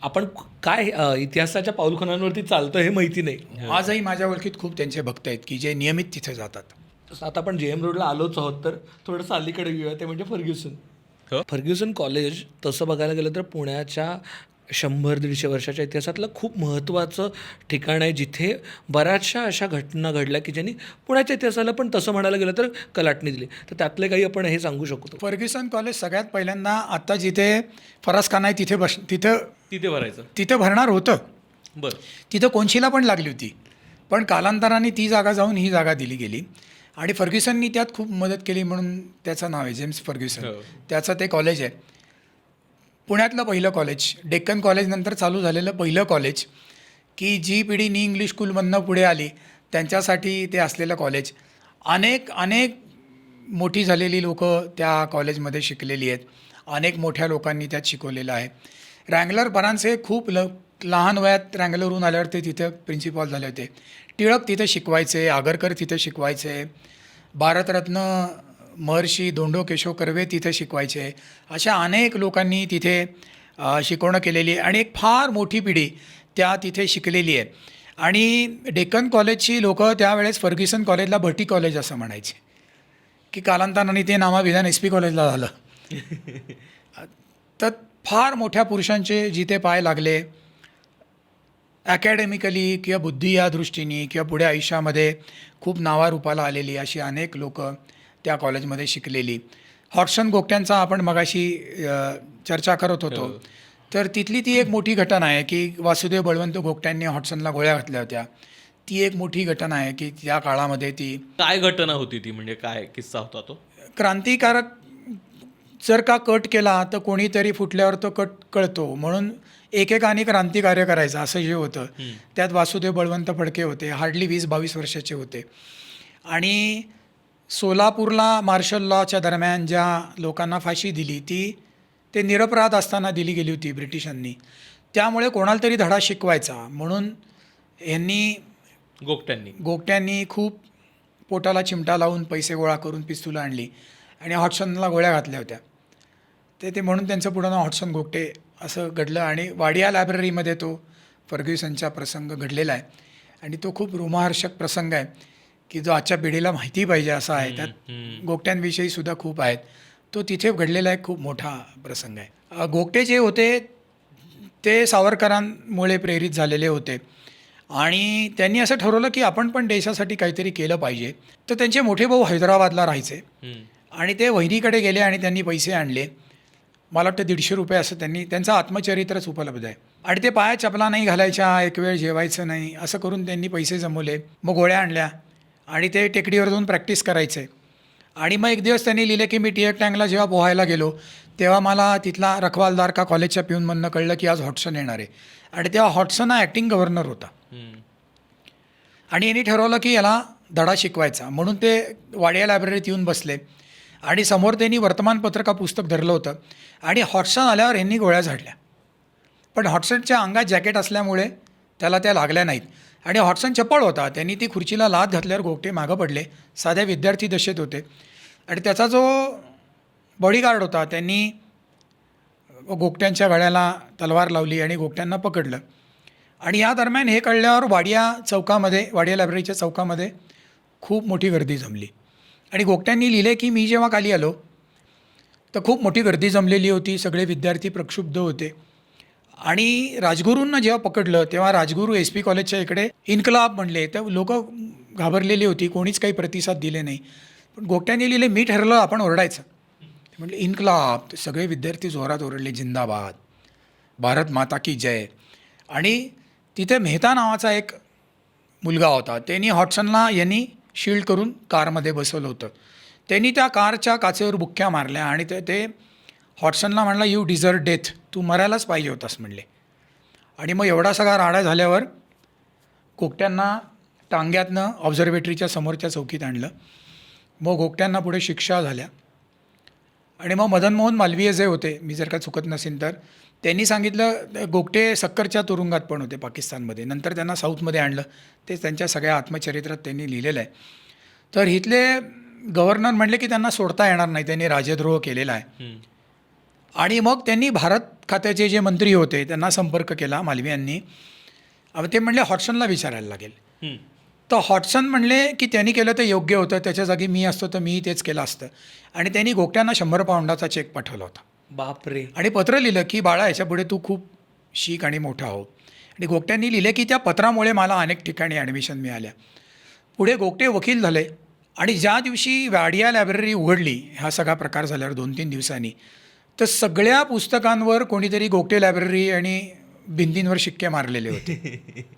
आपण काय इतिहासाच्या पाऊलखुणांवरती चालतं हे माहिती नाही. आजही माझ्या ओळखीत खूप त्यांचे भक्त आहेत की जे नियमित तिथे जातात. तसं आता आपण JM रोडला आलोच आहोत, तर थोडंसं अलीकडे घेऊया, ते म्हणजे फर्ग्युसन. हो. फर्ग्युसन कॉलेज तसं बघायला गेलं तर पुण्याच्या 100-150 वर्षाच्या इतिहासातलं खूप महत्त्वाचं ठिकाण आहे, जिथे बऱ्याचशा अशा घटना घडल्या की ज्यांनी पुण्याच्या इतिहासाला पण तसं म्हणायला गेलं तर कलाटणी दिली. तर त्यातले काही आपण हे सांगू शकतो. फर्ग्युसन कॉलेज सगळ्यात पहिल्यांदा आता जिथे फरसखाना आहे तिथे भरणार होतं. बरं. तिथं कोनशीला पण लागली होती, पण कालांतराने ती जागा जाऊन ही जागा दिली गेली. आणि फर्ग्युसननी त्यात खूप मदत केली म्हणून त्याचं नाव आहे जेम्स फर्ग्युसन. त्याचं ते कॉलेज आहे, पुण्यातलं पहिलं कॉलेज. डेक्कन कॉलेज नंतर चालू झालेलं पहिलं कॉलेज, की जी पिढी नी इंग्लिश स्कूलमधनं पुढे आली त्यांच्यासाठी ते असलेलं कॉलेज. अनेक मोठी झालेली लोकं त्या कॉलेजमध्ये शिकलेली आहेत. अनेक मोठ्या लोकांनी त्यात शिकवलेलं आहे. रँगलर परांजपे खूप लहान वयात रँगलरहून आल्यावर ते तिथे प्रिन्सिपॉल झाले होते. टिळक तिथे शिकवायचे, आगरकर तिथे शिकवायचे, भारतरत्न महर्षी धोंडो केशव कर्वे तिथे शिकवायचे. अशा अनेक लोकांनी तिथे शिकवणं केलेली आहे आणि एक फार मोठी पिढी त्या तिथे शिकलेली आहे. आणि डेक्कन कॉलेजची लोकं त्यावेळेस फर्ग्युसन कॉलेजला भटी कॉलेज असं म्हणायचे, की कालांतराने ते नामाविधान SP कॉलेजला झालं. तर फार मोठ्या पुरुषांचे जिथे पाय लागले ॲकॅडमिकली किंवा बुद्धी या दृष्टीने किंवा पुढे आयुष्यामध्ये खूप नावारूपाला आलेली अशी अनेक लोकं त्या कॉलेजमध्ये शिकलेली. हॉटसन गोगट्यांचा आपण मगाशी चर्चा करत होतो, तर तिथली ती एक मोठी घटना आहे की वासुदेव बळवंत गोगट्यांनी हॉटसनला गोळ्या घातल्या होत्या. ती एक मोठी घटना आहे की त्या काळामध्ये ती काय घटना होती ती, म्हणजे काय किस्सा होता तो? क्रांतिकारक जर का कट केला तर कोणीतरी फुटल्यावर तो कट कळतो, म्हणून एकेकाने क्रांतिकार्य करायचं असं जे होतं. त्यात वासुदेव बळवंत फडके होते, हार्डली 20-22 वर्षाचे होते. आणि सोलापूरला मार्शल लॉच्या दरम्यान ज्या लोकांना फाशी दिली ते निरपराध असताना दिली गेली होती ब्रिटिशांनी. त्यामुळे कोणाला तरी धडा शिकवायचा म्हणून यांनी गोगट्यांनी खूप पोटाला चिमटा लावून पैसे गोळा करून पिस्तुलं आणली आणि हॉटसनला गोळ्या घातल्या होत्या. ते म्हणून त्यांचं पुढं नाव हॉटसन गोगटे असं घडलं. आणि वाडिया लायब्ररीमध्ये तो फर्ग्युसनचा प्रसंग घडलेला आहे आणि तो खूप रोमहर्षक प्रसंग आहे की जो आजच्या पिढीला माहिती पाहिजे असा आहे. त्यात गोगट्यांविषयी सुद्धा खूप आहेत. तो तिथे घडलेला एक खूप मोठा प्रसंग आहे. गोगटे जे होते ते सावरकरांमुळे प्रेरित झालेले होते आणि त्यांनी असं ठरवलं की आपण पण देशासाठी काहीतरी केलं पाहिजे. तर त्यांचे मोठे भाऊ हैदराबादला राहायचे आणि ते वहिनीकडे गेले आणि त्यांनी पैसे आणले. मला वाटतं 150 रुपये असं त्यांचं आत्मचरित्रच उपलब्ध आहे. आणि ते पाया चपला नाही घालायच्या, एक वेळ जेवायचं नाही, असं करून त्यांनी पैसे जमवले. मग गोळ्या आणल्या आणि ते टेकडीवर जाऊन प्रॅक्टिस करायचे. आणि मग एक दिवस त्यांनी लिहिले की मी टिळक टँकला जेव्हा पोहायला गेलो तेव्हा मला तिथला रखवालदार का कॉलेजच्या पिऊनमधनं कळलं की आज हॉटसन येणार आहे. आणि तेव्हा हॉटसन हा ॲक्टिंग गव्हर्नर होता आणि यांनी ठरवलं की याला धडा शिकवायचा. म्हणून ते वाडिया लायब्ररीत येऊन बसले आणि समोर त्यांनी वर्तमानपत्र का पुस्तक धरलं होतं आणि हॉटसन आल्यावर यांनी गोळ्या झाडल्या. पण हॉटसनच्या अंगात जॅकेट असल्यामुळे त्याला त्या लागल्या नाहीत आणि हॉटसन चपळ होता. त्यांनी ती खुर्चीला लाथ घातल्यावर गोगटे मागं पडले. साध्या विद्यार्थी दशेत होते आणि त्याचा जो बॉडीगार्ड होता त्यांनी गोगट्यांच्या गळ्याला तलवार लावली आणि गोगट्यांना पकडलं. आणि या दरम्यान हे कळल्यावर वाडिया लायब्ररीच्या चौकामध्ये खूप मोठी गर्दी जमली. आणि गोगट्यांनी लिहिले की मी जेव्हा खाली आलो तर खूप मोठी गर्दी जमलेली होती, सगळे विद्यार्थी प्रक्षुब्ध होते. आणि राजगुरूंना जेव्हा पकडलं तेव्हा राजगुरू SP कॉलेजच्या इकडे इन्कलाब म्हणले. तर लोक घाबरलेली होती, कोणीच काही प्रतिसाद दिले नाही. पण गोगट्यांनी लिहिले मी ठरलं आपण ओरडायचं. म्हटलं इन्कलाब. सगळे विद्यार्थी जोरात ओरडले जिंदाबाद, भारत माता की जय. आणि तिथे मेहता नावाचा एक मुलगा होता, त्यांनी हॉटसनला यांनी शील्ड करून कारमध्ये बसवलं होतं. त्यांनी त्या कारच्या काचेवर बुक्क्या मारल्या आणि ते हॉटसनला म्हणला यू डिझर्व डेथ, तू मरायलाच पाहिजे होतास म्हणले. आणि मग एवढा सगळा राडा झाल्यावर गोगट्यांना टांग्यातनं ऑब्झर्वेटरीच्या समोरच्या चौकीत आणलं. मग गोगट्यांना पुढे शिक्षा झाल्या. आणि मग मदन मोहन मालवीय जे होते, मी जर का चुकत नसेल तर, त्यांनी सांगितलं गोगटे सक्करच्या तुरुंगात पण होते पाकिस्तानमध्ये, नंतर त्यांना साऊथमध्ये आणलं. ते त्यांच्या सगळ्या आत्मचरित्रात त्यांनी लिहिलेलं आहे. तर इथले गव्हर्नर म्हणले की त्यांना सोडता येणार नाही, त्यांनी राजद्रोह केलेला आहे. आणि मग त्यांनी भारत खात्याचे जे मंत्री होते त्यांना संपर्क केला मालवीयांनी. ते म्हणले हॉटसनला विचारायला लागेल. तर हॉटसन म्हणले की त्यांनी केलं तर योग्य होतं, त्याच्या जागी मी असतो तर मीही तेच केलं असतं. आणि त्यांनी गोगट्यांना 100 पाऊंडाचा चेक पाठवला होता. बापरे. आणि पत्र लिहिलं की बाळा याच्यापुढे तू खूप शीक आणि मोठा हो. आणि गोगट्यांनी लिहिले की त्या पत्रामुळे मला अनेक ठिकाणी ॲडमिशन मिळाल्या. पुढे गोगटे वकील झाले आणि ज्या दिवशी वाडिया लायब्ररी उघडली, हा सगळा प्रकार झाल्यावर 2-3 दिवसांनी, तर सगळ्या पुस्तकांवर कोणीतरी गोगटे लायब्ररी आणि भिंतींवर शिक्के मारलेले होते.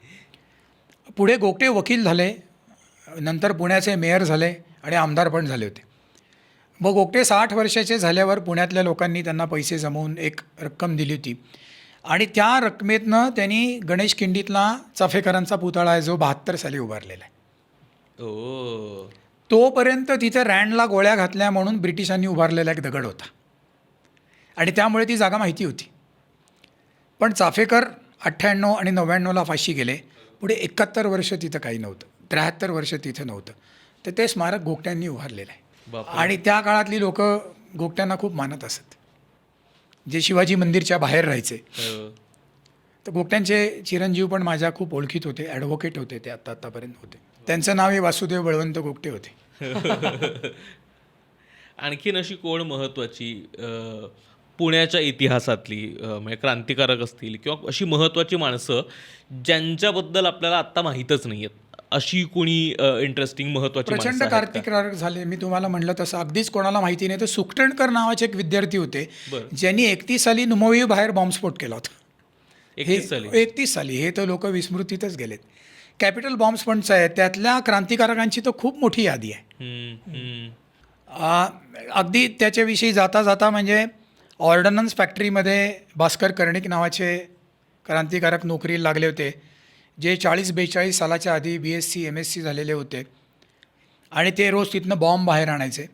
पुढे गोगटे वकील झाले, नंतर पुण्याचे मेयर झाले आणि आमदार पण झाले होते. मग गोगटे 60 वर्षाचे झाल्यावर पुण्यातल्या लोकांनी त्यांना पैसे जमवून एक रक्कम दिली होती आणि त्या रकमेतनं त्यांनी गणेश खिंडीतला चाफेकरांचा पुतळा आहे जो 72 साली उभारलेला आहे. तोपर्यंत तिथे रँडला गोळ्या घातल्या म्हणून ब्रिटिशांनी उभारलेला एक दगड होता आणि त्यामुळे ती जागा माहिती होती. पण चाफेकर 98 आणि 99ला फाशी गेले. पुढे 71 वर्ष तिथं काही नव्हतं, 73 वर्ष तिथं नव्हतं. तर ते स्मारक गोगट्यांनी उभारलेलं आहे. बापरे. आणि त्या काळातली लोक गोगट्यांना खूप मानत असत, जे शिवाजी मंदिरच्या बाहेर राहायचे. तर गोगट्यांचे चिरंजीव पण माझ्या खूप ओळखीत होते, ॲडव्होकेट होते ते आत्तापर्यंत होते. त्यांचं नाव हे वासुदेव बळवंत गोगटे होते. आणखीन अशी कोण महत्त्वाची पुण्याच्या इतिहासातली म्हणजे क्रांतिकारक असतील किंवा अशी महत्त्वाची माणसं ज्यांच्याबद्दल आपल्याला आत्ता माहीतच नाही आहेत, अशी कोणी इंटरेस्टिंग महत्त्वाची प्रचंड माणसं आहेत का? कार्तिककारक झाले. मी तुम्हाला म्हटलं तसं अगदीच कोणाला माहिती नाही. तर सुकटणकर नावाचे एक विद्यार्थी होते, बरं. ज्यांनी 31 साली नुमवी बाहेर बॉम्बस्फोट केला होता. 31 साली 31 साली. हे तर लोक विस्मृतीतच गेलेत. कॅपिटल बॉम्ब्स फंडचं आहे, त्यातल्या क्रांतिकारकांची तर खूप मोठी यादी आहे. हम्म, हम्म. अगदी त्याच्याविषयी जाता जाता म्हणजे ऑर्डनन्स फॅक्टरीमध्ये भास्कर कर्णिक नावाचे क्रांतिकारक नोकरीला लागले होते, जे 40-42 सालाच्या आधी BSc MSc झालेले होते. आणि ते रोज तिथनं बॉम्ब बाहेर आणायचे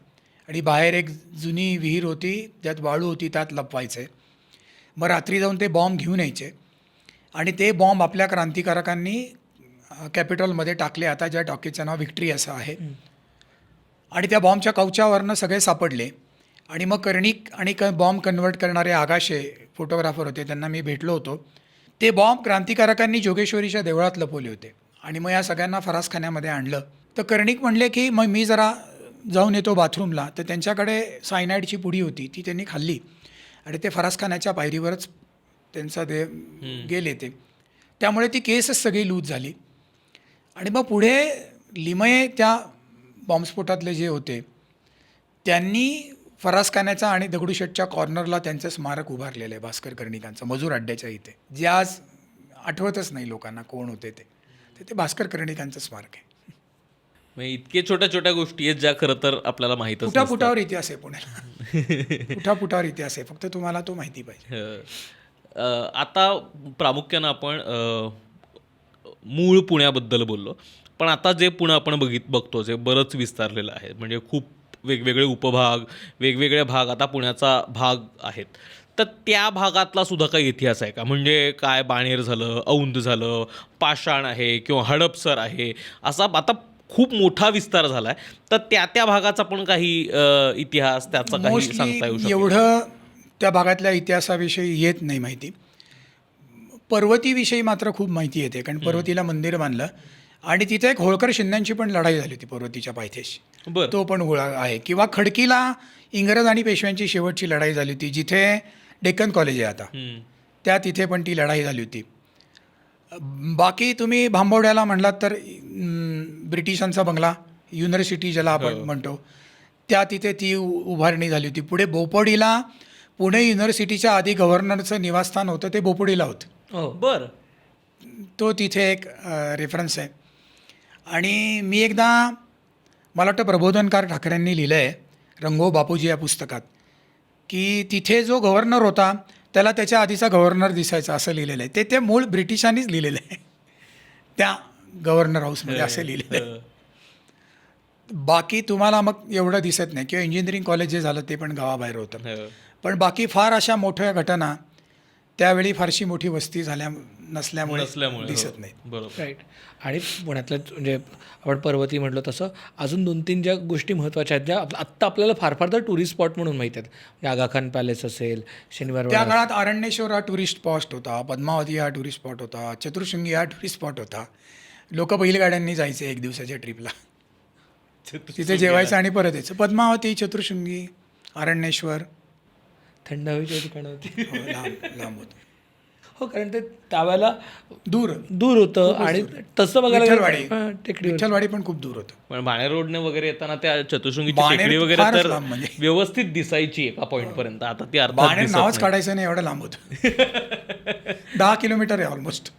आणि बाहेर एक जुनी विहीर होती, त्यात वाळू होती, त्यात लपवायचे. मग रात्री जाऊन ते बॉम्ब घेऊन यायचे आणि ते बॉम्ब आपल्या क्रांतिकारकांनी कॅपिटॉलमध्ये टाकले. आता ज्या टॉकीजचं नाव व्हिक्ट्री असं आहे. आणि त्या बॉम्बच्या कवचावरनं सगळे सापडले. आणि मग कर्णिक आणि बॉम्ब कन्वर्ट करणारे आगाशे फोटोग्राफर होते, त्यांना मी भेटलो होतो. ते बॉम्ब क्रांतिकारकांनी जोगेश्वरीच्या देवळात लपवले होते. आणि मग या सगळ्यांना फरासखान्यामध्ये आणलं. तर कर्णिक म्हणले की मग मी जरा जाऊन येतो बाथरूमला. तर त्यांच्याकडे सायनाईडची पुडी होती, ती त्यांनी खाल्ली आणि ते फरासखान्याच्या पायरीवरच त्यांचा गेले ते. त्यामुळे ती केसच सगळी लूज झाली. आणि मग पुढे लिमये त्या बॉम्बस्फोटातले जे होते त्यांनी फरासखान्याचा आणि दगडूशेठच्या कॉर्नरला त्यांचं स्मारक उभारलेलं आहे, भास्कर कर्णिकांचं, मजूर अड्ड्याच्या इथे, जे आज आठवतच नाही लोकांना कोण होते ते. ते भास्कर कर्णिकांचं स्मारक आहे. म्हणजे इतके छोट्या छोट्या गोष्टी आहेत ज्या खरं तर आपल्याला माहीतच नसतात. फुटाफुटावर इतिहास आहे पुण्याला. फुटाफुटावर इतिहास आहे, फक्त तुम्हाला तो माहिती पाहिजे. आता प्रामुख्यानं आपण मूळ पुण्याबद्दल बोललो, पण आता जे पुणे आपण बघतो जे बरंच विस्तारलेलं आहे, म्हणजे खूप वेगवेगळे उपभाग, वेगवेगळे भाग आता पुण्याचा भाग आहेत. तर त्या भागातला सुद्धा काही इतिहास आहे का? म्हणजे काय बाणेर झालं, औंध झालं, पाषाण आहे किंवा हडपसर आहे, असा आता खूप मोठा विस्तार झाला आहे. तर त्या भागाचा पण काही इतिहास त्याचा काही सांगता येऊ शकतो? एवढं त्या भागातल्या इतिहासाविषयी येत नाही माहिती. पर्वतीविषयी मात्र खूप माहिती येते, कारण पर्वतीला मंदिर बांधलं आणि तिथे एक होळकर शिंद्यांची पण लढाई झाली होती पर्वतीच्या पायथ्याशी. बरं. तो पण गोळा आहे. किंवा खडकीला इंग्रज आणि पेशव्यांची शेवटची लढाई झाली होती, जिथे डेक्कन कॉलेज आहे आता, त्या तिथे पण ती लढाई झाली होती. बाकी तुम्ही भांबवड्याला म्हणलात तर ब्रिटिशांचा बंगला, युनिव्हर्सिटी ज्याला आपण म्हणतो, त्या तिथे ती उभारणी झाली होती. पुढे बोपोडीला, पुणे युनिव्हर्सिटीच्या आधी गव्हर्नरचं निवासस्थान होतं, ते बोपोडीला होतं. बरं. तो तिथे एक रेफरन्स आहे. आणि मी एकदा, मला वाटतं प्रबोधनकार ठाकरेंनी लिहिलं आहे रंगो बापूजी या पुस्तकात, की तिथे जो गव्हर्नर होता त्याला त्याच्या आधीचा गव्हर्नर दिसायचा, असं लिहिलेलं आहे. ते मूळ ब्रिटिशांनीच लिहिलेलं आहे त्या गव्हर्नर हाऊसमध्ये, असं लिहिलेलं आहे. बाकी तुम्हाला मग एवढं दिसत नाही. किंवा इंजिनिअरिंग कॉलेज जे झालं ते पण गावाबाहेर होतं. पण बाकी फार अशा मोठ्या घटना त्यावेळी फारशी मोठी वस्ती नसल्यामुळे दिसत नाही. बरोबर. राईट. आणि पुण्यातलं म्हणजे आपण पर्वती म्हटलं तसं अजून 2-3 ज्या गोष्टी महत्त्वाच्या आहेत, ज्या आत्ता आपल्याला फार फार तर टुरिस्ट स्पॉट म्हणून माहीत आहेत. म्हणजे आगा खान पॅलेस असेल, शनिवार त्या काळात अरण्येश्वर हा टुरिस्ट स्पॉट होता, पद्मावती हा टुरिस्ट स्पॉट होता, चतुर्शृंगी हा टुरिस्ट स्पॉट होता. लोक बैलगाड्यांनी जायचे एक दिवसाच्या ट्रिपला, तिथे जेवायचं आणि परत यायचं. पद्मावती, चतुर्शृंगी, अरण्येश्वर थंड हवेची ठिकाणं होती. लांब होतं. हो, कारण ते त्यावेळेला दूर होतं. आणि तसं बघायला टेकडी विठ्ठलवाडी पण खूप दूर होतं. पण बाणेर रोडने वगैरे येताना त्या चतुर्शृंगीची बाणेर टेकडी वगैरे फारच तर लांब म्हणजे. व्यवस्थित दिसायची एका पॉईंट पर्यंत. आता ती अर्थात बाणेर दिसत नावच नाही. काढायचं नाही, एवढं लांब होतं. 10 किलोमीटर आहे ऑलमोस्ट.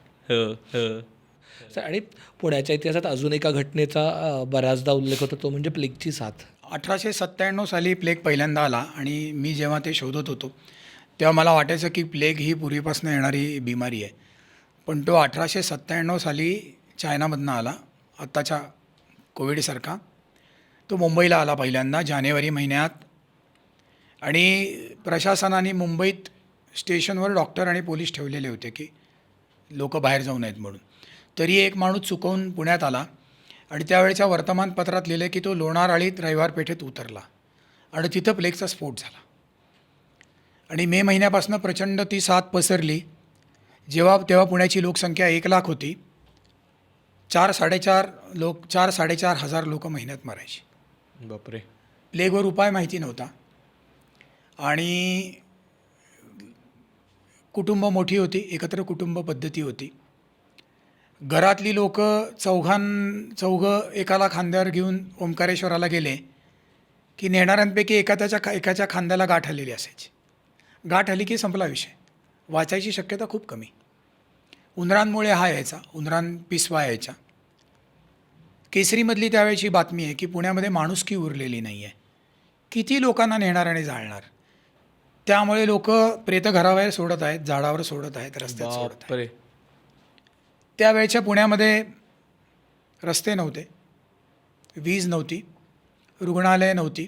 आणि पुण्याच्या इतिहासात अजून एका घटनेचा बऱ्याचदा उल्लेख होतो, तो म्हणजे प्लेगची साथ. 1897 साली प्लेग पहिल्यांदा आला. आणि मी जेव्हा ते शोधत होतो तेव्हा मला वाटायचं की प्लेग ही पूर्वीपासून येणारी बिमारी आहे. पण तो 1897 साली चायनामधनं आला, आत्ताच्या कोविडसारखा. तो मुंबईला आला पहिल्यांदा जानेवारी महिन्यात. आणि प्रशासनाने मुंबईत स्टेशनवर डॉक्टर आणि पोलीस ठेवलेले होते की लोक बाहेर जाऊ नयेत म्हणून. तरी एक माणूस चुकवून पुण्यात आला आणि त्यावेळेच्या वर्तमानपत्रात लिहिलं की तो लोणारळीत रविवार पेठेत उतरला आणि तिथं प्लेगचा स्फोट झाला. आणि मे महिन्यापासून प्रचंड ती साथ पसरली. तेव्हा पुण्याची लोकसंख्या 1,00,000 होती. 4-4.5 हजार लोक महिन्यात मरायची. बापरे. प्लेगवर उपाय माहिती नव्हता आणि कुटुंब मोठी होती, एकत्र कुटुंब पद्धती होती. घरातली लोक चौघं एकाला खांद्यावर घेऊन ओंकारेश्वराला गेले की नेणाऱ्यांपैकी एकाच्या खांद्याला गाठ आलेली असायची. गाठ आली की संपला विषय, वाचायची शक्यता खूप कमी. उंदरांमुळे हा यायचा, पिसवा यायच्या. केसरीमधली त्यावेळेची बातमी आहे की पुण्यामध्ये माणुसकी उरलेली नाही आहे. किती लोकांना नेणार आणि जाळणार. त्यामुळे लोक प्रेतघराबाहेर सोडत आहेत, झाडावर सोडत आहेत, रस्त्यात सोडत आहेत. बापरे. त्यावेळेच्या पुण्यामध्ये रस्ते नव्हते, वीज नव्हती, रुग्णालय नव्हती.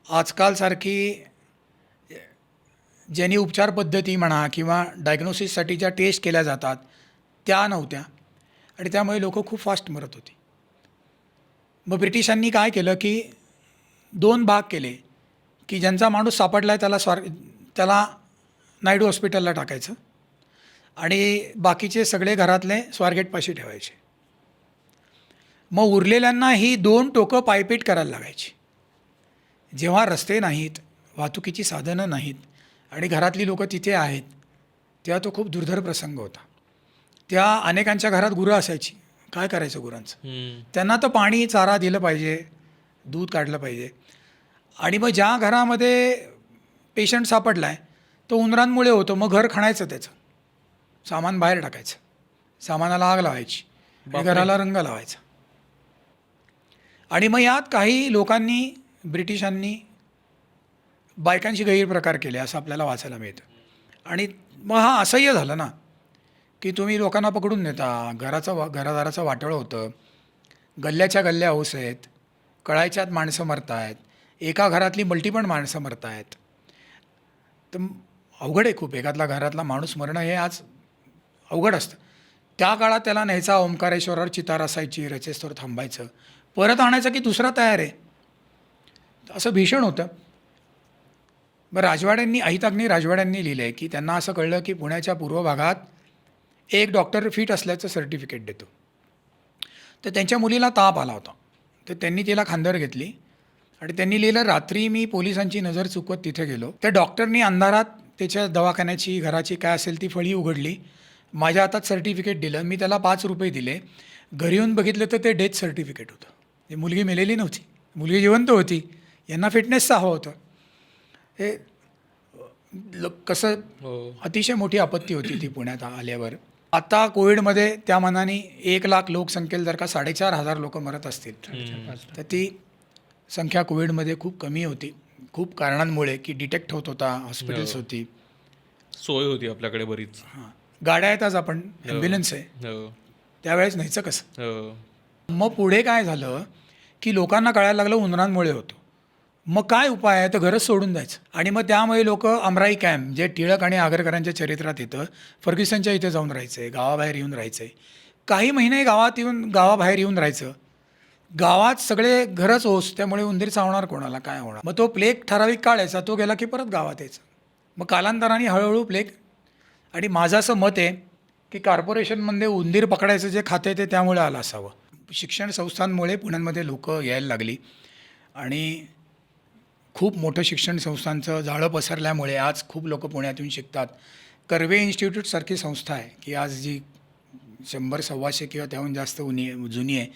आजकालसारखी ज्यांनी उपचार पद्धती म्हणा किंवा डायग्नोसिससाठी ज्या टेस्ट केल्या जातात त्या नव्हत्या आणि त्यामुळे लोक खूप फास्ट मरत होती. मग ब्रिटिशांनी काय केलं की 2 भाग केले की ज्यांचा माणूस सापडला आहे त्याला नायडू हॉस्पिटलला टाकायचं आणि बाकीचे सगळे घरातले स्वारगेटपाशी ठेवायचे. मग उरलेल्यांना ही 2 टोकं पायपीट करायला लागायची. जेव्हा रस्ते नाहीत, वाहतुकीची साधनं नाहीत आणि घरातली लोकं तिथे आहेत, तेव्हा तो खूप दुर्धर प्रसंग होता. त्या अनेकांच्या घरात गुरं असायची. काय करायचं गुरांचं? त्यांना तर पाणी चारा दिलं पाहिजे, दूध काढलं पाहिजे. आणि मग ज्या घरामध्ये पेशंट सापडला आहे तो उंदरांमुळे होतो, मग घर खणायचं, त्याचं सामान बाहेर टाकायचं, सामानाला आग लावायची आणि घराला रंग लावायचा. आणि मग यात काही लोकांनी, ब्रिटिशांनी बायकांशी गैरप्रकार केले असं आपल्याला वाचायला मिळतं. आणि मग हा असह्य झालं ना की तुम्ही लोकांना पकडून नेता, घरादाराचं वाटोळं होतं, गल्ल्याच्या गल्ल्या ओस आहेत, कळायच्यात माणसं मरत आहेत, एका घरातली मल्टिपल माणसं मरत आहेत. तर अवघड आहे खूप. एखादला घरातला माणूस मरणं हे आज अवघड असतं. त्या काळात त्याला न्यायचा, ओंकारेश्वरावर चितार असायची, रचेस्तवर थांबायचं, परत आणायचं की दुसरा तयार आहे, असं भीषण होतं. बरं, अहिताग्नी राजवाड्यांनी लिहिलं आहे की त्यांना असं कळलं की पुण्याच्या पूर्व भागात एक डॉक्टर फिट असल्याचं सर्टिफिकेट देतो. तर त्यांच्या मुलीला ताप आला होता, तर त्यांनी तिला खांद्यावर घेतली आणि त्यांनी लिहिलं, रात्री मी पोलिसांची नजर चुकवत तिथे गेलो. त्या डॉक्टरनी अंधारात त्याच्या दवाखान्याची, घराची काय असेल ती फळी उघडली, माझ्या हातात सर्टिफिकेट दिलं. मी त्याला 5 रुपये दिले. घरी येऊन बघितलं तर ते डेथ सर्टिफिकेट होतं. ही मुलगी मेलेली नव्हती, मुलगी जिवंत होती. यांना फिटनेसचं हवं होतं. हे कसं अतिशय मोठी आपत्ती होती ती पुण्यात आल्यावर. आता कोविडमध्ये त्या मानाने 1,00,000 लोकसंख्येला जर का 4,500 लोक मरत असतील तर ती संख्या कोविडमध्ये खूप कमी होती. खूप कारणांमुळे की डिटेक्ट होत होता, हॉस्पिटल्स होती, सोय होती आपल्याकडे बरीच. हां, गाड्या आहेत, आज आपण ॲम्ब्युलन्स आहे, त्यावेळेस न्यायचं कसं? मग पुढे काय झालं की लोकांना कळायला लागलं उंदरांमुळे होतं. मग काय उपाय आहे? तर घरच सोडून द्यायचं. आणि मग त्यामुळे लोक अमराई कॅम्प, जे टिळक आणि आगरकरांच्या चरित्रात येतं, फर्ग्युसनच्या इथे जाऊन राहायचं आहे, गावाबाहेर येऊन राहायचं आहे. काही महिने गावाबाहेर येऊन राहायचं. गावात सगळे घरच ओस, त्यामुळे उंदीर चावणार कोणाला, काय होणार? मग तो प्लेग ठराविक काळ यायचा, तो गेला की परत गावात यायचं. मग कालांतराने हळूहळू प्लेग. आणि माझं असं मत आहे की कॉर्पोरेशनमध्ये उंदीर पकडायचं जे खाते ते त्यामुळे आलं असावं. शिक्षण संस्थांमुळे पुण्यामध्ये लोक यायला लागली आणि खूप मोठं शिक्षण संस्थांचं जाळं पसरल्यामुळे आज खूप लोक पुण्यात येऊन शिकतात. कर्वे इन्स्टिट्यूटसारखी संस्था आहे की आज जी 100-125 किंवा त्याहून जास्त जुनी आहे.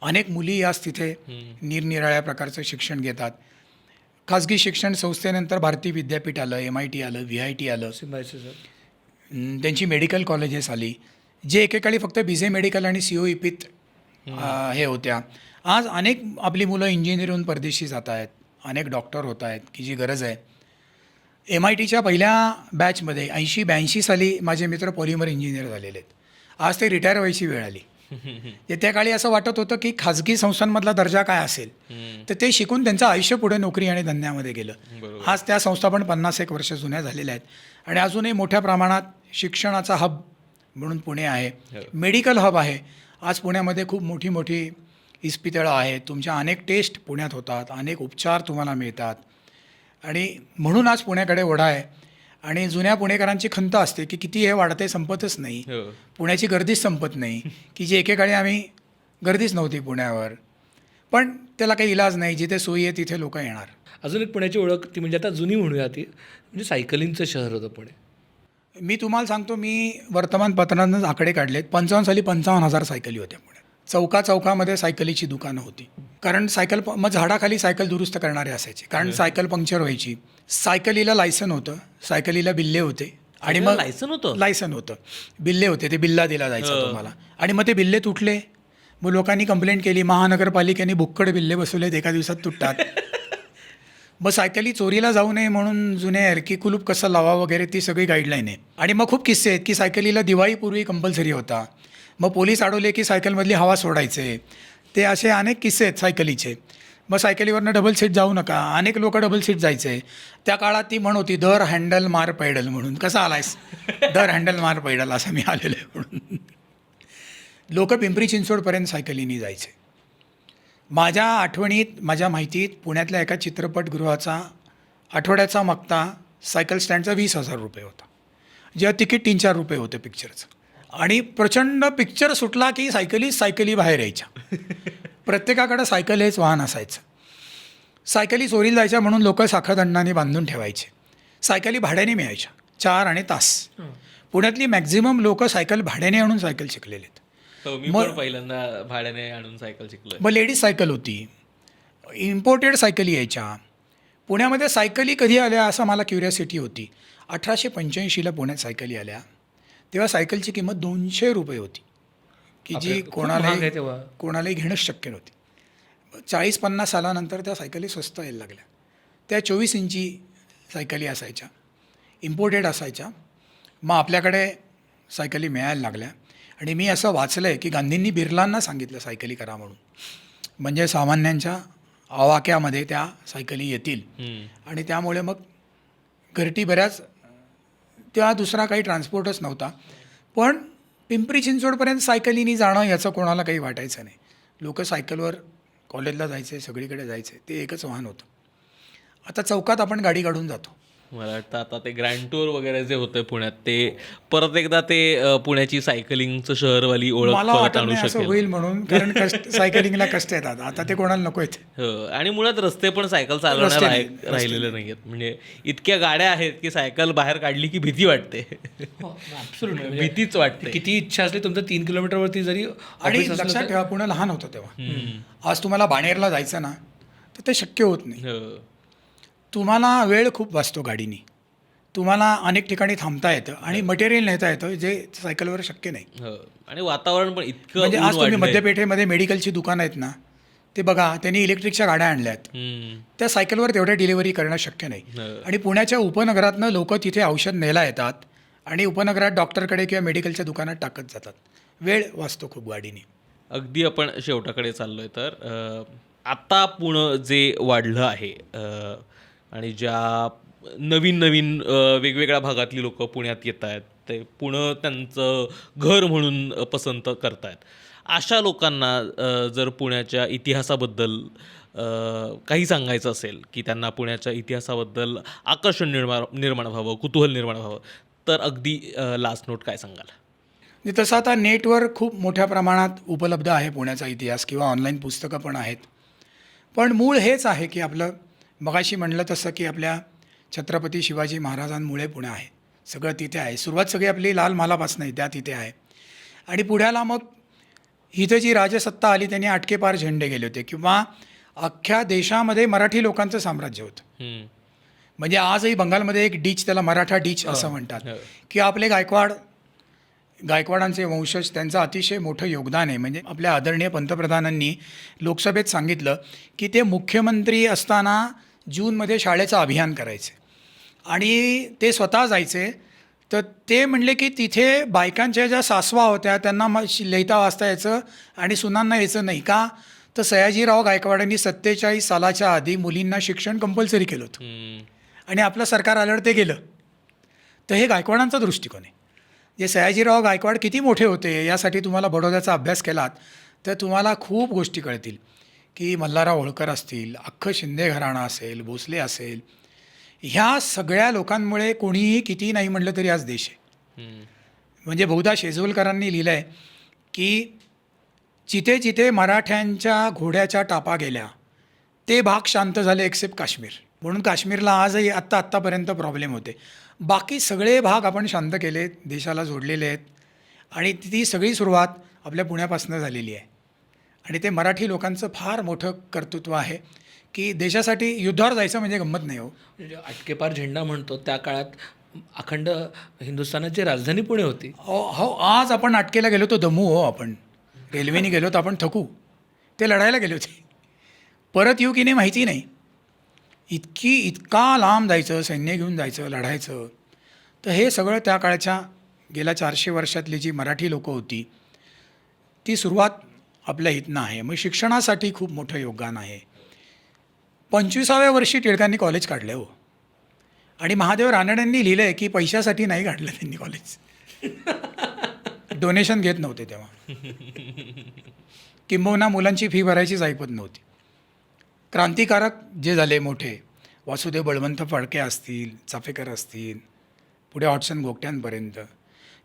अनेक मुली आज तिथे निरनिराळ्या प्रकारचं शिक्षण घेतात. खाजगी शिक्षण संस्थेनंतर भारतीय विद्यापीठ आलं, MIT आलं, VIT आलं, त्यांची मेडिकल कॉलेजेस आली, जे एकेकाळी फक्त BJ मेडिकल आणि COEPत हे होत्या. आज अनेक आपली मुलं इंजिनियर होऊन परदेशी जात आहेत, अनेक डॉक्टर होत आहेत की जी गरज आहे. MITच्या पहिल्या बॅचमध्ये 80-82 साली माझे मित्र पॉलिमर इंजिनियर झालेले आहेत. आज ते रिटायर व्हायची वेळ आली. त्या काळी असं वाटत होतं की खाजगी संस्थांमधला दर्जा काय असेल, तर ते शिकून त्यांचं आयुष्य पुढे नोकरी आणि धंद्यामध्ये गेलं. आज त्या संस्था पण 50-1 वर्ष जुन्या झालेल्या आहेत आणि अजूनही मोठ्या प्रमाणात शिक्षणाचा हब म्हणून पुणे आहे, मेडिकल हब आहे. आज पुण्यामध्ये खूप मोठी इस्पितळं आहेत, तुमच्या अनेक टेस्ट पुण्यात होतात, अनेक उपचार तुम्हाला मिळतात आणि म्हणून आज पुण्याकडे ओढा आहे. आणि जुन्या पुणेकरांची खंत असते की किती हे वाढते संपतच नाही, हो. पुण्याची गर्दीच संपत नाही, की जी एकेकाळी आम्ही गर्दीच नव्हती पुण्यावर. पण त्याला काही इलाज नाही, जिथे सोयी आहे तिथे लोक येणार. अजून एक पुण्याची ओळख ती म्हणजे आता जुनी म्हणूया ती म्हणजे सायकलिंगचं शहर होतं पुणे. मी तुम्हाला सांगतो, मी वर्तमानपत्रांनाच आकडे काढलेत. 55 साली 55,000 सायकली होत्या पुण्यात. चौकामध्ये सायकलीची दुकानं होती. कारण मग झाडाखाली सायकल दुरुस्त करणारे असायचे, कारण सायकल पंक्चर व्हायची. सायकलीला लायसन होतं, सायकलीला बिल्ले होते आणि मग लायसन होतं, बिल्ले होते, ते बिल्ला दिला जायचा तुम्हाला. आणि मग ते बिल्ले तुटले, मग लोकांनी कंप्लेंट केली, महानगरपालिकेने भुक्कड बिल्ले बसवलेत, एका दिवसात तुटतात. मग सायकली चोरीला जाऊ नये म्हणून जुने की कुलूप कसं लावा वगैरे ती सगळी गाईडलाईन आहे. आणि मग खूप किस्से आहेत की सायकलीला दिवाळीपूर्वी कंपल्सरी होता, मग पोलीस अडवले की सायकलमधली हवा सोडायचे. ते असे अनेक किस्से आहेत सायकलीचे. मग सायकलीवरनं डबल सीट जाऊ नका, अनेक लोक डबल सीट जायचे. त्या काळात ती म्हण होती, दर हँडल मार पैडल म्हणून. कसा आलायस, दर हँडल मार पैडल, असं मी आलेलो आहे म्हणून. लोक पिंपरी चिंचवडपर्यंत सायकलीने जायचे. माझ्या आठवणीत, माझ्या माहितीत पुण्यातल्या एका चित्रपटगृहाचा आठवड्याचा मागता सायकल स्टँडचा 20,000 रुपये होता, जेव्हा तिकीट 3-4 रुपये होतं पिक्चरचं. आणि प्रचंड पिक्चर सुटला की सायकली बाहेर यायच्या. प्रत्येकाकडं सायकल हेच वाहन असायचं. सायकली चोरीला जायच्या म्हणून लोक साखळदंडाने बांधून ठेवायचे. सायकली भाड्याने मिळायच्या 4 आणि तास. पुण्यातली मॅक्झिमम लोक सायकल भाड्याने आणून सायकल शिकलेले आहेत. मी पण पहिल्यांदा भाड्याने आणून सायकल शिकलोय. मग लेडीज सायकल होती, इम्पोर्टेड सायकली यायच्या. पुण्यामध्ये सायकली कधी आल्या असं मला क्युरियोसिटी होती. 1885ला पुण्यात सायकली आल्या, तेव्हा सायकलची किंमत 200 रुपये होती, की जी कोणालाही घेणंच शक्य नव्हती. 40-50 सालानंतर त्या सायकली स्वस्त यायला लागल्या. त्या 24 इंची सायकली असायच्या, इम्पोर्टेड असायच्या. मग आपल्याकडे सायकली मिळायला लागल्या. आणि मी असं वाचलं आहे की गांधींनी बिर्लांना सांगितलं सायकली करा म्हणून, म्हणजे सामान्यांच्या आवाक्यामध्ये त्या सायकली येतील. आणि त्यामुळे मग घरटी बऱ्याच, त्या दुसरा काही ट्रान्सपोर्टच नव्हता. पण पिंपरी चिंचवडपर्यंत सायकलीने जाणं याचं कोणाला काही वाटायचं नाही. लोक सायकलवर कॉलेजला जायचे, सगळीकडे जायचे, ते एकच वाहन होतं. आता चौकात आपण गाडी काढून जातो. मला वाटतं आता ते ग्रँड टूर वगैरे जे होतं पुण्यात, ते परत एकदा ते पुण्याची सायकलिंगचं शहरवाली ओळख मला परत वाटत आणू नाही असं शकेल. होईल म्हणून, कारण सायकलिंगला कष्ट येतात. आता ते कोणाला नको आहेत. हो, आणि मुळात रस्ते पण सायकल चालवणार राहिलेले नाही आहेत. म्हणजे इतक्या गाड्या आहेत की सायकल बाहेर काढली की भीती वाटते. भीतीच वाटते. किती इच्छा असली तुमचं 3 किलोमीटरवरती जरी. आणि लक्षात ठेवा, पुणे लहान होतं तेव्हा. आज तुम्हाला बाणेरला जायचं ना, तर ते शक्य होत नाही. तुम्हाला वेळ खूप वाचतो गाडीने, तुम्हाला अनेक ठिकाणी थांबता येतं आणि मटेरियल नेता येतं, जे सायकलवर शक्य नाही. आणि वातावरण पण इतकं, म्हणजे आज तुम्ही मध्यपेठेमध्ये मेडिकलची दुकानं आहेत ना, ते बघा, त्यांनी इलेक्ट्रिकच्या गाड्या आणल्यात. त्या सायकलवर तेवढ्या डिलिव्हरी करणं शक्य नाही. आणि पुण्याच्या उपनगरातनं लोक तिथे औषध न्यायला येतात आणि उपनगरात डॉक्टरकडे किंवा मेडिकलच्या दुकानात टाकत जातात. वेळ वाचतो खूप गाडीने. अगदी आपण शेवटाकडे चाललोय. तर आता पुणं जे वाढलं आहे आणि ज्या नवीन वेगवेगळ्या भागातली लोक पुण्यात येत आहेत, ते पुणं त्यांचं घर म्हणून पसंत करत आहेत. अशा लोकांना जर पुण्याच्या इतिहासाबद्दल काही सांगायचं असेल, की त्यांना पुण्याच्या इतिहासाबद्दल आकर्षण निर्माण व्हावं, कुतूहल निर्माण व्हावं, तर अगदी लास्ट नोट काय सांगाल? तसं आता नेटवर खूप मोठ्या प्रमाणात उपलब्ध आहे पुण्याचा इतिहास, किंवा ऑनलाईन पुस्तकं पण आहेत. पण मूळ हेच आहे की आपलं मगाशी म्हणलं तसं की आपल्या छत्रपती शिवाजी महाराजांमुळे पुणे आहे. सगळं तिथे आहे. सुरुवात सगळी आपली लाल महालापासून आहे, त्या तिथे आहे. आणि पुण्याला मग इथं जी राजसत्ता आली, त्यांनी आटकेपार झेंडे गेले होते, किंवा अख्ख्या देशामध्ये मराठी लोकांचं साम्राज्य होतं. म्हणजे आजही बंगालमध्ये एक डीच, त्याला मराठा डीच असं म्हणतात, की आपले गायकवाडांचे वंशज, त्यांचं अतिशय मोठं योगदान आहे. म्हणजे आपल्या आदरणीय पंतप्रधानांनी लोकसभेत सांगितलं की ते मुख्यमंत्री असताना जूनमध्ये शाळेचं अभियान करायचे आणि ते स्वतः जायचे. तर ते म्हणले की तिथे बायकांच्या ज्या सासवा होत्या त्यांना लिहिता वाचता यायचं आणि सुनांना यायचं नाही. का? तर सयाजीराव गायकवाडांनी 47 सालाच्या आधी मुलींना शिक्षण कंपल्सरी केलं होतं आणि आपलं सरकार आल्यावर ते गेलं. तर हे गायकवाडांचा दृष्टिकोन आहे. जे सयाजीराव गायकवाड किती मोठे होते यासाठी तुम्हाला बडोद्याचा अभ्यास केलात तर तुम्हाला खूप गोष्टी कळतील की मल्हारराव होळकर असतील, अख्खं शिंदे घराणं असेल, भोसले असेल, ह्या सगळ्या लोकांमुळे कोणीही किती नाही म्हटलं तरी आज देश आहे. म्हणजे बहुधा शेजवलकरांनी लिहिलं आहे की जिथे जिथे मराठ्यांच्या घोड्याच्या टापा गेल्या ते भाग शांत झाले एक्सेप्ट काश्मीर. म्हणून काश्मीरला आजही आत्तापर्यंत प्रॉब्लेम होते. बाकी सगळे भाग आपण शांत केलेत, देशाला जोडलेले आहेत आणि ती सगळी सुरुवात आपल्या पुण्यापासून झालेली आहे. आणि ते मराठी लोकांचं फार मोठं कर्तृत्व आहे की देशासाठी युद्धावर जायचं म्हणजे गंमत नाही हो. म्हणजे अटकेपार झेंडा म्हणतो त्या काळात अखंड हिंदुस्थानाची राजधानी पुणे होती. हो, आज आपण अटकेला गेलो तो दमू हो, आपण रेल्वेने गेलो तर आपण थकू. ते लढायला गेले होते, परत येऊ की नाही माहिती नाही. इतका लांब जायचं, सैन्य घेऊन जायचं, लढायचं. तर हे सगळं त्या काळच्या गेल्या 400 वर्षातली जी मराठी लोकं होती ती सुरुवात आपल्या इथनं आहे. मग शिक्षणासाठी खूप मोठं योगदान आहे. 25व्या वर्षी टिळकांनी कॉलेज काढलं हो. आणि महादेव रानड्यांनी लिहिलं आहे की पैशासाठी नाही काढलं त्यांनी कॉलेज. डोनेशन घेत नव्हते तेव्हा, किंबहुना मुलांची फी भरायचीच ऐपत नव्हती. क्रांतिकारक जे झाले मोठे, वासुदेव बळवंत फडके असतील, चाफेकर असतील, पुढे हॉटसन गोगट्यांपर्यंत,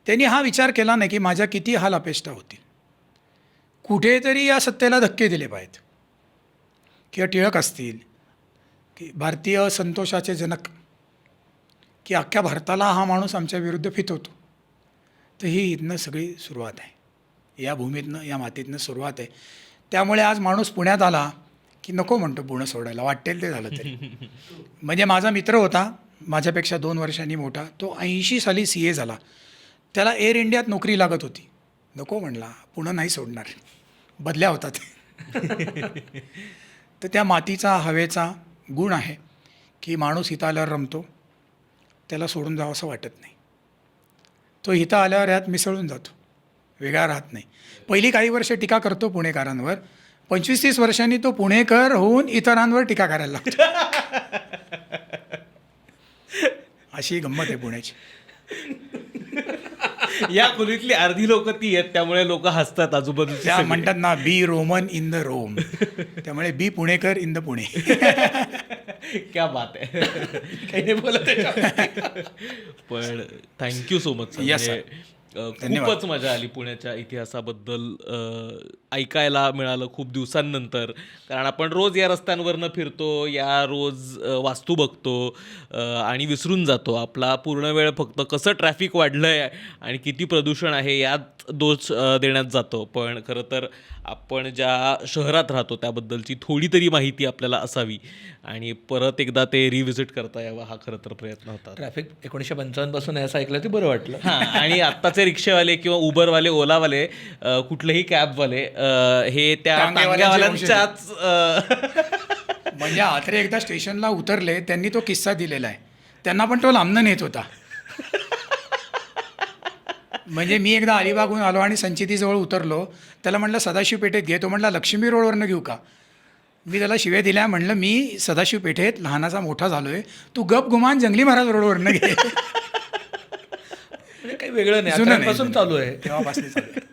त्यांनी हा विचार केला नाही की माझ्या किती हाल अपेष्टा होतील, कुठेतरी या सत्तेला धक्के दिले पाहिजेत. किंवा टिळक असतील की भारतीय संतोषाचे जनक, की अख्ख्या भारताला हा माणूस आमच्या विरुद्ध फितवतो. तर ही इथनं सगळी सुरुवात आहे, या भूमीतनं, या मातीतनं सुरुवात आहे. त्यामुळे आज माणूस पुण्यात आला की नको म्हणतो पुणं सोडायला, वाटेल ते झालं तरी. म्हणजे माझा मित्र होता, माझ्यापेक्षा 2 वर्षांनी मोठा, तो 80 साली CA झाला. त्याला एअर इंडियात नोकरी लागत होती, नको म्हणला, पुणं नाही सोडणार, बदल्या होतात. तर त्या मातीचा, हवेचा गुण आहे की माणूस इथं आल्यावर रमतो, त्याला सोडून जावं असं वाटत नाही. तो इथं आल्यावर यात मिसळून जातो, वेगळा राहत नाही. पहिली काही वर्ष टीका करतो पुणेकरांवर, 25-30 वर्षांनी तो पुणेकर होऊन इतरांवर टीका करायला लागतो. अशी गंमत आहे पुण्याची. या खोलीतली अर्धी लोक ती आहेत, त्यामुळे लोक हसतात आजूबाजूच्या. त्या म्हणतात ना, बी रोमन इन द रोम, त्यामुळे बी पुणेकर इन द पुणे. क्या बात आहे. काही नाही बोलत. पण thank you so much. Yes, sir. खूपच मजा आली पुण्याच्या इतिहासाबद्दल ऐकायला मिळालं खूप दिवसांनंतर. कारण आपण रोज या रस्त्यांवरनं फिरतो, या रोज वास्तू बघतो आणि विसरून जातो. आपला पूर्ण वेळ फक्त कसं ट्रॅफिक वाढलं आहे आणि किती प्रदूषण आहे यात दोष देण्यात जातो. पण खरं तर आपण ज्या शहरात राहतो त्याबद्दलची थोडी तरी माहिती आपल्याला असावी आणि परत एकदा ते रिव्हिजिट करता यावं, हा खरं तर प्रयत्न होता. ट्रॅफिक 1955 पासून आहे असं ऐकलं ते बरं वाटलं. हां, आणि आत्ताचे रिक्षेवाले किंवा उबरवाले, ओलावाले, कुठलेही कॅबवाले हे त्या टांगेवाल्यांच्याच म्हणजे आत्रे एकदा स्टेशनला उतरले, त्यांनी तो किस्सा दिलेला आहे. त्यांना पण तो लांबनं नेत होता. म्हणजे मी एकदा अलिबागहून आलो आणि संचितीजवळ उतरलो, त्याला म्हटलं सदाशिव पेठेत घे. तो म्हटला लक्ष्मी रोडवरनं घेऊ का? मी त्याला शिव्या दिल्या, म्हणलं मी सदाशिव पेठेत लहानाचा मोठा झालो आहे, तू गप गुमान जंगली महाराज रोडवरनं घे. म्हणजे काही वेगळं नाही, जुनं आतापासून चालू आहे. तेव्हापासून चालू आहे.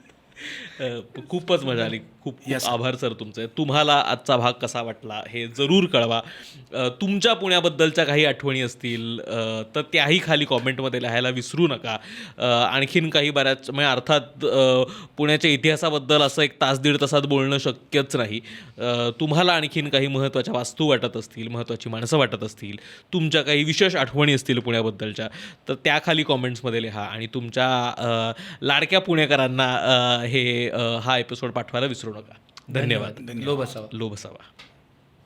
खूपच मजा आली. खूप आभार सर तुमचे. तुम्हाला आजचा भाग कसा वाटला हे जरूर कळवा. तुमच्या पुण्याबद्दलच्या काही आठवणी असतील तर त्याही खाली कॉमेंटमध्ये लिहायला विसरू नका. आणखीन काही बऱ्याच म्हणजे अर्थात पुण्याच्या इतिहासाबद्दल असं 1 तास 1.5 तासात बोलणं शक्यच नाही. तुम्हाला आणखीन काही महत्त्वाच्या वास्तू वाटत असतील, महत्त्वाची माणसं वाटत असतील, तुमच्या काही विशेष आठवणी असतील पुण्याबद्दलच्या, तर त्या खाली कॉमेंट्समध्ये लिहा आणि तुमच्या लाडक्या पुणेकरांना हा एपिसोड पाठवायला विसरू नका. धन्यवाद. लो बसावा. लो बसावा.